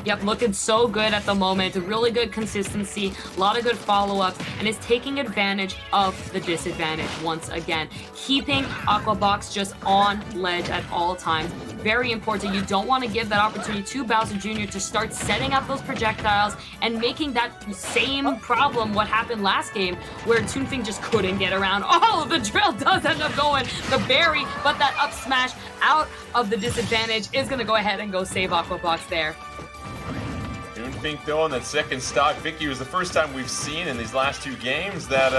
Yep, looking so good at the moment. Really good consistency, a lot of good follow-ups, and is taking advantage of the disadvantage once again. Keeping Aquabox just on ledge at all times. Very important. You don't want to give that opportunity to Bowser Jr. to start setting up those projectiles and making that same problem what happened last game where Toonfink just couldn't get around. Oh, the drill does end up going the berry, but that up smash out of the disadvantage is going to go ahead and go save Aquabox there. Toonfink, though, on that second stock. Vicky, was the first time we've seen in these last 2 games that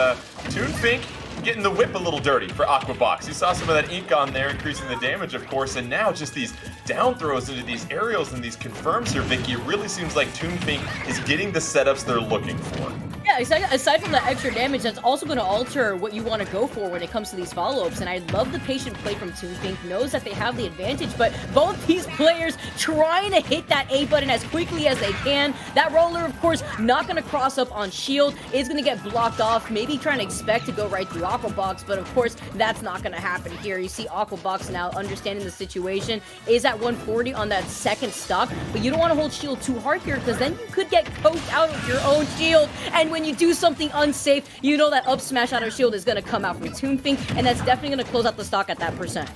Toonfink getting the whip a little dirty for Aquabox. You saw some of that ink on there, increasing the damage, of course, and now just these down throws into these aerials and these confirms here, Vicky. It really seems like Toonfink is getting the setups they're looking for. Yeah, aside from that extra damage, that's also going to alter what you want to go for when it comes to these follow-ups. And I love the patient play from Toonfink, knows that they have the advantage, but both these players trying to hit that A button as quickly as they can. That roller, of course, not going to cross up on shield, is going to get blocked off, maybe trying to expect to go right through Aquabox, but of course, that's not going to happen here. You see Aquabox now understanding the situation, is at 140 on that second stock, but you don't want to hold shield too hard here, because then you could get coached out of your own shield, and when you do something unsafe, you know that up smash out of shield is going to come out from Toonfink, and that's definitely going to close out the stock at that percent.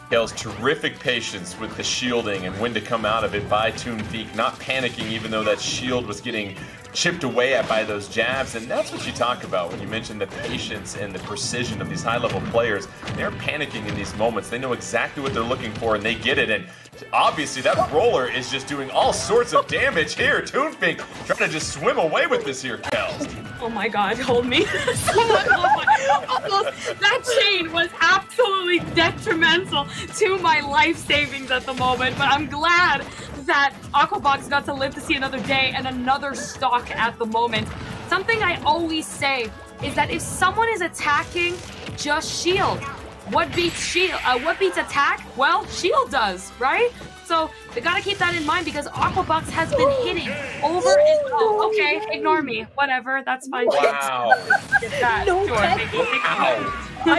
Kale's terrific patience with the shielding and when to come out of it by Toonfink, not panicking even though that shield was getting chipped away at by those jabs, and that's what you talk about when you mention the patience and the precision of these high-level players. They're panicking in these moments. They know exactly what they're looking for, and they get it, and obviously that roller is just doing all sorts of damage here. Toonfink trying to just swim away with this here, Kels. Oh my god, hold me. That chain was absolutely detrimental to my life savings at the moment, but I'm glad that Aquabox got to live to see another day and another stock at the moment. Something I always say is that if someone is attacking, just shield. What beats shield? What beats attack? Well, shield does, right? So they gotta keep that in mind because Aquabox has been hitting over and oh, okay, ignore me. Whatever, that's fine. Wow. Get that. No, Sure,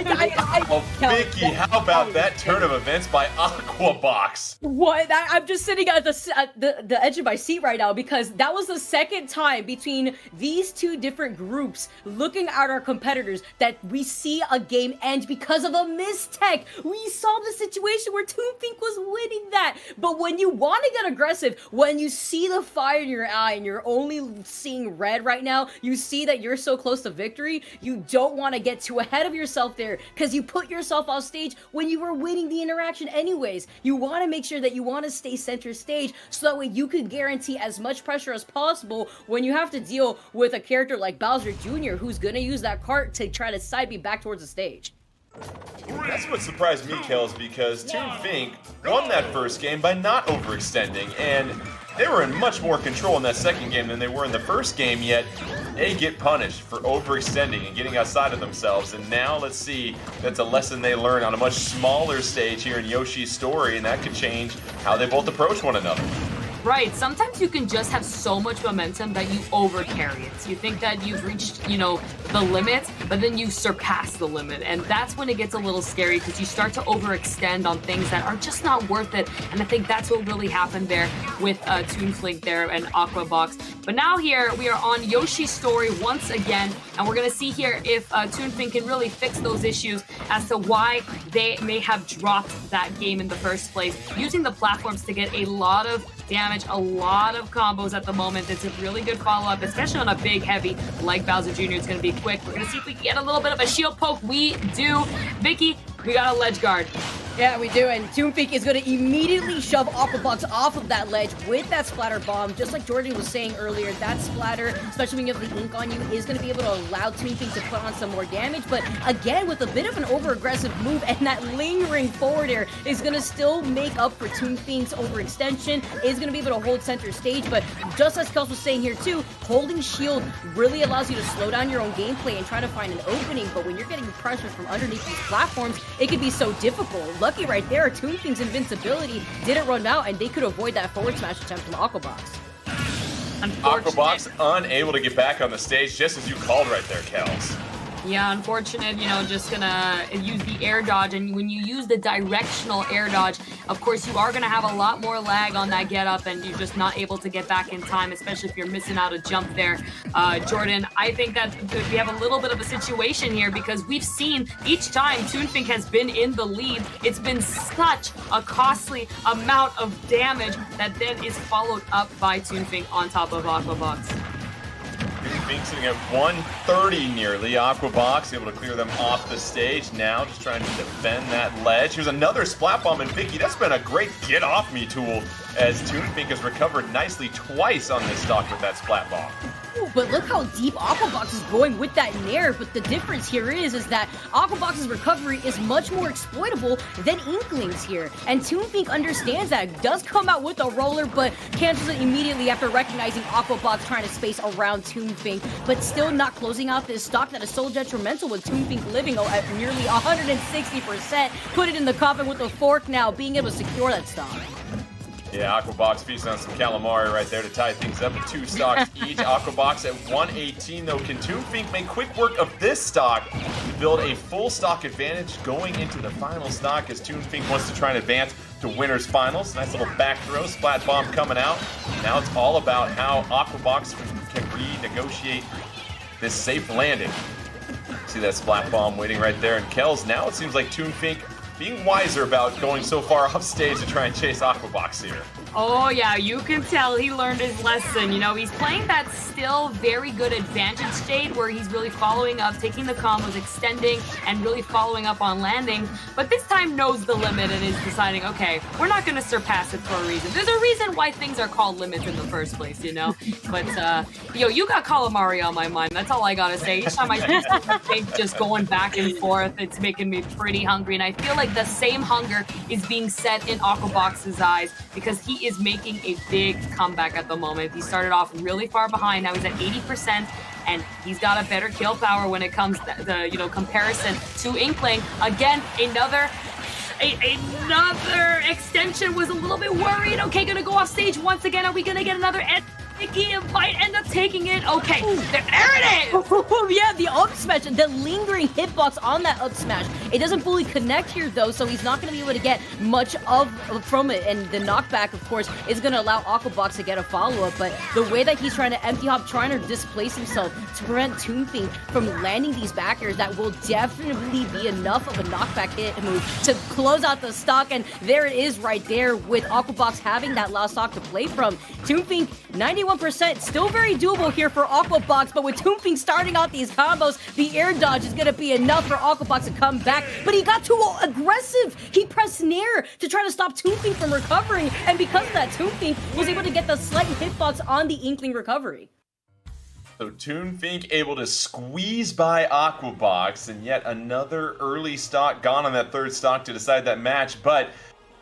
Vicky, how about that turn of events by Aquabox? What? I'm just sitting at the edge of my seat right now because that was the second time between these two different groups looking at our competitors that we see a game end because of a mistech. We saw the situation where Toonfink was winning that. But when you want to get aggressive, when you see the fire in your eye and you're only seeing red right now, you see that you're so close to victory, you don't want to get too ahead of yourself there because you put yourself off stage when you were winning the interaction anyways. You want to make sure that you want to stay center stage so that way you can guarantee as much pressure as possible when you have to deal with a character like Bowser Jr. who's going to use that cart to try to side me back towards the stage. That's what surprised me, Kels, because Toonfink won that first game by not overextending, and they were in much more control in that second game than they were in the first game, yet they get punished for overextending and getting outside of themselves. And now let's see, that's a lesson they learn on a much smaller stage here in Yoshi's story, and that could change how they both approach one another. Right, sometimes you can just have so much momentum that you overcarry it. You think that you've reached, the limit, but then you surpass the limit. And that's when it gets a little scary because you start to overextend on things that are just not worth it. And I think that's what really happened there with Toonfink there and Aquabox. But now here, we are on Yoshi's story once again. And we're going to see here if Toonfink can really fix those issues as to why they may have dropped that game in the first place. Using the platforms to get a lot of damage, a lot of combos at the moment. It's a really good follow-up, especially on a big heavy like Bowser Jr. It's going to be quick. We're going to see if we can get a little bit of a shield poke. We do. Vicky, we got a ledge guard. Yeah, we do, and Toonfink is going to immediately shove Aquabox off of that ledge with that splatter bomb. Just like Jordan was saying earlier, that splatter, especially when you have the ink on you, is going to be able to allow Toonfink to put on some more damage. But again, with a bit of an over-aggressive move and that lingering forward air is going to still make up for Toonfink's overextension, is going to be able to hold center stage. But just as Kels was saying here too, holding shield really allows you to slow down your own gameplay and try to find an opening. But when you're getting pressure from underneath these platforms, it can be so difficult. Lucky right there, Toonfink's invincibility didn't run out, and they could avoid that forward smash attempt from Aquabox. Aquabox unable to get back on the stage, just as you called right there, Kels. Yeah, unfortunate, just gonna use the air dodge, and when you use the directional air dodge, of course, you are gonna have a lot more lag on that get up, and you're just not able to get back in time, especially if you're missing out a jump there. Jordan, I think that we have a little bit of a situation here because we've seen each time Toonfink has been in the lead, it's been such a costly amount of damage that then is followed up by Toonfink on top of Aquabox. Fiink sitting at 130 nearly. Aquabox able to clear them off the stage now, just trying to defend that ledge. Here's another Splat Bomb, and Vicky, that's been a great get-off-me tool as Fiink has recovered nicely twice on this stock with that Splat Bomb. Ooh, but look how deep Aquabox is going with that Nair. But the difference here is that Aquabox's recovery is much more exploitable than Inkling's here. And Fiink understands that. Does come out with a roller, but cancels it immediately after recognizing Aquabox trying to space around Fiink, but still not closing out this stock that is so detrimental with Fiink living at nearly 160%. Put it in the coffin with a fork now, being able to secure that stock. Yeah, Aquabox feasting on some calamari right there to tie things up at 2 stocks each. Aquabox at 118, though. Can Fiink make quick work of this stock to build a full stock advantage going into the final stock as Fiink wants to try and advance to winners finals? Nice little back throw, Splat Bomb coming out. Now it's all about how Aquabox can renegotiate this safe landing. See that Splat Bomb waiting right there, and Kells, now it seems like Fiink being wiser about going so far off stage to try and chase Aquabox here. Oh yeah, you can tell he learned his lesson. You know, he's playing that still very good advantage state where he's really following up, taking the combos, extending, and really following up on landings. But this time knows the limit and is deciding, okay, we're not going to surpass it for a reason. There's a reason why things are called limits in the first place, you know? But, you got calamari on my mind. That's all I got to say. Each time I think just going back and forth, it's making me pretty hungry. And I feel like the same hunger is being set in Aquabox's eyes because he is making a big comeback at the moment. He started off really far behind. Now he's at 80%, and he's got a better kill power when it comes to the comparison to Inkling. Again, another extension. Was a little bit worried. Okay, gonna go off stage once again. Are we gonna get another Vicky might end up taking it. Okay, there it is! Yeah, the up smash, the lingering hitbox on that up smash. It doesn't fully connect here, though, so he's not going to be able to get much from it. And the knockback, of course, is going to allow Aquabox to get a follow-up. But the way that he's trying to empty hop, trying to displace himself to prevent Fiink from landing these backers, that will definitely be enough of a knockback hit move to close out the stock. And there it is right there with Aquabox having that last stock to play from. Fiink, 91%, still very doable here for Aquabox, but with Fiink starting out these combos, the air dodge is going to be enough for Aquabox to come back, but he got too aggressive. He pressed Nair to try to stop Fiink from recovering, and because of that, Fiink was able to get the slight hitbox on the Inkling recovery. So Fiink able to squeeze by Aquabox, and yet another early stock gone on that third stock to decide that match, but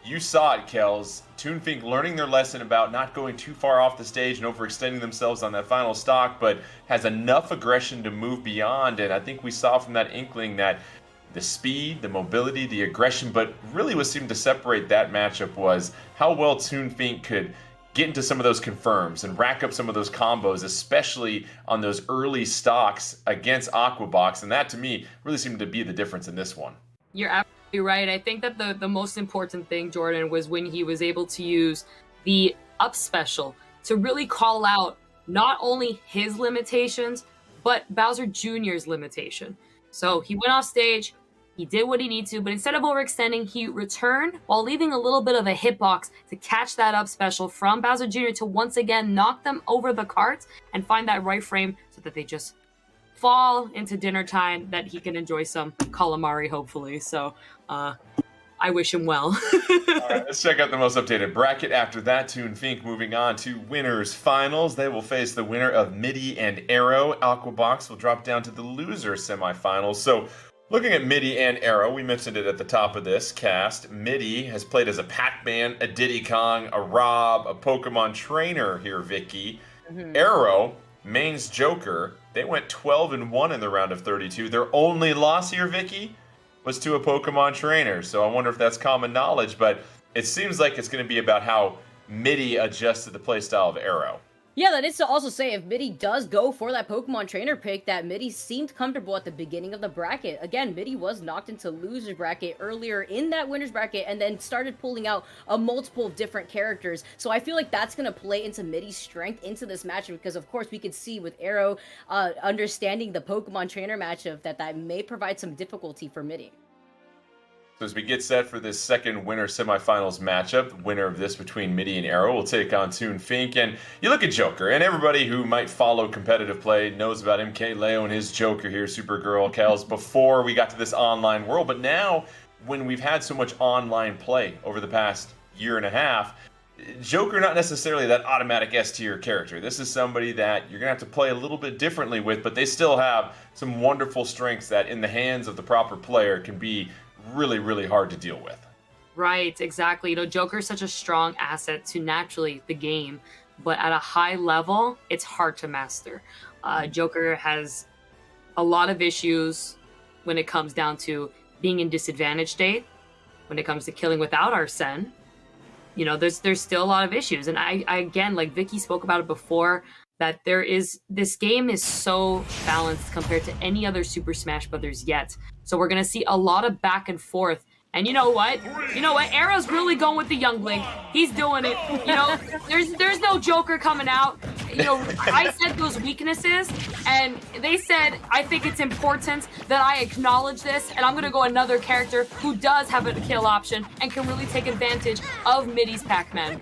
you saw it, Kells. Fiink learning their lesson about not going too far off the stage and overextending themselves on that final stock, but has enough aggression to move beyond. And I think we saw from that Inkling that the speed, the mobility, the aggression, but really what seemed to separate that matchup was how well Fiink could get into some of those confirms and rack up some of those combos, especially on those early stocks against Aquabox. And that, to me, really seemed to be the difference in this one. You're absolutely right. I think that the most important thing, Jordan, was when he was able to use the up special to really call out not only his limitations, but Bowser Jr.'s limitation. So he went off stage, he did what he needed to, but instead of overextending, he returned while leaving a little bit of a hitbox to catch that up special from Bowser Jr. to once again knock them over the carts and find that right frame so that they just fall into dinner time, that he can enjoy some calamari, hopefully. So I wish him well. All right, let's check out the most updated bracket. After that, Fiink moving on to winners finals. They will face the winner of Midi and Arrow. Aquabox will drop down to the loser semifinals. So looking at Midi and Arrow, we mentioned it at the top of this cast. Midi has played as a Pac-Man, a Diddy Kong, a Rob, a Pokemon trainer here, Vicky. Arrow, Main's Joker, they went 12-1 in the round of 32. Their only loss here, Vicky, was to a Pokemon trainer. So I wonder if that's common knowledge, but it seems like it's going to be about how Midi adjusts to the playstyle of Arrow. Yeah, that is to also say, if Midi does go for that Pokemon trainer pick, that Midi seemed comfortable at the beginning of the bracket. Again, Midi was knocked into loser's bracket earlier in that winner's bracket and then started pulling out a multiple of different characters. So I feel like that's going to play into Midi's strength into this matchup because, of course, we could see with Arrow understanding the Pokemon trainer matchup that may provide some difficulty for Midi. So as we get set for this second winner semifinals matchup, winner of this between Midi and Arrow will take on Toon Fink. And you look at Joker, and everybody who might follow competitive play knows about MK Leo and his Joker here, Supergirl, Kels, before we got to this online world. But now, when we've had so much online play over the past year and a half, Joker not necessarily that automatic S-tier character. This is somebody that you're going to have to play a little bit differently with, but they still have some wonderful strengths that in the hands of the proper player can be really, really hard to deal with. Right, exactly. Joker is such a strong asset to naturally the game, but at a high level, it's hard to master. Joker has a lot of issues when it comes down to being in disadvantage state, when it comes to killing without Arsene. There's still a lot of issues. And I again, like Vicky spoke about it before, that this game is so balanced compared to any other Super Smash Brothers yet. So we're going to see a lot of back and forth. And you know what? Arrow's really going with the young Link. He's doing it. There's no Joker coming out. I said those weaknesses, and they said, I think it's important that I acknowledge this, and I'm going to go another character who does have a kill option and can really take advantage of Midi's Pac-Man.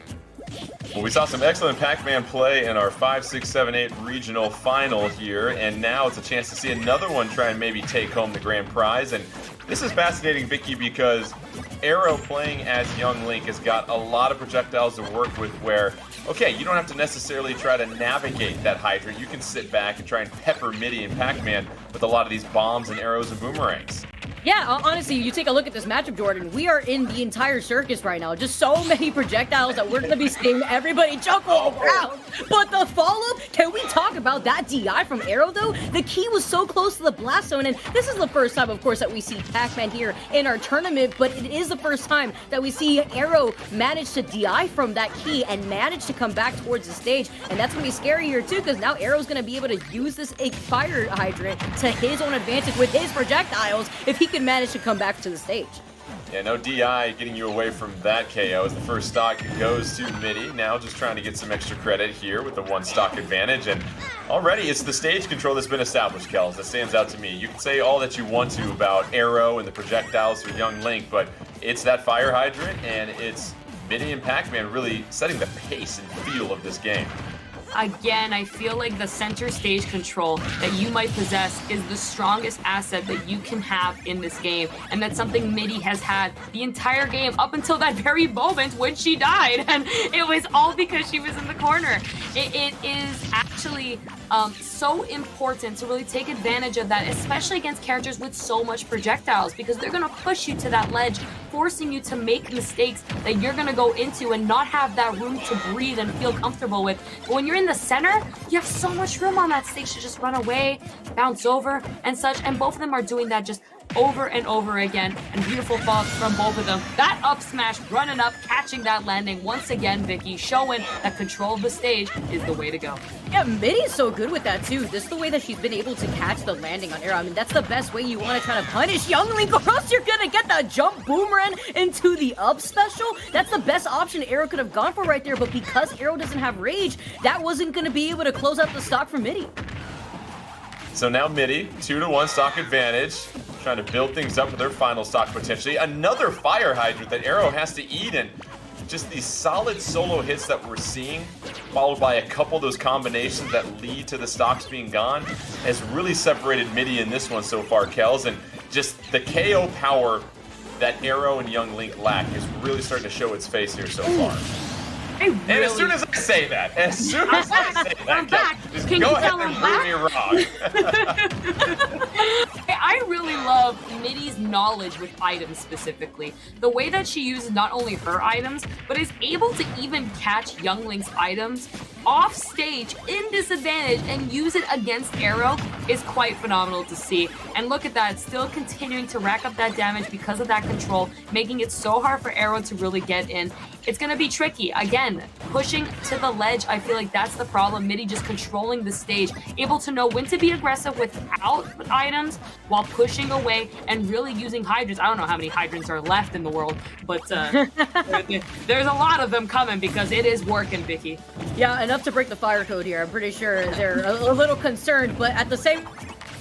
Well, we saw some excellent Pac-Man play in our 5, 6, 7, 8 regional final here, and now it's a chance to see another one try and maybe take home the grand prize. And this is fascinating, Vicky, because Arrow playing as young Link has got a lot of projectiles to work with where, okay, you don't have to necessarily try to navigate that Hydra. You can sit back and try and pepper Midi and Pac-Man with a lot of these bombs and arrows and boomerangs. Yeah, honestly, you take a look at this matchup, Jordan. We are in the entire circus right now. Just so many projectiles that we're going to be seeing everybody chuckle around. But the follow-up, can we talk about that DI from Arrow, though? The key was so close to the blast zone, and this is the first time, of course, that we see Pac-Man here in our tournament, but it is the first time that we see Arrow manage to DI from that key and manage to come back towards the stage. And that's going to be scary here, too, because now Arrow's going to be able to use this fire hydrant to his own advantage with his projectiles if he can manage to come back to the stage. Yeah, no DI getting you away from that KO as the first stock goes to Midi. Now just trying to get some extra credit here with the one stock advantage. And already it's the stage control that's been established, Kels. That stands out to me. You can say all that you want to about Arrow and the projectiles for young Link, but it's that fire hydrant and it's Midi and Pac-Man really setting the pace and feel of this game. Again, I feel like the center stage control that you might possess is the strongest asset that you can have in this game. And that's something Midi has had the entire game up until that very moment when she died. And it was all because she was in the corner. It is actually so important to really take advantage of that, especially against characters with so much projectiles, because they're going to push you to that ledge, forcing you to make mistakes that you're going to go into and not have that room to breathe and feel comfortable with. But when you're in the center, you have so much room on that stage to just run away, bounce over, and such. And both of them are doing that just over and over again, and beautiful thoughts from both of them. That up smash, running up, catching that landing. Once again, Vicky showing that control of the stage is the way to go. Yeah, Midi's so good with that too. Just the way that she's been able to catch the landing on Arrow. I mean, that's the best way you want to try to punish young Link, or else you're gonna get that jump boomerang into the up special. That's the best option Arrow could have gone for right there, but because Arrow doesn't have rage, that wasn't gonna be able to close out the stock for Midi. So now Midi, 2-1 stock advantage, trying to build things up with their final stock potentially. Another fire hydrant that Arrow has to eat, and just these solid solo hits that we're seeing, followed by a couple of those combinations that lead to the stocks being gone, has really separated Midi in this one so far, Kels. And just the KO power that Arrow and young Link lack is really starting to show its face here so far. And as soon as I say that, I'm back. just Can go you ahead tell and I'm prove me wrong. I really love Midi's knowledge with items specifically. The way that she uses not only her items, but is able to even catch young Link's items off stage in disadvantage and use it against Arrow is quite phenomenal to see. And look at that, still continuing to rack up that damage because of that control, making it so hard for Arrow to really get in. It's going to be tricky. Again, pushing to the ledge, I feel like that's the problem. Midi just controlling the stage, able to know when to be aggressive without items while pushing away and really using hydrants. I don't know how many hydrants are left in the world, but there's a lot of them coming because it is working, Vicky. Yeah, enough to break the fire code here. I'm pretty sure they're a little concerned, but at the same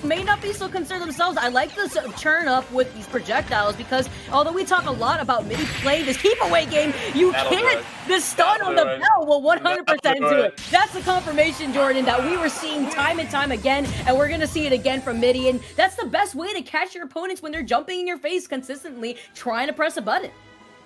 may not be so concerned themselves. I like this churn up with these projectiles because although we talk a lot about Midi playing this keep away game, you can't. The stun on the bell will 100% do it. That's the confirmation, Jordan, that we were seeing time and time again, and we're gonna see it again from Midi. And that's the best way to catch your opponents when they're jumping in your face consistently, trying to press a button.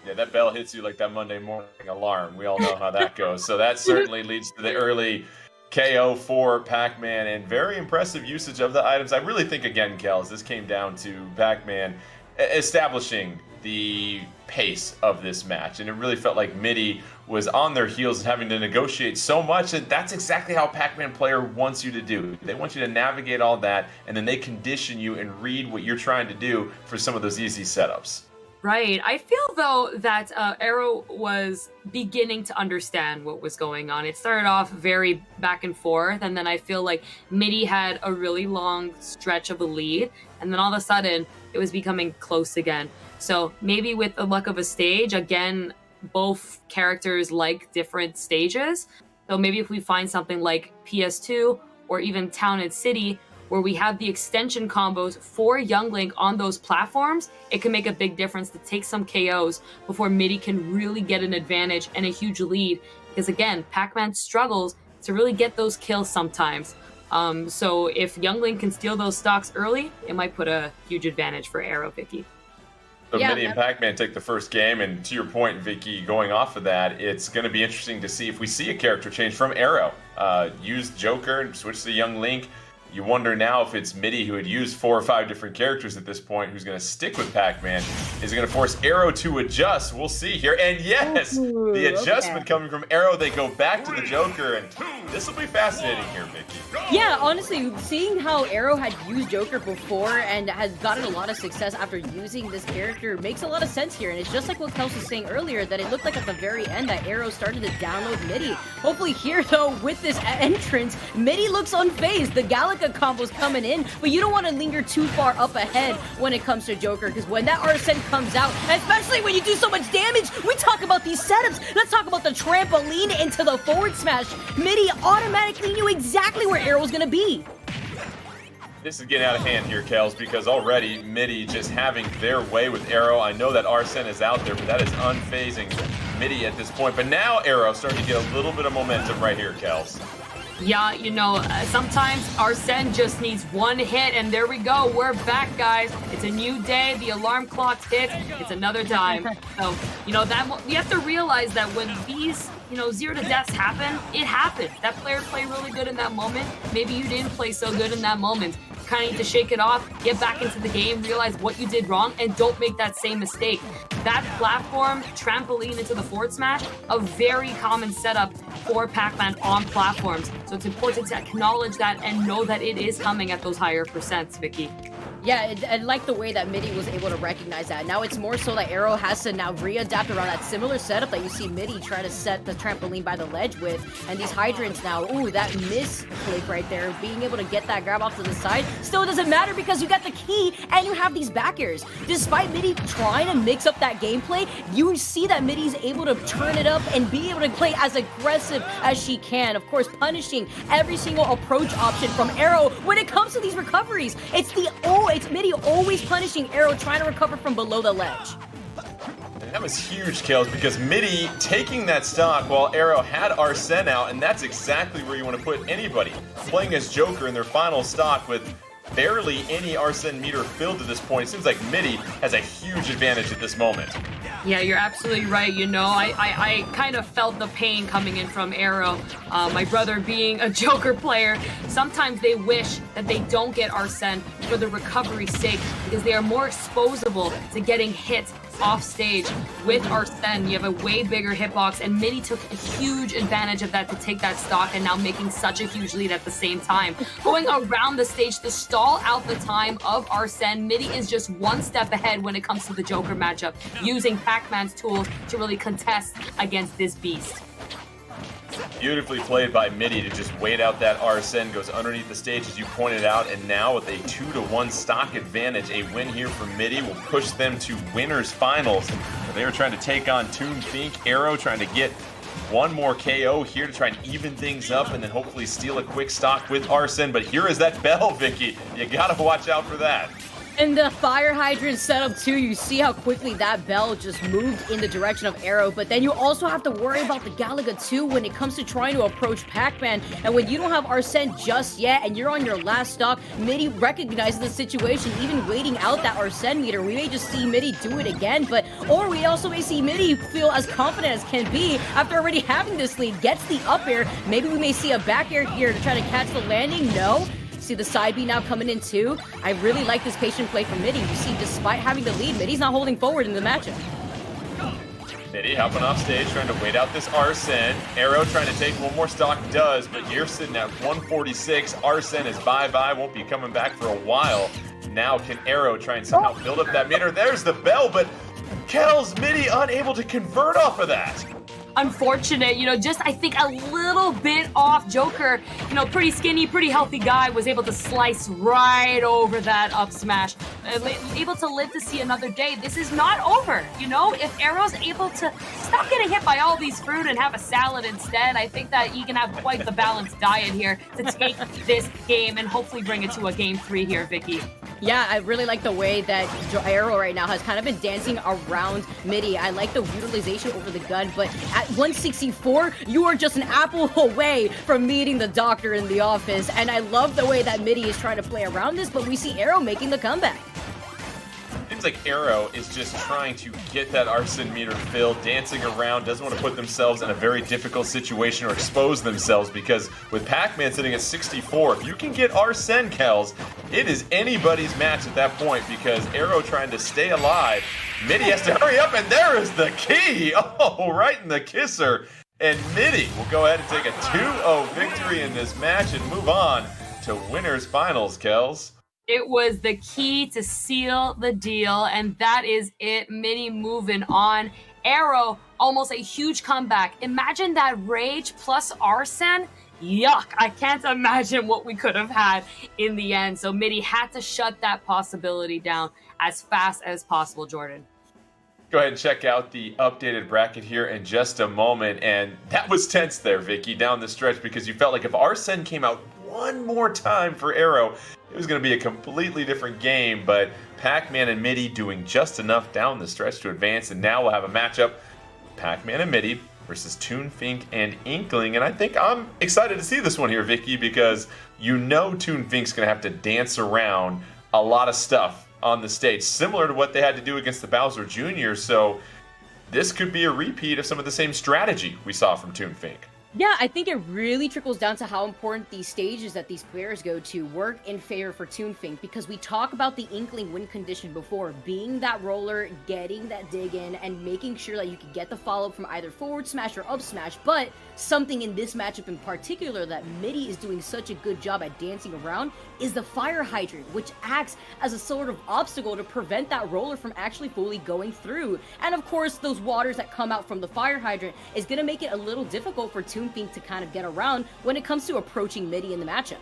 Yeah, that bell hits you like that Monday morning alarm. We all know how that goes. So that certainly leads to the early KO for Pac-Man, and very impressive usage of the items. I really think, again, Kels, this came down to Pac-Man establishing the pace of this match, and it really felt like Midi was on their heels and having to negotiate so much, and that's exactly how a Pac-Man player wants you to do. They want you to navigate all that, and then they condition you and read what you're trying to do for some of those easy setups. Right. I feel, though, that Arrow was beginning to understand what was going on. It started off very back and forth, and then I feel like Midi had a really long stretch of a lead, and then all of a sudden, it was becoming close again. So maybe with the luck of a stage, again, both characters like different stages. So maybe if we find something like PS2 or even Town and City, where we have the extension combos for Young Link on those platforms, it can make a big difference to take some KOs before Midi can really get an advantage and a huge lead. Because again, Pac-Man struggles to really get those kills sometimes. So if Young Link can steal those stocks early, it might put a huge advantage for Arrow, Vicky. So Midi and Pac-Man take the first game, and to your point, Vicky, going off of that, it's going to be interesting to see if we see a character change from Arrow. Use Joker and switch to Young Link. You wonder now if it's Midi, who had used 4 or 5 different characters at this point, who's going to stick with Pac-Man. Is it going to force Arrow to adjust? We'll see here. And yes, the adjustment coming from Arrow, they go back to the Joker, and this will be fascinating here, Vicky. Yeah, honestly, seeing how Arrow had used Joker before and has gotten a lot of success after using this character makes a lot of sense here. And it's just like what Kels was saying earlier, that it looked like at the very end that Arrow started to download Midi. Hopefully here, though, with this entrance, Midi looks unfazed. The Galaxy combos coming in, but you don't want to linger too far up ahead when it comes to Joker, because when that Arsene comes out, especially when you do so much damage, we talk about these setups. Let's talk about the trampoline into the forward smash. Midi automatically knew exactly where Arrow was going to be. This is getting out of hand here, Kels, because already Midi just having their way with Arrow. I know that Arsene is out there, but that is unfazing Midi at this point. But now Arrow starting to get a little bit of momentum right here, Kels. Yeah, you know, sometimes Arsene just needs one hit, and there we go. We're back, guys. It's a new day. The alarm clock's hit. It's another time. So, you know, that we have to realize that when these, you know, 0 to deaths happen, it happens. That player played really good in that moment. Maybe you didn't play so good in that moment. Kind of need to shake it off, get back into the game, realize what you did wrong, and don't make that same mistake. That platform, trampoline into the forward smash, a very common setup for Pac-Man on platforms. So it's important to acknowledge that and know that it is coming at those higher percents, Vicky. Yeah, I like the way that Midi was able to recognize that. Now it's more so that Arrow has to now readapt around that similar setup that you see Midi try to set the trampoline by the ledge with. And these hydrants now, ooh, that misclick right there, being able to get that grab off to the side, still doesn't matter because you got the key and you have these backers. Despite Midi trying to mix up that gameplay, you see that Midi's able to turn it up and be able to play as aggressive as she can. Of course, punishing every single approach option from Arrow when it comes to these recoveries. It's Midi always punishing Arrow trying to recover from below the ledge. And that was huge, Kels, because Midi taking that stock while Arrow had Arsene out, and that's exactly where you want to put anybody. Playing as Joker in their final stock with barely any Arsene meter filled to this point. It seems like Midi has a huge advantage at this moment. Yeah, you're absolutely right. You know, I kind of felt the pain coming in from Arrow. My brother being a Joker player, sometimes they wish that they don't get Arsene for the recovery's sake because they are more exposable to getting hit off stage. With Arsene, you have a way bigger hitbox, and Midi took a huge advantage of that to take that stock and now making such a huge lead at the same time. Going around the stage to stall out the time of Arsene, Midi is just one step ahead when it comes to the Joker matchup, using Pac-Man's tools to really contest against this beast. Beautifully played by Midi to just wait out that Arsene, goes underneath the stage as you pointed out, and now with a 2-to-1 stock advantage, a win here from Midi will push them to winners finals. They are trying to take on Toon Fink. Arrow trying to get one more KO here to try and even things up and then hopefully steal a quick stock with Arsene. But here is that bell, Vicky. You gotta watch out for that. And the fire hydrant setup too, you see how quickly that bell just moved in the direction of Arrow, but then you also have to worry about the Galaga too when it comes to trying to approach Pac-Man, and when you don't have Arsene just yet and you're on your last stock, Mitty recognizes the situation, even waiting out that Arsene meter. We may just see Mitty do it again, or we also may see Mitty feel as confident as can be after already having this lead, gets the up air. Maybe we may see a back air here to try to catch the landing. No. See the side B now coming in too. I really like this patient play from Mitty. You see, despite having the lead, Mitty's not holding forward in the matchup. Mitty hopping off stage, trying to wait out this Arsene. Arrow trying to take one more stock, does, but you're sitting at 146. Arsene is bye-bye, won't be coming back for a while. Now can Arrow try and somehow build up that meter? There's the bell, but Kells, Mitty unable to convert off of that. Unfortunate, just I think a little bit off. Joker, pretty skinny, pretty healthy guy, was able to slice right over that up smash, able to live to see another day. This is not over, if Arrow's able to stop getting hit by all these fruit and have a salad instead, I think that he can have quite the balanced diet here to take this game and hopefully bring it to a game 3 here, Vicky. Yeah, I really like the way that Arrow right now has kind of been dancing around Mitty. I like the utilization over the gun, but at 164, you are just an apple away from meeting the doctor in the office. And I love the way that Mitty is trying to play around this, but we see Arrow making the comeback. Seems like Arrow is just trying to get that Arsene meter filled, dancing around, doesn't want to put themselves in a very difficult situation or expose themselves, because with Pac-Man sitting at 64, if you can get Arsene, Kells, it is anybody's match at that point, because Arrow trying to stay alive. Mitty has to hurry up, and there is the key! Oh, right in the kisser. And Mitty will go ahead and take a 2-0 victory in this match and move on to winners finals, Kells. It was the key to seal the deal, and that is it. Mitty moving on. Arrow, almost a huge comeback. Imagine that rage plus Arsene. Yuck, I can't imagine what we could have had in the end. So Mitty had to shut that possibility down as fast as possible, Jordan. Go ahead and check out the updated bracket here in just a moment. And that was tense there, Vicky, down the stretch, because you felt like if Arsene came out one more time for Arrow, it was going to be a completely different game. But Pac-Man and Mitty doing just enough down the stretch to advance. And now we'll have a matchup, Pac-Man and Mitty versus Toonfink and Inkling. And I think I'm excited to see this one here, Vicky, because Toonfink's going to have to dance around a lot of stuff on the stage, similar to what they had to do against the Bowser Jr. So this could be a repeat of some of the same strategy we saw from Toonfink. Yeah, I think it really trickles down to how important these stages that these players go to work in favor for Toonfink, because we talk about the Inkling win condition before, being that roller, getting that dig in, and making sure that you can get the follow-up from either forward smash or up smash, but something in this matchup in particular that Mitty is doing such a good job at dancing around is the fire hydrant, which acts as a sort of obstacle to prevent that roller from actually fully going through. And of course, those waters that come out from the fire hydrant is going to make it a little difficult for Toonfink to kind of get around when it comes to approaching Mitty in the matchup.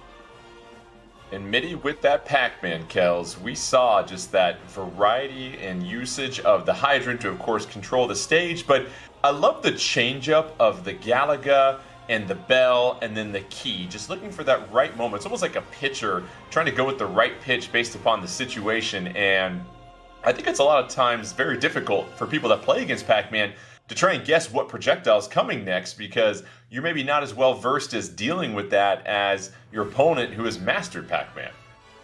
And Mitty with that Pac-Man, Kells, we saw just that variety and usage of the hydrant to, of course, control the stage, but I love the change-up of the Galaga and the bell and then the key, just looking for that right moment. It's almost like a pitcher trying to go with the right pitch based upon the situation, and I think it's a lot of times very difficult for people that play against Pac-Man to try and guess what projectile is coming next, because you're maybe not as well versed as dealing with that as your opponent who has mastered Pac-Man.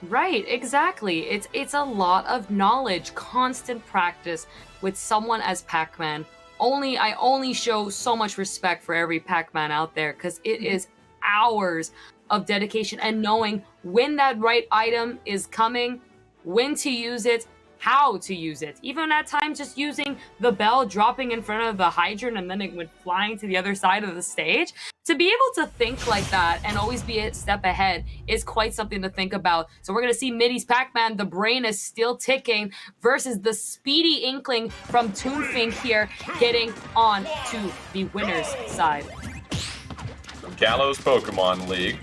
Right, exactly. It's a lot of knowledge, constant practice with someone as Pac-Man. I only show so much respect for every Pac-Man out there, because it is hours of dedication and knowing when that right item is coming, when to use it, how to use it. Even at times just using the bell, dropping in front of the hydrant, and then it went flying to the other side of the stage. To be able to think like that and always be a step ahead is quite something to think about. So we're going to see Mitty's Pac-Man, the brain is still ticking, versus the speedy Inkling from Toonfink here, getting on to the winner's side. Gallows Pokemon League.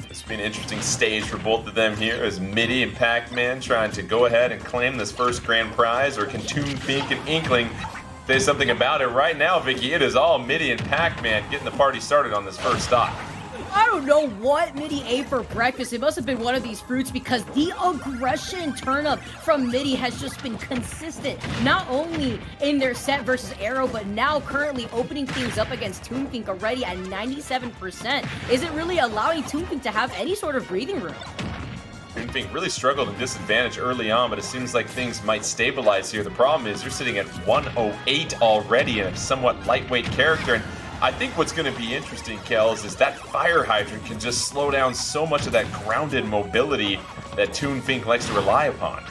This will be an interesting stage for both of them here, as Mitty and Pac-Man trying to go ahead and claim this first grand prize, or can Toonfink and Inkling Say something about it right now, Vicky. It is all Midi and Pac-Man getting the party started on this first stock. I don't know what Midi ate for breakfast. It must have been one of these fruits because the aggression turn up from Midi has just been consistent. Not only in their set versus Arrow, but now currently opening things up against Toonfink already at 97%. Isn't really allowing Toonfink to have any sort of breathing room. Toonfink really struggled and disadvantage early on, but it seems like things might stabilize here. The problem is you're sitting at 108 already in a somewhat lightweight character, and I think what's going to be interesting, Kels, is that Fire Hydrant can just slow down so much of that grounded mobility that Toonfink likes to rely upon.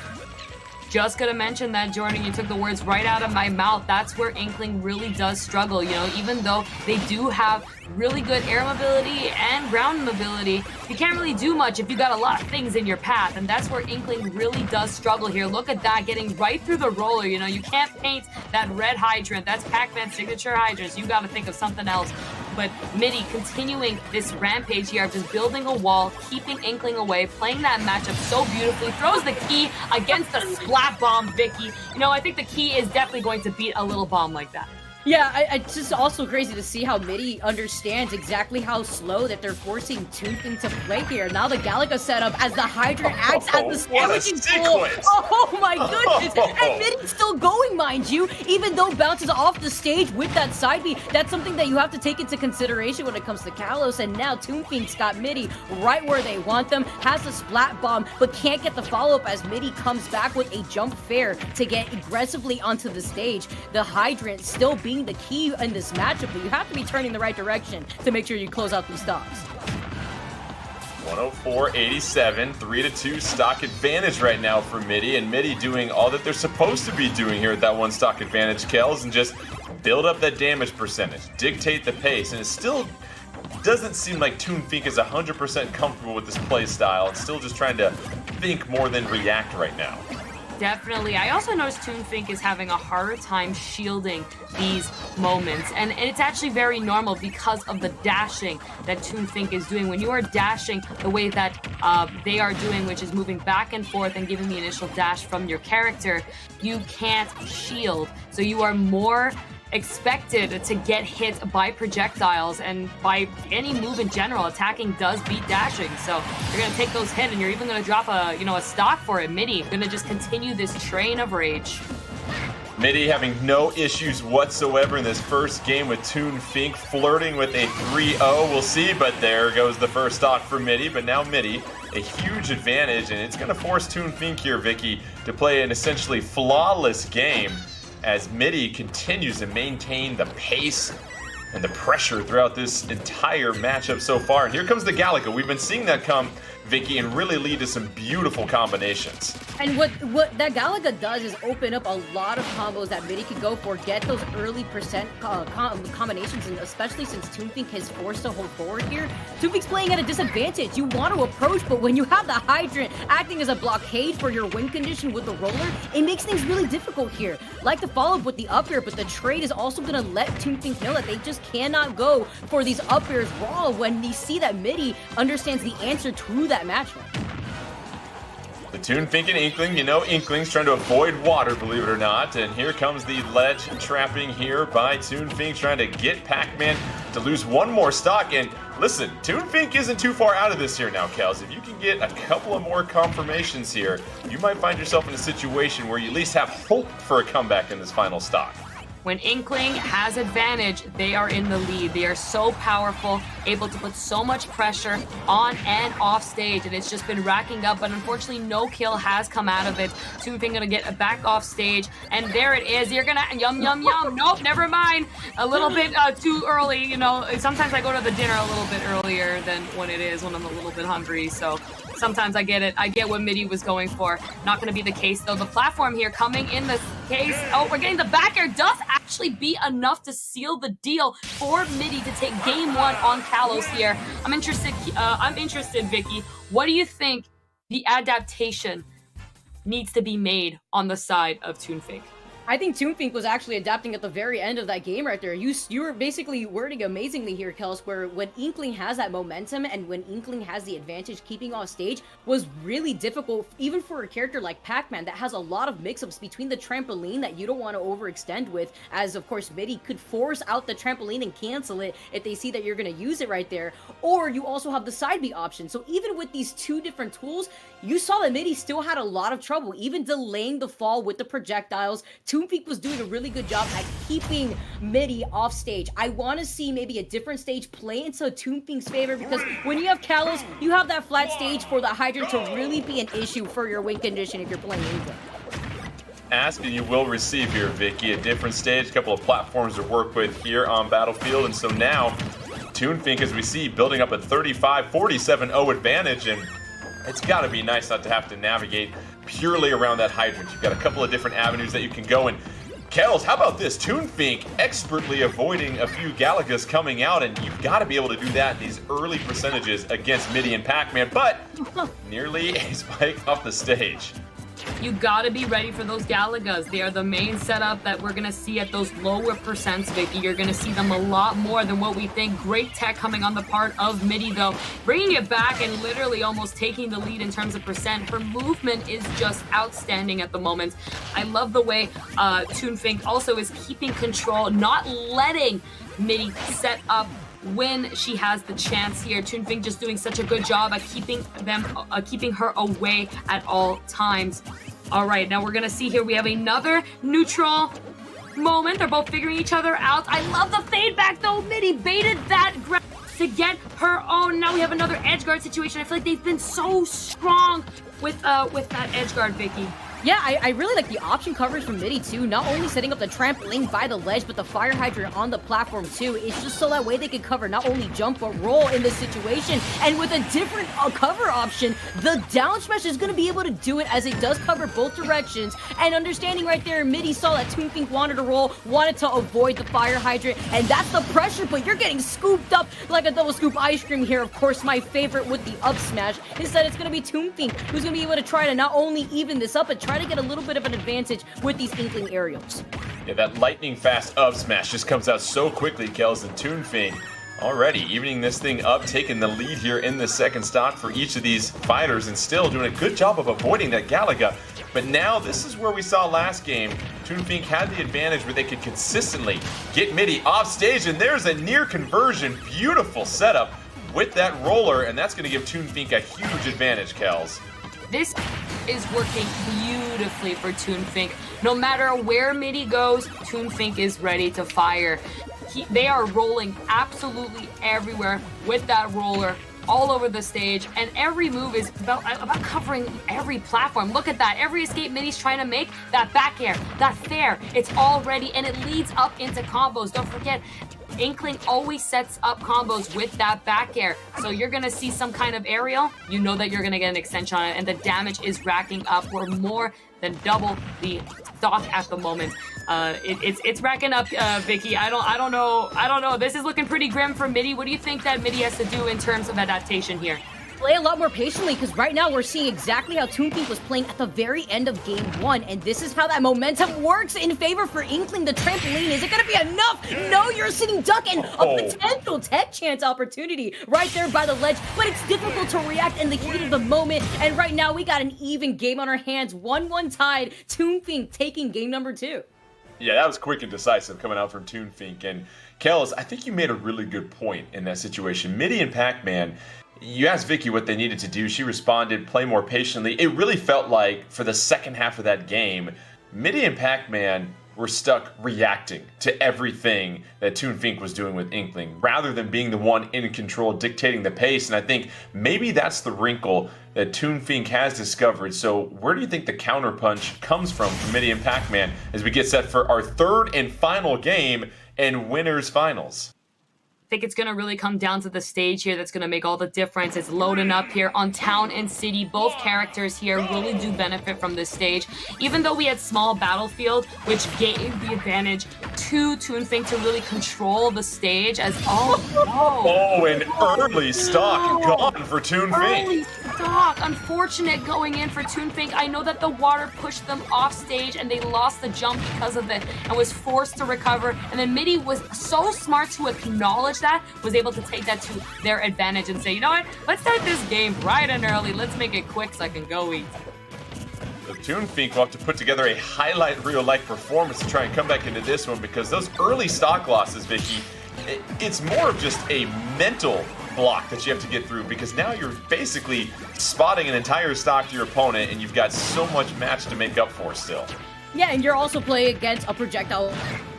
Just gonna mention that, Jordan, you took the words right out of my mouth. That's where Inkling really does struggle, you know, even though they do have really good air mobility and ground mobility, you can't really do much if you got a lot of things in your path, and that's where Inkling really does struggle here. Look at that, getting right through the roller, you know, you can't paint that red hydrant. That's Pac-Man's signature hydrant, so you gotta think of something else. But Midi continuing this rampage here, just building a wall, keeping Inkling away, playing that matchup so beautifully, throws the key against the splat bomb, Vicky. You know, I think the key is definitely going to beat a little bomb like that. Yeah, it's just also crazy to see how Midi understands exactly how slow that they're forcing Toonfink to play here. Now the Galaga setup as the Hydrant acts as the sandwiching tool. Oh my goodness! And Midi's still going, mind you, even though bounces off the stage with that side B. That's something that you have to take into consideration when it comes to Kalos. And now Toonfink's got Midi right where they want them, has the splat bomb, but can't get the follow-up as Midi comes back with a jump fair to get aggressively onto the stage. The Hydrant still being the key in this matchup, but you have to be turning the right direction to make sure you close out these stocks. 104.87, 3-2 stock advantage right now for Midi, and Midi doing all that they're supposed to be doing here at that one stock advantage, Kels, and just build up that damage percentage, dictate the pace, and it still doesn't seem like Toonfink is 100% comfortable with this play style. It's still just trying to think more than react right now. Definitely. I also noticed Toonfink is having a harder time shielding these moments. And it's actually very normal because of the dashing that Toonfink is doing. When you are dashing the way that they are doing, which is moving back and forth and giving the initial dash from your character, you can't shield. So you are more expected to get hit by projectiles and by any move in general. Attacking does beat dashing, so you're gonna take those hits and you're even gonna drop a stock for it. Midi gonna just continue this train of rage. Midi having no issues whatsoever in this first game with Toonfink, flirting with a 3-0. We'll see, but there goes the first stock for Midi. But now Midi, a huge advantage, and it's gonna force Toonfink here, Vicky, to play an essentially flawless game as Midi continues to maintain the pace and the pressure throughout this entire matchup so far. And here comes the Galaga. We've been seeing that come, Vicky, and really lead to some beautiful combinations. And what that Galaga does is open up a lot of combos that Midi can go for, get those early percent combinations, and especially since Toonfink is forced to hold forward here, Toonfink's playing at a disadvantage. You want to approach, but when you have the Hydrant acting as a blockade for your win condition with the roller, it makes things really difficult here. Like the follow-up with the up air, but the trade is also going to let Toonfink know that they just cannot go for these up airs raw when they see that Midi understands the answer to that matchup. The Toonfink and Inkling, Inkling's trying to avoid water, believe it or not, and here comes the ledge trapping here by Toonfink, trying to get Pac-Man to lose one more stock. And listen, Toonfink isn't too far out of this here now, Kels. If you can get a couple of more confirmations here, you might find yourself in a situation where you at least have hope for a comeback in this final stock. When Inkling has advantage, they are in the lead. They are so powerful, able to put so much pressure on and off stage, and it's just been racking up, but unfortunately no kill has come out of it. Toonfink gonna get back off stage, and there it is. You're gonna yum. Nope, never mind. A little bit too early, Sometimes I go to the dinner a little bit earlier than when it is when I'm a little bit hungry, so sometimes I get it. I get what Midi was going for. Not going to be the case, though. The platform here coming in the case. Oh, we're getting the back air. Does actually be enough to seal the deal for Midi to take game one on Kalos here. I'm interested, Vicky. What do you think the adaptation needs to be made on the side of Toonfink? I think Toonfink was actually adapting at the very end of that game right there. You were basically wording amazingly here, Kels, where when Inkling has that momentum and when Inkling has the advantage, keeping off stage was really difficult, even for a character like Pac-Man that has a lot of mix-ups between the trampoline that you don't want to overextend with, as of course Midi could force out the trampoline and cancel it if they see that you're going to use it right there, or you also have the side B option. So even with these two different tools, you saw that Midi still had a lot of trouble, even delaying the fall with the projectiles. Toonfink was doing a really good job at keeping Midi off stage. I want to see maybe a different stage play into Toonfink's favor, because when you have Kalos, you have that flat stage for the Hydrant to really be an issue for your win condition if you're playing Inkling. Ask and you will receive here, Vicky. A different stage, a couple of platforms to work with here on Battlefield, and so now Toonfink, as we see, building up a 35-47-0 advantage, and it's got to be nice not to have to navigate purely around that Hydrant. You've got a couple of different avenues that you can go in. Kels, how about this? Toonfink expertly avoiding a few Galagas coming out, and you've got to be able to do that in these early percentages against Midi and Pac-Man, but nearly a spike off the stage. You gotta be ready for those Galagas. They are the main setup that we're gonna see at those lower percents, Vicky. You're gonna see them a lot more than what we think. Great tech coming on the part of Midi, though. Bringing it back and literally almost taking the lead in terms of percent. Her movement is just outstanding at the moment. I love the way Toonfink also is keeping control, not letting Midi set up when she has the chance here. Toonfink just doing such a good job at keeping her away at all times. All right, now we're gonna see here we have another neutral moment. They're both figuring each other out. I love the fade back though. Midi baited that grab to get her own. Now we have another edge guard situation. I feel like they've been so strong with that edge guard, Vicky. Yeah, I really like the option coverage from Midi too. Not only setting up the trampoline by the ledge, but the fire hydrant on the platform too. It's just so that way they can cover not only jump but roll in this situation. And with a different cover option, the down smash is going to be able to do it, as it does cover both directions. And understanding right there, Midi saw that Toonfink wanted to roll, wanted to avoid the fire hydrant, and that's the pressure, but you're getting scooped up like a double scoop ice cream here. Of course, my favorite with the up smash. Instead, it's going to be Toonfink who's going to be able to try to not only even this up, but try to get a little bit of an advantage with these Inkling aerials. Yeah, that lightning fast up smash just comes out so quickly, Kels, and Toonfink already evening this thing up, taking the lead here in the second stock for each of these fighters, and still doing a good job of avoiding that Galaga. But now this is where we saw last game. Toonfink had the advantage where they could consistently get Midi off stage, and there's a near conversion. Beautiful setup with that roller, and that's going to give Toonfink a huge advantage, Kels. This is working beautifully for Toonfink. No matter where Midi goes, Toonfink is ready to fire. They are rolling absolutely everywhere with that roller, all over the stage, and every move is about covering every platform. Look at that. Every escape Midi's trying to make, that back air, that fair, it's all ready, and it leads up into combos. Don't forget, Inkling always sets up combos with that back air. So you're going to see some kind of aerial, you know that you're going to get an extension on it, and the damage is racking up. We're more than double the stock at the moment. It's racking up, Vicky. I don't know. This is looking pretty grim for Midi. What do you think that Midi has to do in terms of adaptation here? Play a lot more patiently, because right now we're seeing exactly how Toonfink was playing at the very end of game one, and this is how that momentum works in favor for Inkling. The trampoline, is it going to be enough? No, you're a sitting duck, and a potential tech chance opportunity right there by the ledge, but it's difficult to react in the heat of the moment, and right now we got an even game on our hands. 1-1 tied, Toonfink taking game number 2. Yeah, that was quick and decisive coming out from Toonfink. And Kels, I think you made a really good point in that situation. Midi and Pac-Man, you asked Vicky what they needed to do. She responded, play more patiently. It really felt like for the second half of that game, Midi and Pac-Man were stuck reacting to everything that Toonfink was doing with Inkling, rather than being the one in control, dictating the pace. And I think maybe that's the wrinkle that Toonfink has discovered. So where do you think the counterpunch comes from Midi and Pac-Man as we get set for our third and final game and winners finals? I think it's going to really come down to the stage here that's going to make all the difference. It's loading up here on Town and City. Both characters here really do benefit from this stage. Even though we had small battlefield, which gave the advantage to Toonfink to really control the stage as and early stock gone for Toonfink. Early stock. Unfortunate going in for Toonfink. I know that the water pushed them off stage and they lost the jump because of it and was forced to recover. And then Midi was so smart to acknowledge that, was able to take that to their advantage and say, you know what, let's start this game bright and early. Let's make it quick so I can go eat. The Toonfink will have to put together a highlight reel-like performance to try and come back into this one, because those early stock losses, Vicky, it's more of just a mental block that you have to get through, because now you're basically spotting an entire stock to your opponent and you've got so much match to make up for still. Yeah, and you're also playing against a projectile,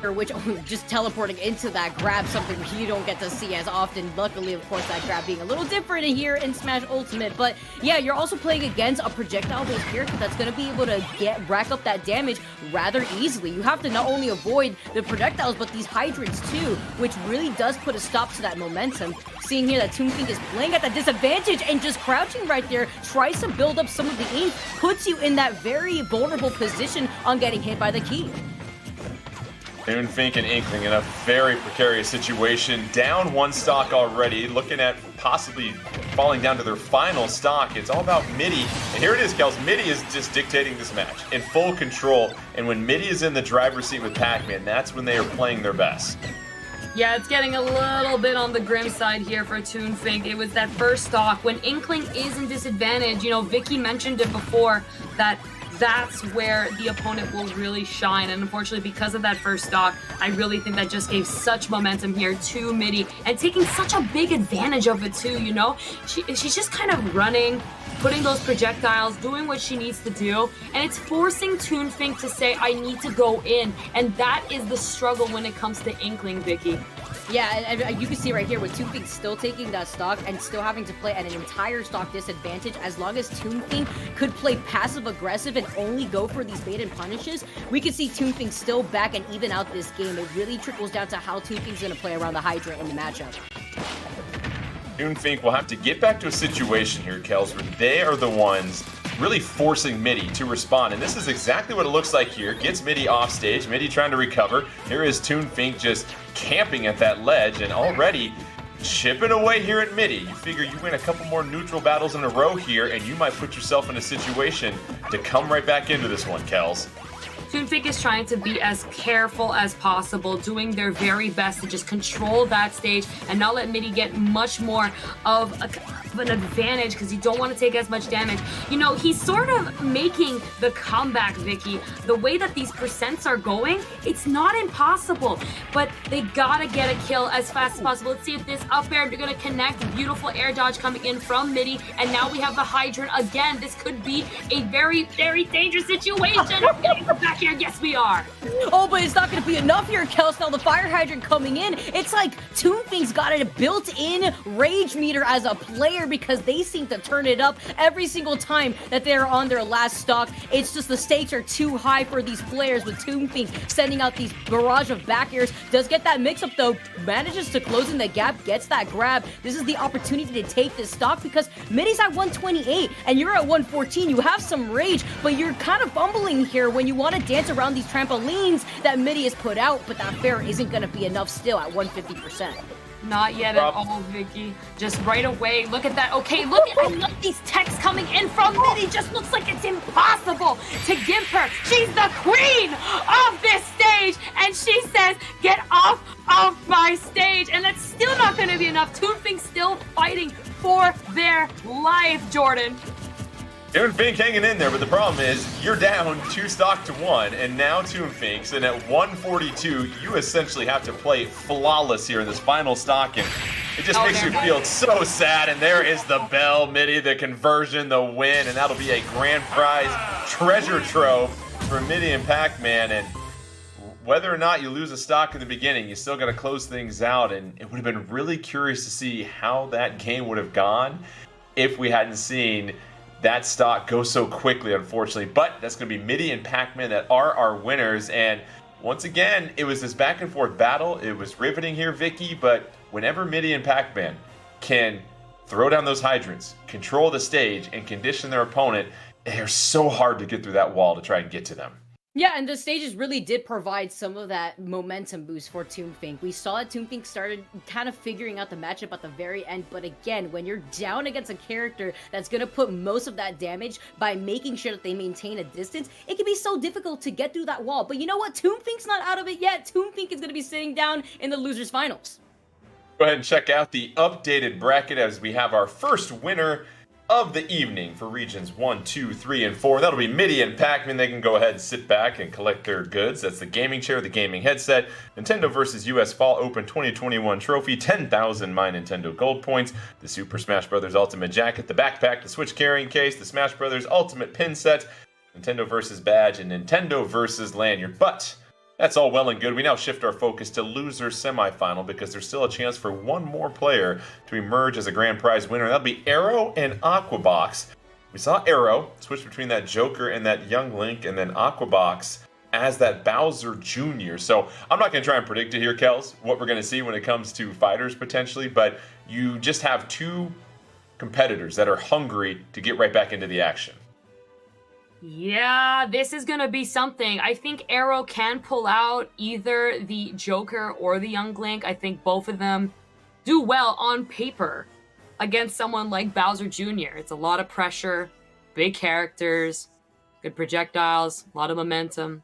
which just teleporting into that grab, something you don't get to see as often. Luckily, of course, that grab being a little different here in Smash Ultimate. But yeah, you're also playing against a projectile-based character that's going to be able to rack up that damage rather easily. You have to not only avoid the projectiles, but these hydrants too, which really does put a stop to that momentum. Seeing here that Toonfink is playing at that disadvantage and just crouching right there, tries to build up some of the ink, puts you in that very vulnerable position on getting hit by the key. Toonfink and Inkling in a very precarious situation. Down one stock already, looking at possibly falling down to their final stock. It's all about Midi. And here it is, Kels. Midi is just dictating this match in full control. And when Midi is in the driver's seat with Pac-Man, that's when they are playing their best. Yeah, it's getting a little bit on the grim side here for Toonfink. It was that first stock. When Inkling is in disadvantage, you know, Vicky mentioned it before, that's where the opponent will really shine. And unfortunately, because of that first stock, I really think that just gave such momentum here to Midi and taking such a big advantage of it too, you know? She's just kind of running, putting those projectiles, doing what she needs to do, and it's forcing Toonfink to say, I need to go in, and that is the struggle when it comes to Inkling, Vicky. Yeah, and you can see right here with Toonfink still taking that stock and still having to play at an entire stock disadvantage. As long as Toonfink could play passive-aggressive and only go for these bait and punishes, we can see Toonfink still back and even out this game. It really trickles down to how Toonfink's going to play around the Hydra in the matchup. Toonfink will have to get back to a situation here, Kels, where they are the ones really forcing Midi to respond. And this is exactly what it looks like here. Gets Midi off stage, Midi trying to recover. Here is Toonfink just camping at that ledge and already chipping away here at Midi. You figure you win a couple more neutral battles in a row here and you might put yourself in a situation to come right back into this one, Kels. Toonfink is trying to be as careful as possible, doing their very best to just control that stage and not let Midi get much more of an advantage, because you don't want to take as much damage. You know, he's sort of making the comeback, Vicky. The way that these percents are going, it's not impossible, but they gotta get a kill as fast as possible. Let's see if this up air, they're gonna connect. Beautiful air dodge coming in from Midi, and now we have the hydrant again. This could be a very, very dangerous situation. Back here, yes we are. Oh, but it's not going to be enough here, Kels. Now the fire hydrant coming in. It's like Toonfink's got a built-in rage meter as a player, because they seem to turn it up every single time that they're on their last stock. It's just the stakes are too high for these players, with Toonfink sending out these barrage of back airs. Does get that mix-up though, manages to close in the gap, gets that grab. This is the opportunity to take this stock, because Midi's at 128 and you're at 114. You have some rage, but you're kind of fumbling here when you want to dance around these trampolines that Midi has put out, but that fair isn't going to be enough still at 150%. Not yet at all, Vicky. Just right away. Look at that. Okay, look at, I love these texts coming in from Midi. Just looks like it's impossible to give her. She's the queen of this stage, and she says, get off of my stage. And that's still not going to be enough. Toonfink's still fighting for their life, Jordan. Toonfink hanging in there, but the problem is you're down 2 stock to 1, and now Toonfink's, and at 142, you essentially have to play flawless here in this final stock, and it just makes you feel so sad. And there is the bell, Midi, the conversion, the win, and that'll be a grand prize treasure trove for Midi and Pac-Man. And whether or not you lose a stock in the beginning, you still got to close things out, and it would have been really curious to see how that game would have gone if we hadn't seen that stock go so quickly, unfortunately. But that's going to be Midi and Pac-Man that are our winners. And once again, it was this back and forth battle. It was riveting here, Vicky, but whenever Midi and Pac-Man can throw down those hydrants, control the stage, and condition their opponent, they're so hard to get through that wall to try and get to them. Yeah, and the stages really did provide some of that momentum boost for Toonfink. We saw that Toonfink started kind of figuring out the matchup at the very end, but again, when you're down against a character that's going to put most of that damage by making sure that they maintain a distance, it can be so difficult to get through that wall. But you know what? Toonfink's not out of it yet. Toonfink is going to be sitting down in the losers finals. Go ahead and check out the updated bracket as we have our first winner of the evening for regions 1, 2, 3, and 4. That'll be Midi and Pac-Man. They can go ahead and sit back and collect their goods. That's the gaming chair, the gaming headset, NintendoVS US Fall Open 2021 trophy, 10,000 My Nintendo Gold points, the Super Smash Bros. Ultimate jacket, the backpack, the Switch carrying case, the Smash Bros. Ultimate pin set, NintendoVS badge, and NintendoVS lanyard. But that's all well and good. We now shift our focus to loser semifinal because there's still a chance for one more player to emerge as a grand prize winner. That'll be Arrow and Aquabox. We saw Arrow switch between that Joker and that young Link, and then Aquabox as that Bowser Jr. So I'm not going to try and predict it here, Kels, what we're going to see when it comes to fighters potentially, but you just have two competitors that are hungry to get right back into the action. Yeah, this is gonna be something. I think Arrow can pull out either the Joker or the Young Link. I think both of them do well on paper against someone like Bowser Jr. It's a lot of pressure, big characters, good projectiles, a lot of momentum.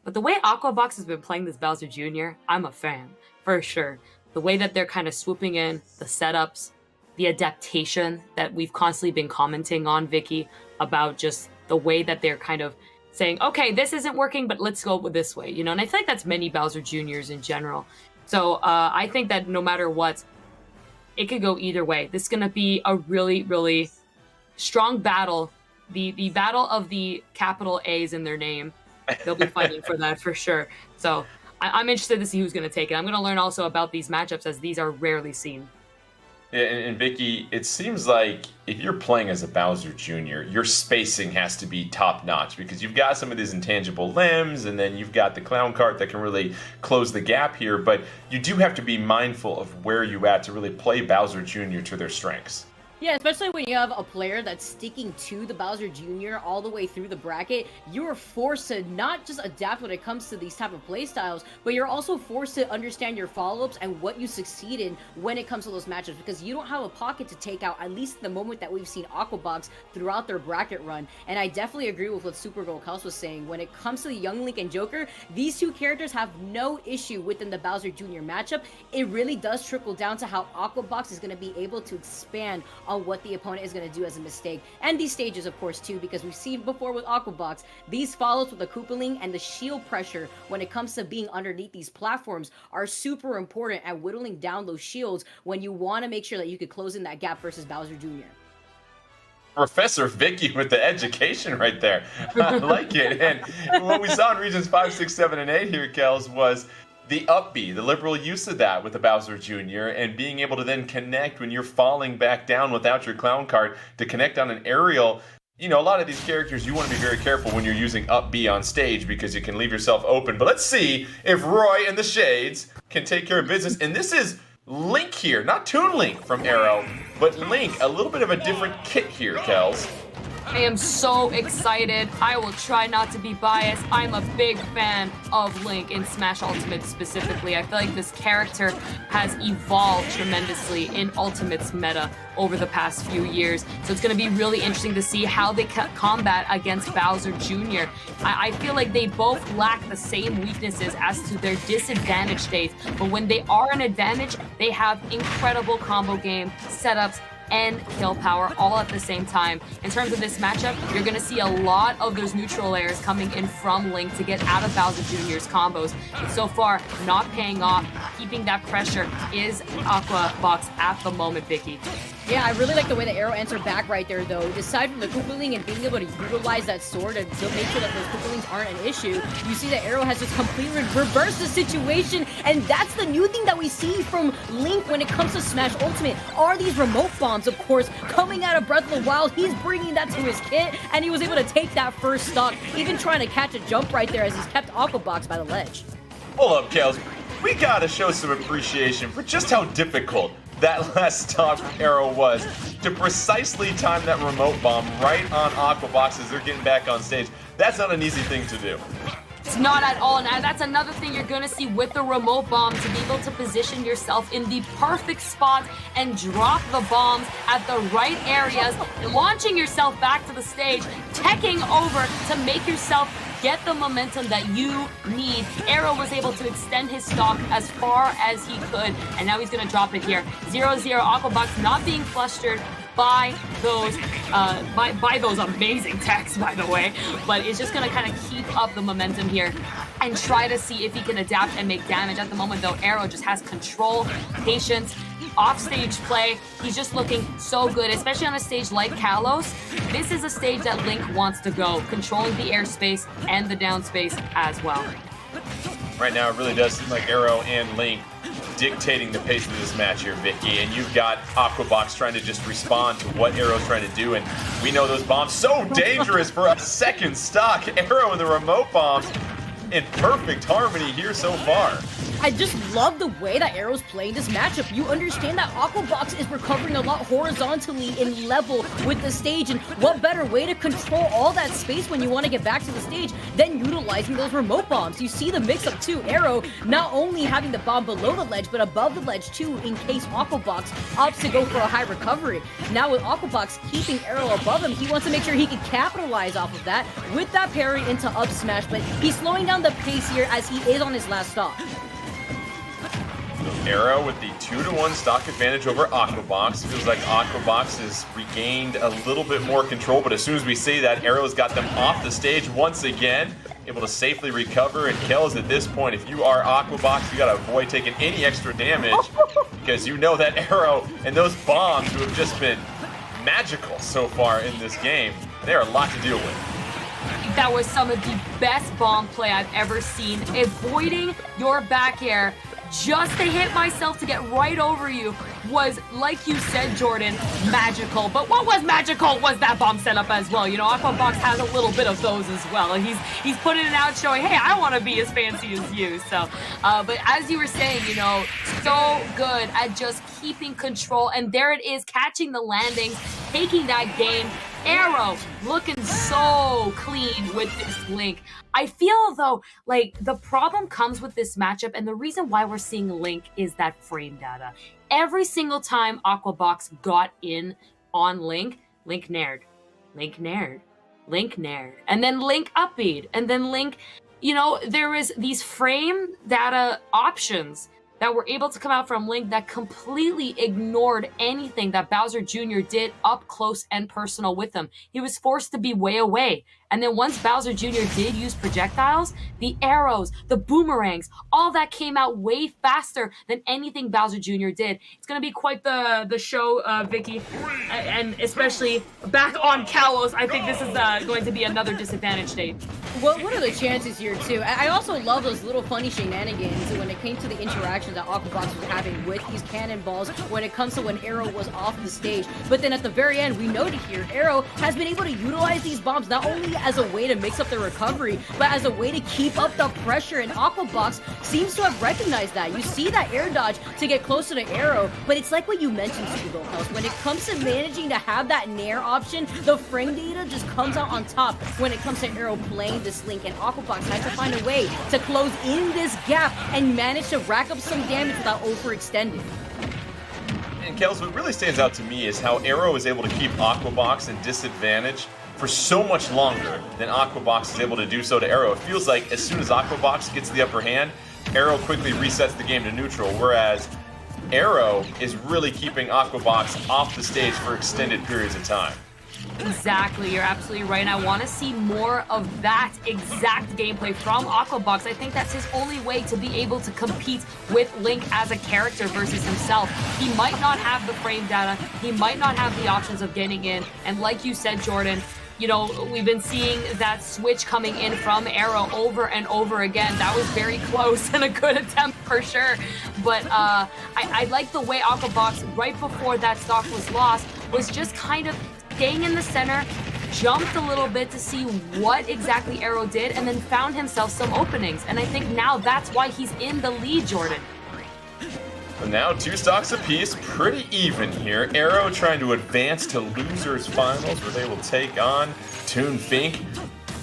But the way Aquabox has been playing this Bowser Jr., I'm a fan, for sure. The way that they're kind of swooping in, the setups, the adaptation that we've constantly been commenting on, Vicky, about just the way that they're kind of saying, okay, this isn't working, but let's go with this way, you know? And I think that's many Bowser Jr.'s in general. So I think that no matter what, it could go either way. This is going to be a really, really strong battle. The battle of the capital A's in their name. They'll be fighting for that for sure. So I'm interested to see who's going to take it. I'm going to learn also about these matchups as these are rarely seen. Yeah, and Vicky, it seems like if you're playing as a Bowser Jr., your spacing has to be top-notch because you've got some of these intangible limbs, and then you've got the clown cart that can really close the gap here, but you do have to be mindful of where you at to really play Bowser Jr. to their strengths. Yeah, especially when you have a player that's sticking to the Bowser Jr. all the way through the bracket, you're forced to not just adapt when it comes to these type of playstyles, but you're also forced to understand your follow-ups and what you succeed in when it comes to those matchups, because you don't have a pocket to take out, at least the moment that we've seen Aquabox throughout their bracket run. And I definitely agree with what Supergirl Kels was saying. When it comes to the Young Link and Joker, these two characters have no issue within the Bowser Jr. matchup. It really does trickle down to how Aquabox is going to be able to expand on what the opponent is going to do as a mistake. And these stages, of course, too, because we've seen before with Aquabox, these follows with the Koopaling and the shield pressure when it comes to being underneath these platforms are super important at whittling down those shields when you want to make sure that you could close in that gap versus Bowser Jr. Professor Vicky with the education right there. I like it. And what we saw in regions 5, 6, 7, and 8 here, Kels, was the up B, the liberal use of that with the Bowser Jr., and being able to then connect when you're falling back down without your clown cart to connect on an aerial. You know, a lot of these characters, you want to be very careful when you're using up B on stage because you can leave yourself open. But let's see if Roy and the Shades can take care of business. And this is Link here, not Toon Link from Arrow, but Link, a little bit of a different kit here, Kels. I am so excited. I will try not to be biased. I'm a big fan of Link in Smash Ultimate specifically. I feel like this character has evolved tremendously in Ultimate's meta over the past few years. So it's going to be really interesting to see how they combat against Bowser Jr. I feel like they both lack the same weaknesses as to their disadvantage states. But when they are an advantage, they have incredible combo game setups and kill power all at the same time. In terms of this matchup, you're going to see a lot of those neutral layers coming in from Link to get out of Bowser Jr.'s combos. And so far, not paying off. Keeping that pressure is Aquabox at the moment, Vicky. Yeah, I really like the way the Arrow answered back right there, though. Aside from the Koopaling and being able to utilize that sword and make sure that those Koopalings aren't an issue, you see that Arrow has just completely reversed the situation, and that's the new thing that we see from Link when it comes to Smash Ultimate, are these remote bombs, of course, coming out of Breath of the Wild. He's bringing that to his kit, and he was able to take that first stock, even trying to catch a jump right there as he's kept Aquabox by the ledge. Hold up, Kels. We gotta show some appreciation for just how difficult that last stock from Arrow was to precisely time that remote bomb right on Aquabox as they're getting back on stage. That's not an easy thing to do. It's not at all. Now that's another thing you're gonna see with the remote bomb, to be able to position yourself in the perfect spot and drop the bombs at the right areas, launching yourself back to the stage, teching over to make yourself get the momentum that you need. Arrow was able to extend his stock as far as he could, and now he's gonna drop it here. 0-0, Aquabox not being flustered by those amazing techs, by the way, but it's just gonna kind of keep up the momentum here and try to see if he can adapt and make damage. At the moment though, Arrow just has control, patience, offstage play. He's just looking so good, especially on a stage like Kalos. This is a stage that Link wants to go, controlling the airspace and the downspace as well. Right now, it really does seem like Arrow and Link dictating the pace of this match here, Vicky, and you've got Aquabox trying to just respond to what Arrow's trying to do, and we know those bombs so dangerous for a second stock. Arrow and the remote bombs in perfect harmony here so far. I just love the way that Arrow's playing this matchup. You understand that Aquabox is recovering a lot horizontally in level with the stage, and what better way to control all that space when you want to get back to the stage than utilizing those remote bombs. You see the mix-up too. Arrow not only having the bomb below the ledge, but above the ledge too, in case Aquabox opts to go for a high recovery. Now with Aquabox keeping Arrow above him, he wants to make sure he can capitalize off of that with that parry into up smash, but he's slowing down the pace here as he is on his last stop. Arrow with the 2-1 stock advantage over Aquabox. Feels like Aquabox has regained a little bit more control, but as soon as we say that, Arrow's got them off the stage once again, able to safely recover. And Kells, at this point, if you are Aquabox, you gotta avoid taking any extra damage because you know that Arrow and those bombs who have just been magical so far in this game, they're a lot to deal with. That was some of the best bomb play I've ever seen. Avoiding your back air just to hit myself to get right over you was, like you said, Jordan, magical. But what was magical was that bomb setup as well. You know, Aquabox has a little bit of those as well. And he's putting it out, showing, hey, I want to be as fancy as you. So, but as you were saying, you know, so good at just keeping control. And there it is, catching the landings, taking that game. Arrow looking so clean with this Link. I feel though like the problem comes with this matchup, and the reason why we're seeing Link is that frame data. Every single time Aquabox got in on Link, Link nared, Link nared, Link nared, and then Link upbeat, and then Link, you know, there was these frame data options that were able to come out from Link that completely ignored anything that Bowser Jr. did up close and personal with him. He was forced to be way away. And then once Bowser Jr. did use projectiles, the arrows, the boomerangs, all that came out way faster than anything Bowser Jr. did. It's going to be quite the show, Vicky. And especially back on Kalos, I think this is going to be another disadvantage state. Well, what are the chances here, too? I also love those little funny shenanigans when it came to the interactions that Aquabox was having with these cannonballs when it comes to when Arrow was off the stage. But then at the very end, we noted here, Arrow has been able to utilize these bombs not only as a way to mix up the recovery, but as a way to keep up the pressure, and Aquabox seems to have recognized that. You see that air dodge to get closer to Arrow, but it's like what you mentioned, Super House. When it comes to managing to have that nair option, the frame data just comes out on top when it comes to Arrow playing this Link, and Aquabox has to find a way to close in this gap and manage to rack up some damage without overextending. And Kels, what really stands out to me is how Arrow is able to keep Aquabox in disadvantage for so much longer than Aquabox is able to do so to Arrow. It feels like as soon as Aquabox gets the upper hand, Arrow quickly resets the game to neutral, whereas Arrow is really keeping Aquabox off the stage for extended periods of time. Exactly, you're absolutely right, and I want to see more of that exact gameplay from Aquabox. I think that's his only way to be able to compete with Link as a character versus himself. He might not have the frame data, he might not have the options of getting in, and like you said, Jordan, you know, we've been seeing that switch coming in from Arrow over and over again. That was very close and a good attempt for sure. But I like the way Aquabox, right before that stock was lost, was just kind of staying in the center, jumped a little bit to see what exactly Arrow did, and then found himself some openings. And I think now that's why he's in the lead, Jordan. And now 2 stocks apiece, pretty even here. Arrow trying to advance to losers finals where they will take on Toon Fink.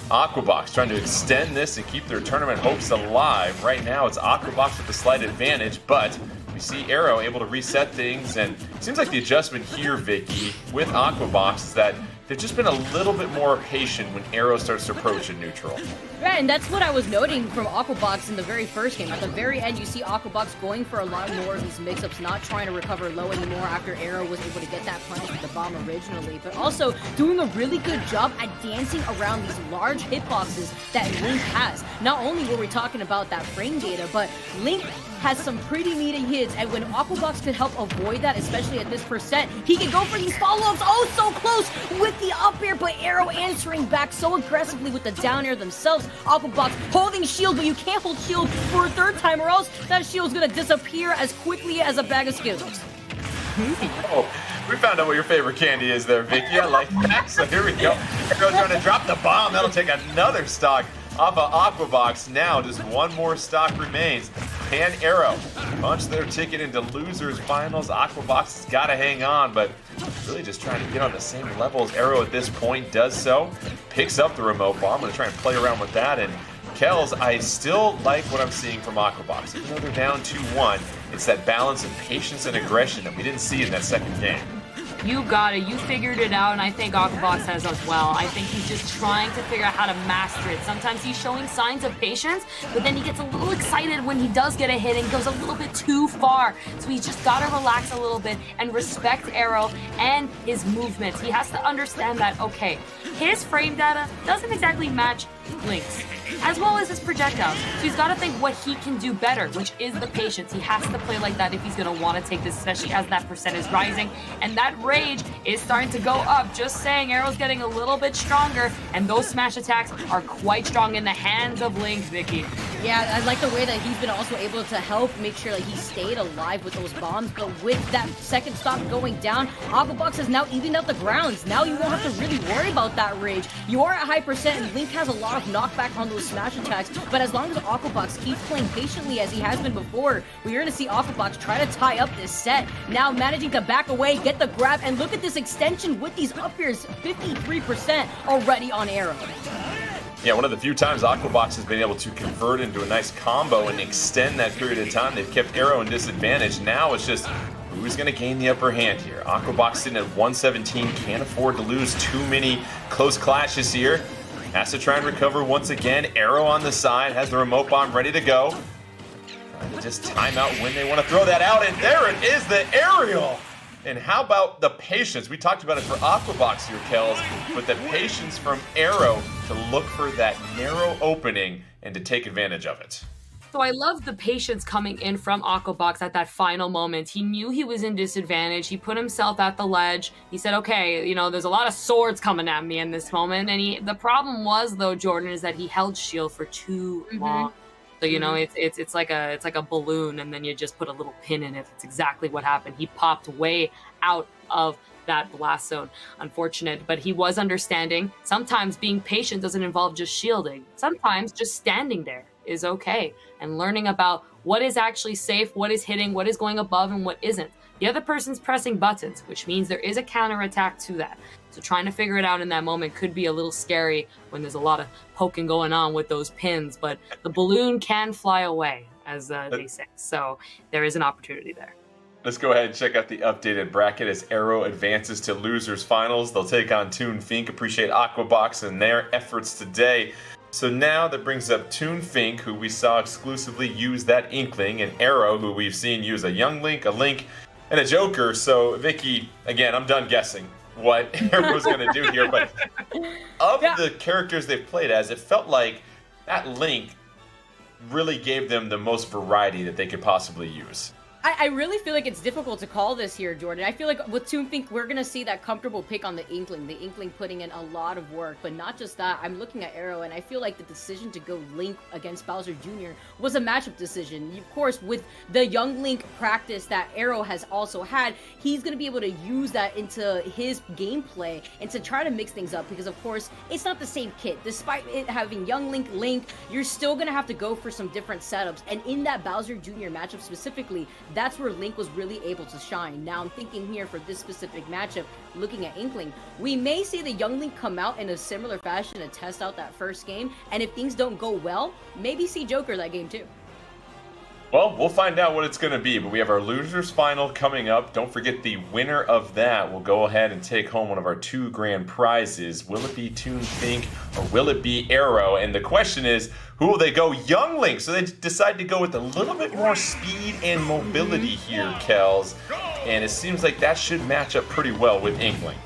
Aquabox trying to extend this and keep their tournament hopes alive. Right now, it's Aquabox with the slight advantage, but we see Arrow able to reset things, and it seems like the adjustment here, Vicky, with Aquabox is that they've just been a little bit more patient when Arrow starts to approach in neutral. Right, and that's what I was noting from Aquabox in the very first game. At the very end, you see Aquabox going for a lot more of these mix-ups, not trying to recover low anymore after Arrow was able to get that punish with the bomb originally, but also doing a really good job at dancing around these large hitboxes that Link has. Not only were we talking about that frame data, but Link has some pretty meaty hits, and when Aquabox could help avoid that, especially at this percent, he can go for these follow-ups. Oh, so close with the up air, but Arrow answering back so aggressively with the down air themselves. Aquabox holding shield, but you can't hold shield for a third time, or else that shield's gonna disappear as quickly as a bag of Skittles. Oh, we found out what your favorite candy is there, Vicky. I like that. So here we go. Arrow trying to drop the bomb. That'll take another stock off of Aquabox. Now just one more stock remains. Can Arrow punch their ticket into losers finals? Aquabox has got to hang on, but really just trying to get on the same level as Arrow at this point. Does so, picks up the remote bomb. I'm going to try and play around with that. And Kells, I still like what I'm seeing from Aquabox. Even though they're down 2-1, it's that balance of patience and aggression that we didn't see in that second game. You got it. You figured it out, and I think Aquabox has as well. I think he's just trying to figure out how to master it. Sometimes he's showing signs of patience, but then he gets a little excited when he does get a hit and goes a little bit too far. So he's just got to relax a little bit and respect Arrow and his movements. He has to understand that, okay, his frame data doesn't exactly match Link's, as well as his projectiles. So he's got to think what he can do better, which is the patience. He has to play like that if he's going to want to take this, especially as that percent is rising. And that rage is starting to go up. Just saying, Arrow's getting a little bit stronger, and those smash attacks are quite strong in the hands of Link, Vicky. Yeah, I like the way that he's been also able to help make sure that he stayed alive with those bombs, but with that second stock going down, Aquabox has now evened out the grounds. Now you won't have to really worry about that rage. You are at high percent, and Link has a lot of knockback on those smash attacks, but as long as Aquabox keeps playing patiently as he has been before, we're going to see Aquabox try to tie up this set. Now managing to back away, get the grab, and look at this extension with these up airs, 53% already on Arrow. Yeah, one of the few times Aquabox has been able to convert into a nice combo and extend that period of time. They've kept Arrow in disadvantage. Now it's just who's going to gain the upper hand here. Aquabox sitting at 117, can't afford to lose too many close clashes here. Has to try and recover once again. Arrow on the side, has the remote bomb ready to go. Trying to just time out when they want to throw that out, and there it is, the aerial! And how about the patience? We talked about it for Aquabox here, Kells, but the patience from Arrow to look for that narrow opening and to take advantage of it. So I love the patience coming in from Aquabox at that final moment. He knew he was in disadvantage. He put himself at the ledge. He said, okay, you know, there's a lot of swords coming at me in this moment. And the problem was, though, Jordan, is that he held shield for too long. So, you know, it's like a balloon, and then you just put a little pin in it. It's exactly what happened. He popped way out of that blast zone. Unfortunate, but he was understanding. Sometimes being patient doesn't involve just shielding. Sometimes just standing there is okay, and learning about what is actually safe, what is hitting, what is going above, and what isn't. The other person's pressing buttons, which means there is a counterattack to that. So trying to figure it out in that moment could be a little scary when there's a lot of poking going on with those pins, but the balloon can fly away, as they say. So there is an opportunity there. Let's go ahead and check out the updated bracket as Arrow advances to losers finals. They'll take on Toon Fink. Appreciate Aquabox and their efforts today. So now that brings up Toon Fink, who we saw exclusively use that Inkling, and Arrow, who we've seen use a Young Link, a Link, and a Joker. So, Vicky, again, I'm done guessing what Arrow's going to do here. But of the characters they've played as, it felt like that Link really gave them the most variety that they could possibly use. I really feel like it's difficult to call this here, Jordan. I feel like with Toon Fink, we're going to see that comfortable pick on the Inkling putting in a lot of work. But not just that, I'm looking at Arrow, and I feel like the decision to go Link against Bowser Jr. was a matchup decision. Of course, with the Young Link practice that Arrow has also had, he's going to be able to use that into his gameplay and to try to mix things up, because, of course, it's not the same kit. Despite it having Young Link, you're still going to have to go for some different setups. And in that Bowser Jr. matchup specifically, that's where Link was really able to shine. Now I'm thinking here for this specific matchup, looking at Inkling, we may see the young Link come out in a similar fashion to test out that first game, and if things don't go well, maybe see Joker that game too. Well, we'll find out what it's going to be, but we have our losers final coming up. Don't forget the winner of that will go ahead and take home one of our 2 grand prizes. Will it be Toon Fink or will it be Arrow? And the question is, who will they go? Young Link. So they decide to go with a little bit more speed and mobility here, Kels. And it seems like that should match up pretty well with Inkling.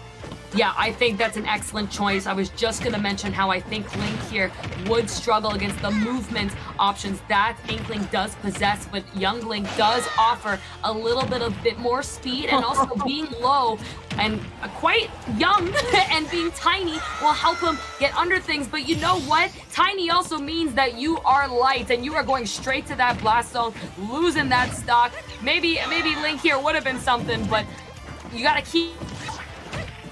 Yeah, I think that's an excellent choice. I was just going to mention how I think Link here would struggle against the movement options that Inkling does possess, but young Link does offer a little bit more speed, and also being low and quite young and being tiny will help him get under things. But you know what? Tiny also means that you are light and you are going straight to that blast zone, losing that stock. Maybe Link here would have been something, but you got to keep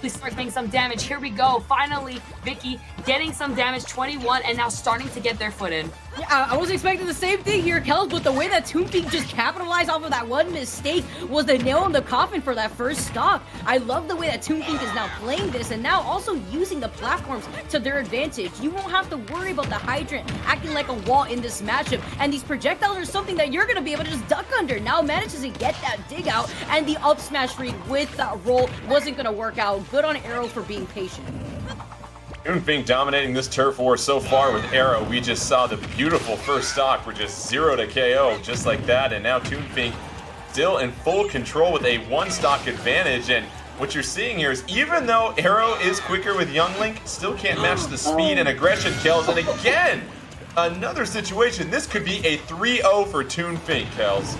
start getting some damage. Here we go. Finally, Vicky getting some damage, 21, and now starting to get their foot in. Yeah, I was expecting the same thing here, Kels, but the way that Toon Fink just capitalized off of that one mistake was the nail in the coffin for that first stock. I love the way that Toon Fink is now playing this and now also using the platforms to their advantage. You won't have to worry about the hydrant acting like a wall in this matchup, and these projectiles are something that you're going to be able to just duck under. Now manages to get that dig out, and the up smash read with that roll wasn't going to work out. Good on Arrow for being patient. Toon Fink dominating this turf war so far with Arrow. We just saw the beautiful first stock for just 0 to KO, just like that. And now Toon Fink still in full control with a 1 stock advantage. And what you're seeing here is even though Arrow is quicker with young Link, still can't match the speed and aggression kills. And again, another situation. This could be a 3-0 for Toon Fink, Kels.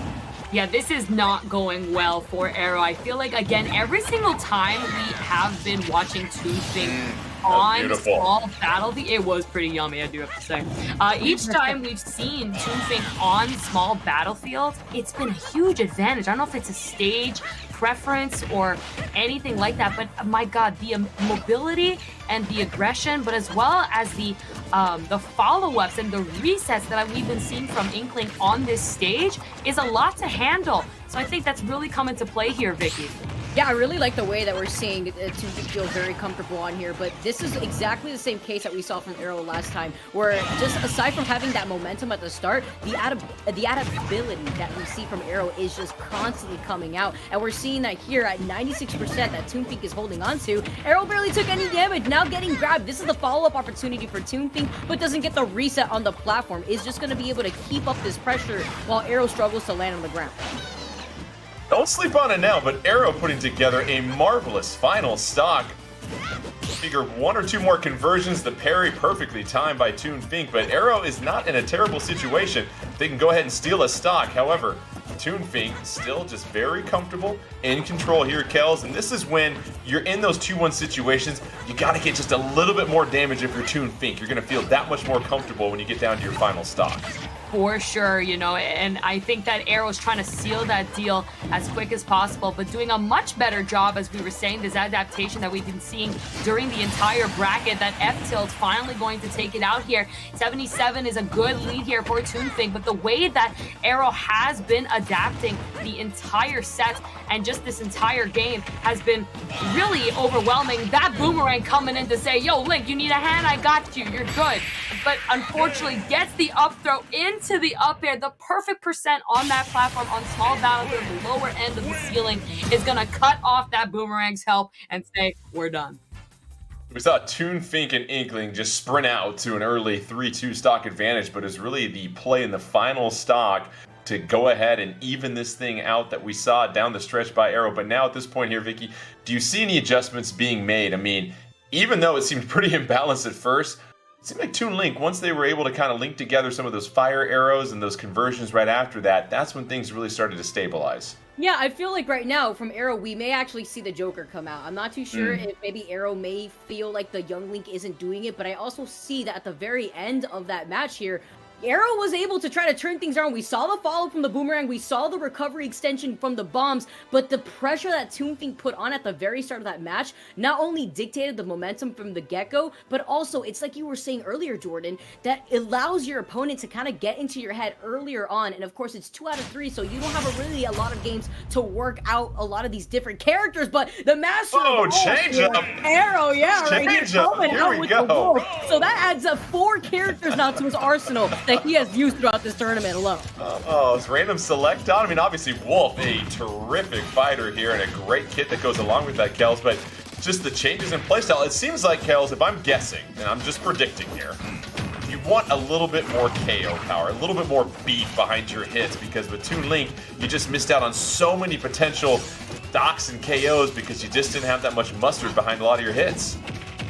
Yeah, this is not going well for Arrow. I feel like, again, every single time we have been watching Toon Fink on small battlefield, it was pretty yummy, I do have to say. Each time we've seen Toon Fink on small battlefield, it's been a huge advantage. I don't know if it's a stage preference or anything like that, but my God, the mobility and the aggression, but as well as the follow-ups and the resets that we've been seeing from Inkling on this stage is a lot to handle. So I think that's really come into play here, Vicky. Yeah, I really like the way that we're seeing Toon Fink feel very comfortable on here, but this is exactly the same case that we saw from Arrow last time, where just aside from having that momentum at the start, the adaptability that we see from Arrow is just constantly coming out, and we're seeing that here at 96% that Toon Fink is holding on to. Arrow barely took any damage, now getting grabbed. This is the follow-up opportunity for Toon Fink, but doesn't get the reset on the platform. Is just going to be able to keep up this pressure while Arrow struggles to land on the ground. Don't sleep on it now, but Arrow putting together a marvelous final stock. Figure 1 or 2 more conversions, the parry perfectly timed by Toon Fink, but Arrow is not in a terrible situation. They can go ahead and steal a stock. However, Toon Fink still just very comfortable, in control here, Kels, and this is when you're in those 2-1 situations, you gotta get just a little bit more damage if you're Toon Fink. You're gonna feel that much more comfortable when you get down to your final stock. For sure, you know, and I think that Arrow's trying to seal that deal as quick as possible, but doing a much better job, as we were saying, this adaptation that we've been seeing during the entire bracket, that F-Tilt finally going to take it out here. 77 is a good lead here for Toon Fink, but the way that Arrow has been adapting the entire set and just this entire game has been really overwhelming. That boomerang coming in to say, yo, Link, you need a hand? I got you, you're good. But unfortunately gets the up throw into the up air. The perfect percent on that platform on small battlefield, the lower end of the ceiling, is gonna cut off that boomerang's help and say, we're done. We saw Toon Fink and Inkling just sprint out to an early 3-2 stock advantage, but it's really the play in the final stock to go ahead and even this thing out that we saw down the stretch by Arrow. But now at this point here, Vicky, do you see any adjustments being made? I mean, even though it seemed pretty imbalanced at first, it seemed like Toon Link, once they were able to kind of link together some of those fire arrows and those conversions right after that, that's when things really started to stabilize. Yeah, I feel like right now from Arrow, we may actually see the Joker come out. I'm not too sure if maybe Arrow may feel like the young Link isn't doing it, but I also see that at the very end of that match here, Arrow was able to try to turn things around. We saw the follow from the boomerang, we saw the recovery extension from the bombs, but the pressure that Toonfink put on at the very start of that match not only dictated the momentum from the get-go, but also, it's like you were saying earlier, Jordan, that allows your opponent to kind of get into your head earlier on, and of course it's 2 out of 3, so you don't have really a lot of games to work out a lot of these different characters, but the master change up. Arrow, yeah, right here, Change up. coming Here out we with go. the wolf. So that adds up 4 characters now to his arsenal that he has used throughout this tournament alone. Oh, it's random select on. I mean, obviously, Wolf, a terrific fighter here and a great kit that goes along with that, Kels, but just the changes in playstyle. It seems like, Kels, if I'm guessing, and I'm just predicting here, you want a little bit more KO power, a little bit more beef behind your hits, because with Toon Link, you just missed out on so many potential docks and KOs because you just didn't have that much mustard behind a lot of your hits.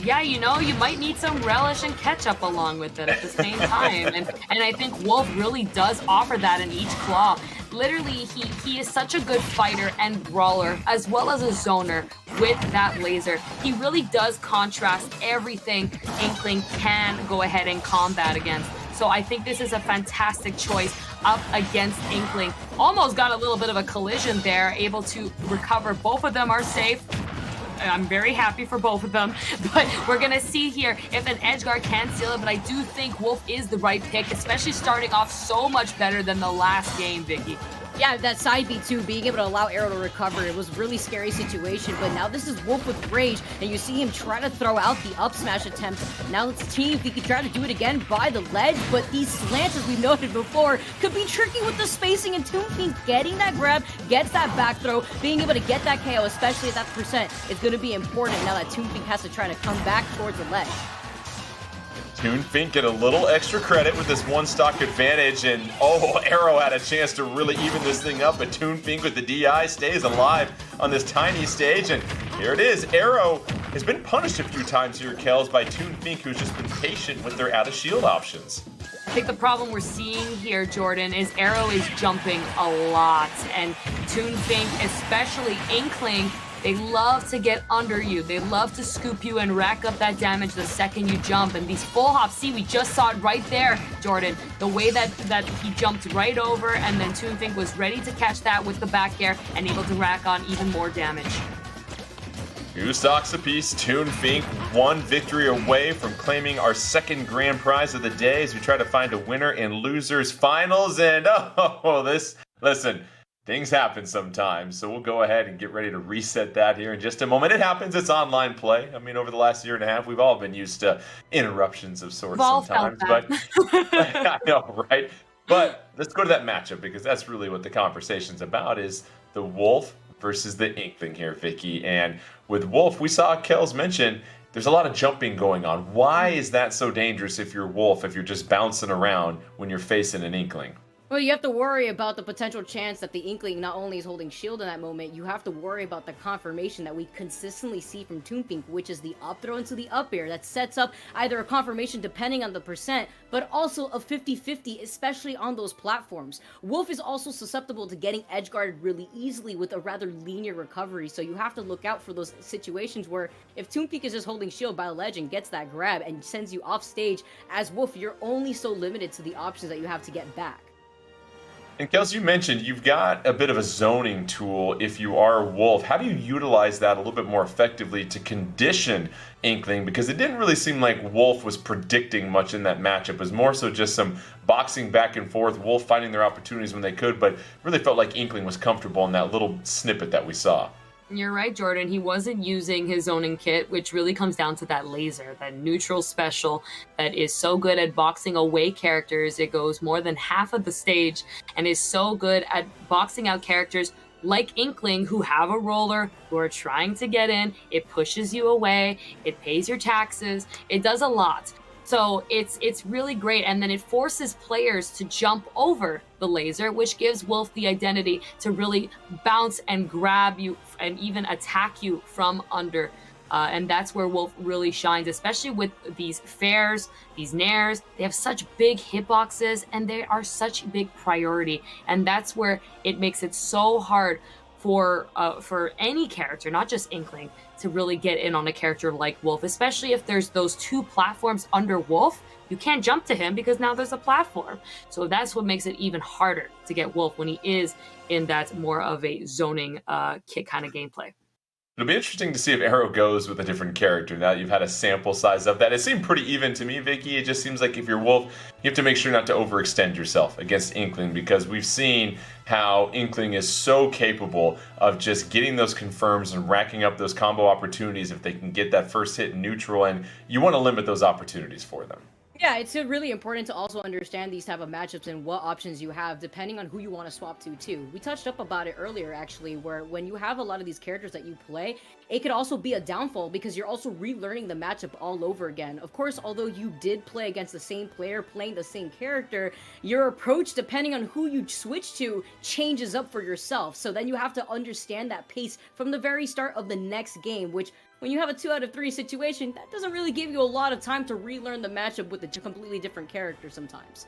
Yeah, you know, you might need some relish and ketchup along with it at the same time. And I think Wolf really does offer that in each claw. Literally, he is such a good fighter and brawler, as well as a zoner with that laser. He really does contrast everything Inkling can go ahead and combat against. So I think this is a fantastic choice up against Inkling. Almost got a little bit of a collision there, able to recover. Both of them are safe. I'm very happy for both of them, but we're gonna see here if an Edgeguard can seal it, but I do think Wolf is the right pick, especially starting off so much better than the last game, Vicky. Yeah, that side B too, being able to allow Arrow to recover, it was a really scary situation, but now this is Wolf with Rage, and you see him try to throw out the up smash attempt. Now let's see if he can try to do it again by the ledge, but these slants, as we noted before, could be tricky with the spacing, and Toonfink getting that grab, gets that back throw, being able to get that KO, especially at that percent, is going to be important now that Toonfink has to try to come back towards the ledge. Toonfink get a little extra credit with this one stock advantage, and Arrow had a chance to really even this thing up, but Toonfink with the DI stays alive on this tiny stage, and here it is. Arrow has been punished a few times here, Kels, by Toonfink, who's just been patient with their out-of-shield options. I think the problem we're seeing here, Jordan, is Arrow is jumping a lot, and Toonfink, especially Inkling, they love to get under you. They love to scoop you and rack up that damage the second you jump. And these full hops, see, we just saw it right there, Jordan. The way that he jumped right over, and then Toonfink was ready to catch that with the back air and able to rack on even more damage. 2 stocks apiece. Toonfink, 1 victory away from claiming our second grand prize of the day as we try to find a winner in losers finals. And listen, things happen sometimes, so we'll go ahead and get ready to reset that here in just a moment. It happens. It's online play. I mean, over the last year and a half, we've all been used to interruptions of sorts sometimes. But I know, right? But let's go to that matchup, because that's really what the conversation's about, is the Wolf versus the Inkling here, Vicky. And with Wolf, we saw Kels mention there's a lot of jumping going on. Why is that so dangerous if you're Wolf, if you're just bouncing around when you're facing an Inkling? Well, you have to worry about the potential chance that the Inkling not only is holding shield in that moment, you have to worry about the confirmation that we consistently see from Toonfink, which is the up throw into the up air that sets up either a confirmation depending on the percent, but also a 50-50, especially on those platforms. Wolf is also susceptible to getting edge guarded really easily with a rather linear recovery, so you have to look out for those situations where if Toonfink is just holding shield by a ledge and gets that grab and sends you off stage, as Wolf, you're only so limited to the options that you have to get back. And Kels, you mentioned you've got a bit of a zoning tool if you are Wolf. How do you utilize that a little bit more effectively to condition Inkling? Because it didn't really seem like Wolf was predicting much in that matchup. It was more so just some boxing back and forth, Wolf finding their opportunities when they could, but really felt like Inkling was comfortable in that little snippet that we saw. You're right, Jordan. He wasn't using his zoning kit, which really comes down to that laser, that neutral special that is so good at boxing away characters. It goes more than half of the stage and is so good at boxing out characters like Inkling, who have a roller, who are trying to get in. It pushes you away. It pays your taxes. It does a lot. So it's really great, and then it forces players to jump over the laser, which gives Wolf the identity to really bounce and grab you and even attack you from under. And that's where Wolf really shines, especially with these fairs, these nairs. They have such big hitboxes, and they are such a big priority. And that's where it makes it so hard for any character, not just Inkling, to really get in on a character like Wolf, especially if there's those two platforms under Wolf. You can't jump to him because now there's a platform. So that's what makes it even harder to get Wolf when he is in that more of a zoning kit kind of gameplay. It'll be interesting to see if Arrow goes with a different character now that you've had a sample size of that. It seemed pretty even to me, Vicky. It just seems like if you're Wolf, you have to make sure not to overextend yourself against Inkling, because we've seen how Inkling is so capable of just getting those confirms and racking up those combo opportunities if they can get that first hit in neutral, and you want to limit those opportunities for them. Yeah, it's really important to also understand these type of matchups and what options you have depending on who you want to swap to too. We touched up about it earlier actually, where when you have a lot of these characters that you play, it could also be a downfall because you're also relearning the matchup all over again. Of course, although you did play against the same player playing the same character, your approach depending on who you switch to changes up for yourself. So then you have to understand that pace from the very start of the next game, which when you have a 2 out of 3 situation, that doesn't really give you a lot of time to relearn the matchup with a completely different character sometimes.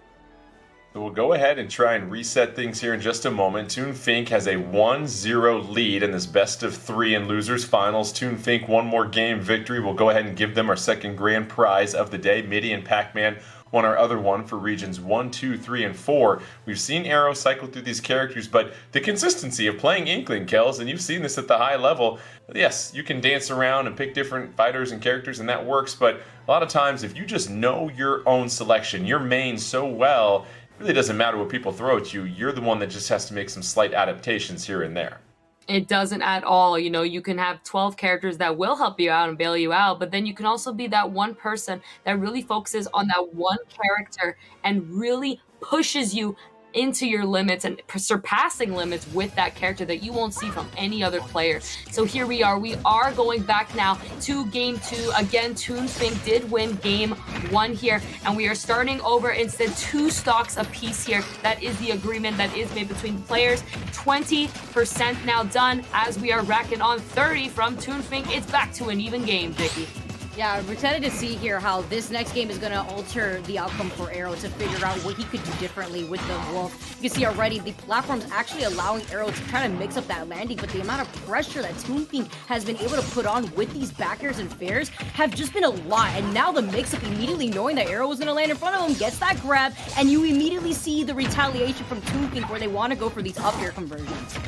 So we'll go ahead and try and reset things here in just a moment. Toon Fink has a 1-0 lead in this best of 3 in losers finals. Toon Fink, one more game victory. We'll go ahead and give them our second grand prize of the day. Midi and Pac-Man won our other one for regions 1, 2, 3, and 4. We've seen Arrow cycle through these characters, but the consistency of playing Inkling, Kels, and you've seen this at the high level, yes, you can dance around and pick different fighters and characters, and that works, but a lot of times if you just know your own selection, your main so well, it really doesn't matter what people throw at you. You're the one that just has to make some slight adaptations here and there. It doesn't at all. You know, you can have 12 characters that will help you out and bail you out, but then you can also be that one person that really focuses on that one character and really pushes you into your limits and surpassing limits with that character that you won't see from any other player. So here we are going back now to game 2. Again, Toon Fink did win game 1 here, and we are starting over instead 2 stocks apiece here. That is the agreement that is made between the players. 20% now done as we are racking on 30 from Toon Fink. It's back to an even game, Vicky. Yeah, we're excited to see here how this next game is going to alter the outcome for Arrow to figure out what he could do differently with the Wolf. You can see already the platform's actually allowing Arrow to kind of mix up that landing, but the amount of pressure that Toon Fink has been able to put on with these backers and fairs have just been a lot. And now the mix-up, immediately knowing that Arrow was going to land in front of him, gets that grab, and you immediately see the retaliation from Toon Fink where they want to go for these up air conversions.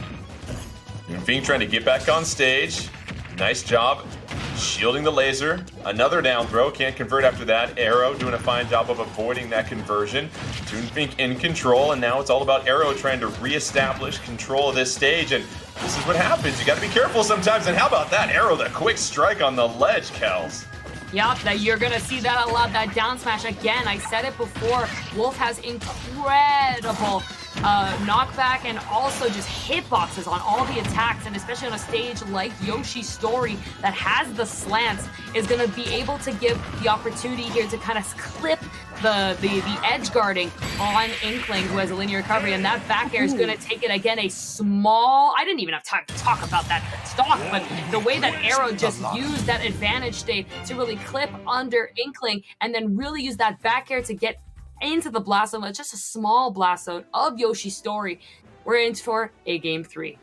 Toon Fink trying to get back on stage. Nice job shielding the laser. Another down throw. Can't convert after that. Arrow doing a fine job of avoiding that conversion. Toon Fink in control, and now it's all about Arrow trying to reestablish control of this stage, and this is what happens. You got to be careful sometimes, and how about that? Arrow, the quick strike on the ledge, Kels. Yup, that you're gonna see that a lot, that down smash. Again, I said it before, Wolf has incredible knockback and also just hitboxes on all the attacks, and especially on a stage like Yoshi's Story that has the slants, is going to be able to give the opportunity here to kind of clip the edge guarding on Inkling, who has a linear recovery, and that back air is going to take it again a small, I didn't even have time to talk about that stock, but the way that Arrow just used that advantage state to really clip under Inkling and then really use that back air to get into the blast zone, just a small blast zone of Yoshi's Story. We're in for a game 3.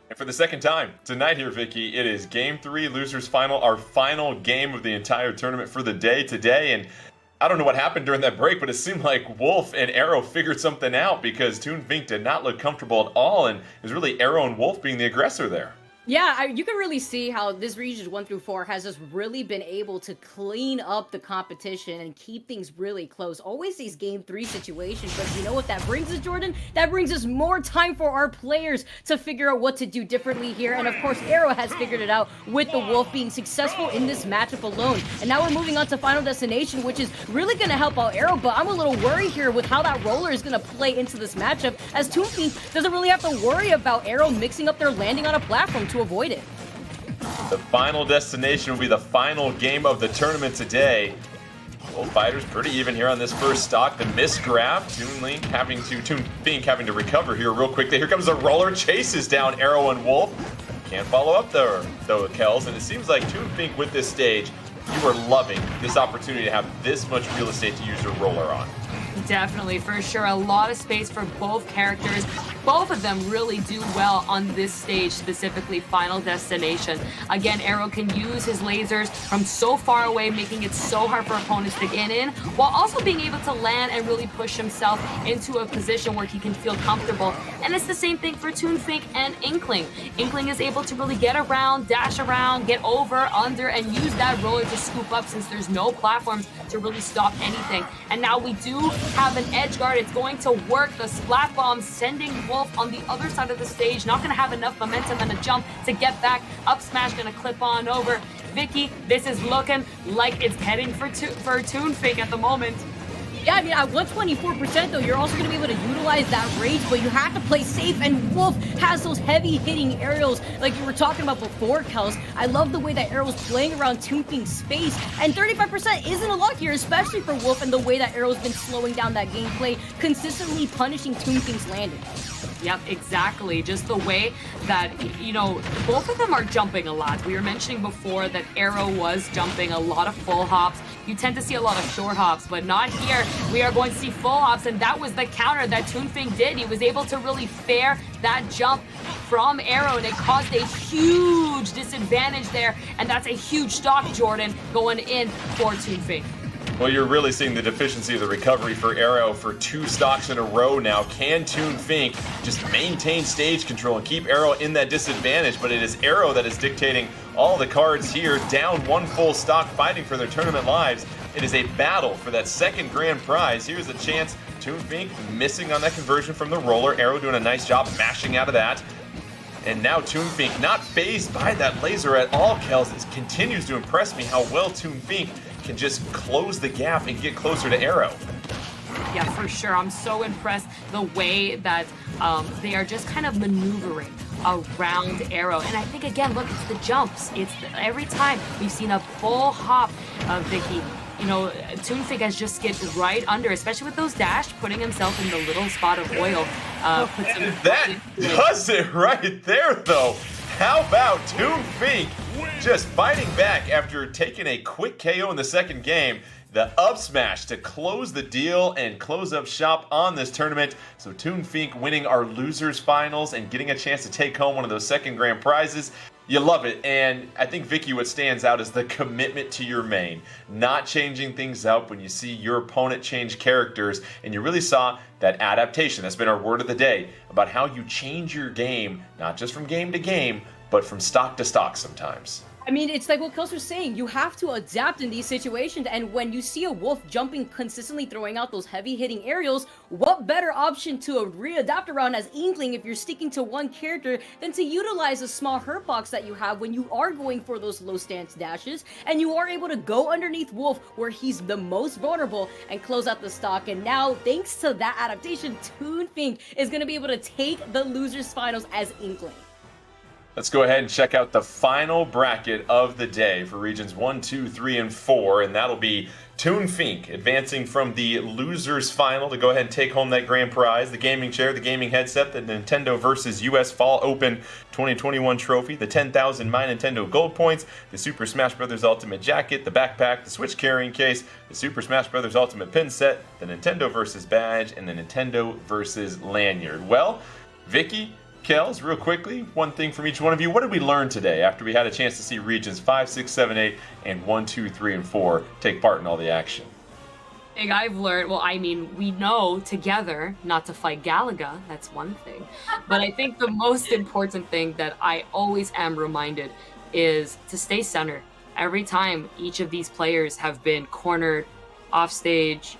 And for the second time tonight here, Vicky, it is game 3, losers final, our final game of the entire tournament for the day today. And I don't know what happened during that break, but it seemed like Wolf and Arrow figured something out, because Toon Fink did not look comfortable at all, and it was really Arrow and Wolf being the aggressor there. Yeah, you can really see how this regions 1 through 4 has just really been able to clean up the competition and keep things really close. Always these game 3 situations, but you know what that brings us, Jordan? That brings us more time for our players to figure out what to do differently here. And of course, Arrow has figured it out with the Wolf being successful in this matchup alone. And now we're moving on to Final Destination, which is really going to help out Arrow, but I'm a little worried here with how that roller is going to play into this matchup, as Toon Fink doesn't really have to worry about Arrow mixing up their landing on a platform to avoid it. The Final Destination will be the final game of the tournament today. Both fighters pretty even here on this first stock. The missed grab, Toon Fink having to recover here real quickly. Here comes the roller, chases down Arrow and Wolf. Can't follow up there, though, Kels, and it seems like Toon Fink with this stage, you are loving this opportunity to have this much real estate to use your roller on. Definitely, for sure. A lot of space for both characters. both of them really do well on this stage, specifically Final Destination. Again, Arrow can use his lasers from so far away, making it so hard for opponents to get in, while also being able to land and really push himself into a position where he can feel comfortable. And it's the same thing for Toonfink and Inkling. Inkling is able to really get around, dash around, get over, under, and use that roller to scoop up since there's no platforms to really stop anything. And now we do have an edge guard. It's going to work. The splat bomb sending Wolf on the other side of the stage. Not going to have enough momentum and a jump to get back. Up smash going to clip on over. Vicky, this is looking like it's heading for Toonfink at the moment. Yeah, I mean, at 124% though, you're also going to be able to utilize that rage, but you have to play safe, and Wolf has those heavy-hitting aerials like you were talking about before, Kels. I love the way that Arrow's playing around Toonfink's space, and 35% isn't a lot here, especially for Wolf, and the way that Arrow's been slowing down that gameplay, consistently punishing Toonfink's landing. Yep, exactly. Just the way that, you know, both of them are jumping a lot. We were mentioning before that Arrow was jumping a lot of full hops. You tend to see a lot of short hops, but not here. We are going to see full hops, and that was the counter that Toonfink did. He was able to really fair that jump from Arrow, and it caused a huge disadvantage there, and that's a huge stock, Jordan, going in for Toonfink. Well, you're really seeing the deficiency of the recovery for Arrow for 2 stocks in a row now. Can Toonfink just maintain stage control and keep Arrow in that disadvantage? But it is Arrow that is dictating all the cards here, down 1 full stock, fighting for their tournament lives. It is a battle for that second grand prize. Here's a chance. Toonfink missing on that conversion from the roller. Arrow doing a nice job mashing out of that. And now Toonfink not fazed by that laser at all, Kels. It continues to impress me how well Toonfink can just close the gap and get closer to Arrow. Yeah, for sure. I'm so impressed the way that they are just kind of maneuvering around Arrow. And I think, again, look, it's the jumps. Every time we've seen a full hop of Vicky, you know, Toonfink has just get right under, especially with those dash, putting himself in the little spot of oil. That does it right there, though. How about Toonfink just fighting back after taking a quick KO in the second game? The up smash to close the deal and close up shop on this tournament. So Toonfink winning our losers finals and getting a chance to take home one of those second grand prizes. You love it. And I think, Vicky, what stands out is the commitment to your main. Not changing things up when you see your opponent change characters. And you really saw that adaptation. That's been our word of the day about how you change your game, not just from game to game, but from stock to stock sometimes. I mean, it's like what Kels was saying. You have to adapt in these situations, and when you see a Wolf jumping consistently, throwing out those heavy-hitting aerials, what better option to readapt around as Inkling if you're sticking to one character than to utilize a small hurt box that you have when you are going for those low stance dashes, and you are able to go underneath Wolf where he's the most vulnerable and close out the stock. And now, thanks to that adaptation, Toonfink is going to be able to take the losers finals as Inkling. Let's go ahead and check out the final bracket of the day for regions 1, 2, 3, and 4, and that'll be Toonfink advancing from the losers final to go ahead and take home that grand prize, the gaming chair, the gaming headset, the NintendoVS US Fall Open 2021 trophy, the 10,000 My Nintendo gold points, the Super Smash Bros. Ultimate jacket, the backpack, the Switch carrying case, the Super Smash Bros. Ultimate pin set, the NintendoVS badge, and the NintendoVS lanyard. Well, Vicky, Kels, real quickly, one thing from each one of you. What did we learn today after we had a chance to see regions 5, 6, 7, 8, and 1, 2, 3, and 4 take part in all the action? I've learned, well, I mean, we know together not to fight Galaga. That's one thing. But I think the most important thing that I always am reminded is to stay centered. Every time each of these players have been cornered, off stage,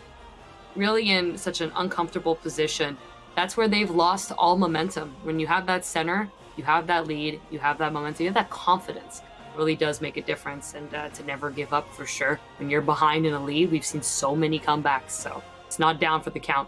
really in such an uncomfortable position, that's where they've lost all momentum. When you have that center, you have that lead, you have that momentum, you have that confidence. It really does make a difference, and to never give up for sure. When you're behind in a lead, we've seen so many comebacks, so it's not down for the count.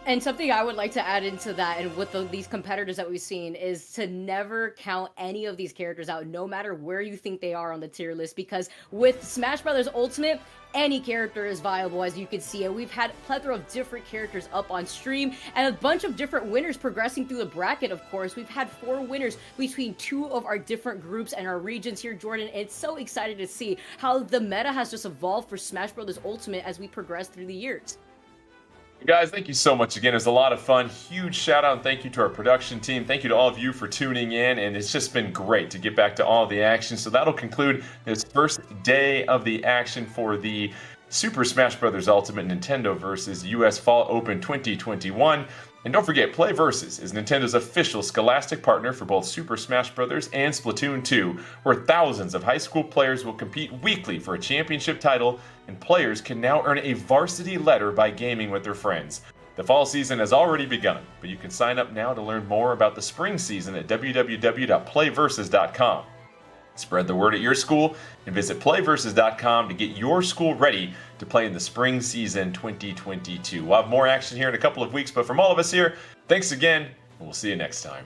And something I would like to add into that, and with these competitors that we've seen, is to never count any of these characters out, no matter where you think they are on the tier list, because with Smash Bros. Ultimate, any character is viable, as you can see, and we've had a plethora of different characters up on stream, and a bunch of different winners progressing through the bracket, of course. We've had 4 winners between 2 of our different groups and our regions here, Jordan, and it's so exciting to see how the meta has just evolved for Smash Bros. Ultimate as we progress through the years. Guys, thank you so much again. It was a lot of fun. Huge shout out and thank you to our production team. Thank you to all of you for tuning in, and it's just been great to get back to all the action. So that'll conclude this first day of the action for the Super Smash Bros. Ultimate Nintendo vs. US Fall Open 2021. And don't forget, Play Versus is Nintendo's official scholastic partner for both Super Smash Bros. And Splatoon 2, where thousands of high school players will compete weekly for a championship title, and players can now earn a varsity letter by gaming with their friends. The fall season has already begun, but you can sign up now to learn more about the spring season at www.playversus.com. Spread the word at your school and visit playversus.com to get your school ready to play in the spring season 2022. We'll have more action here in a couple of weeks, but from all of us here, thanks again, and we'll see you next time.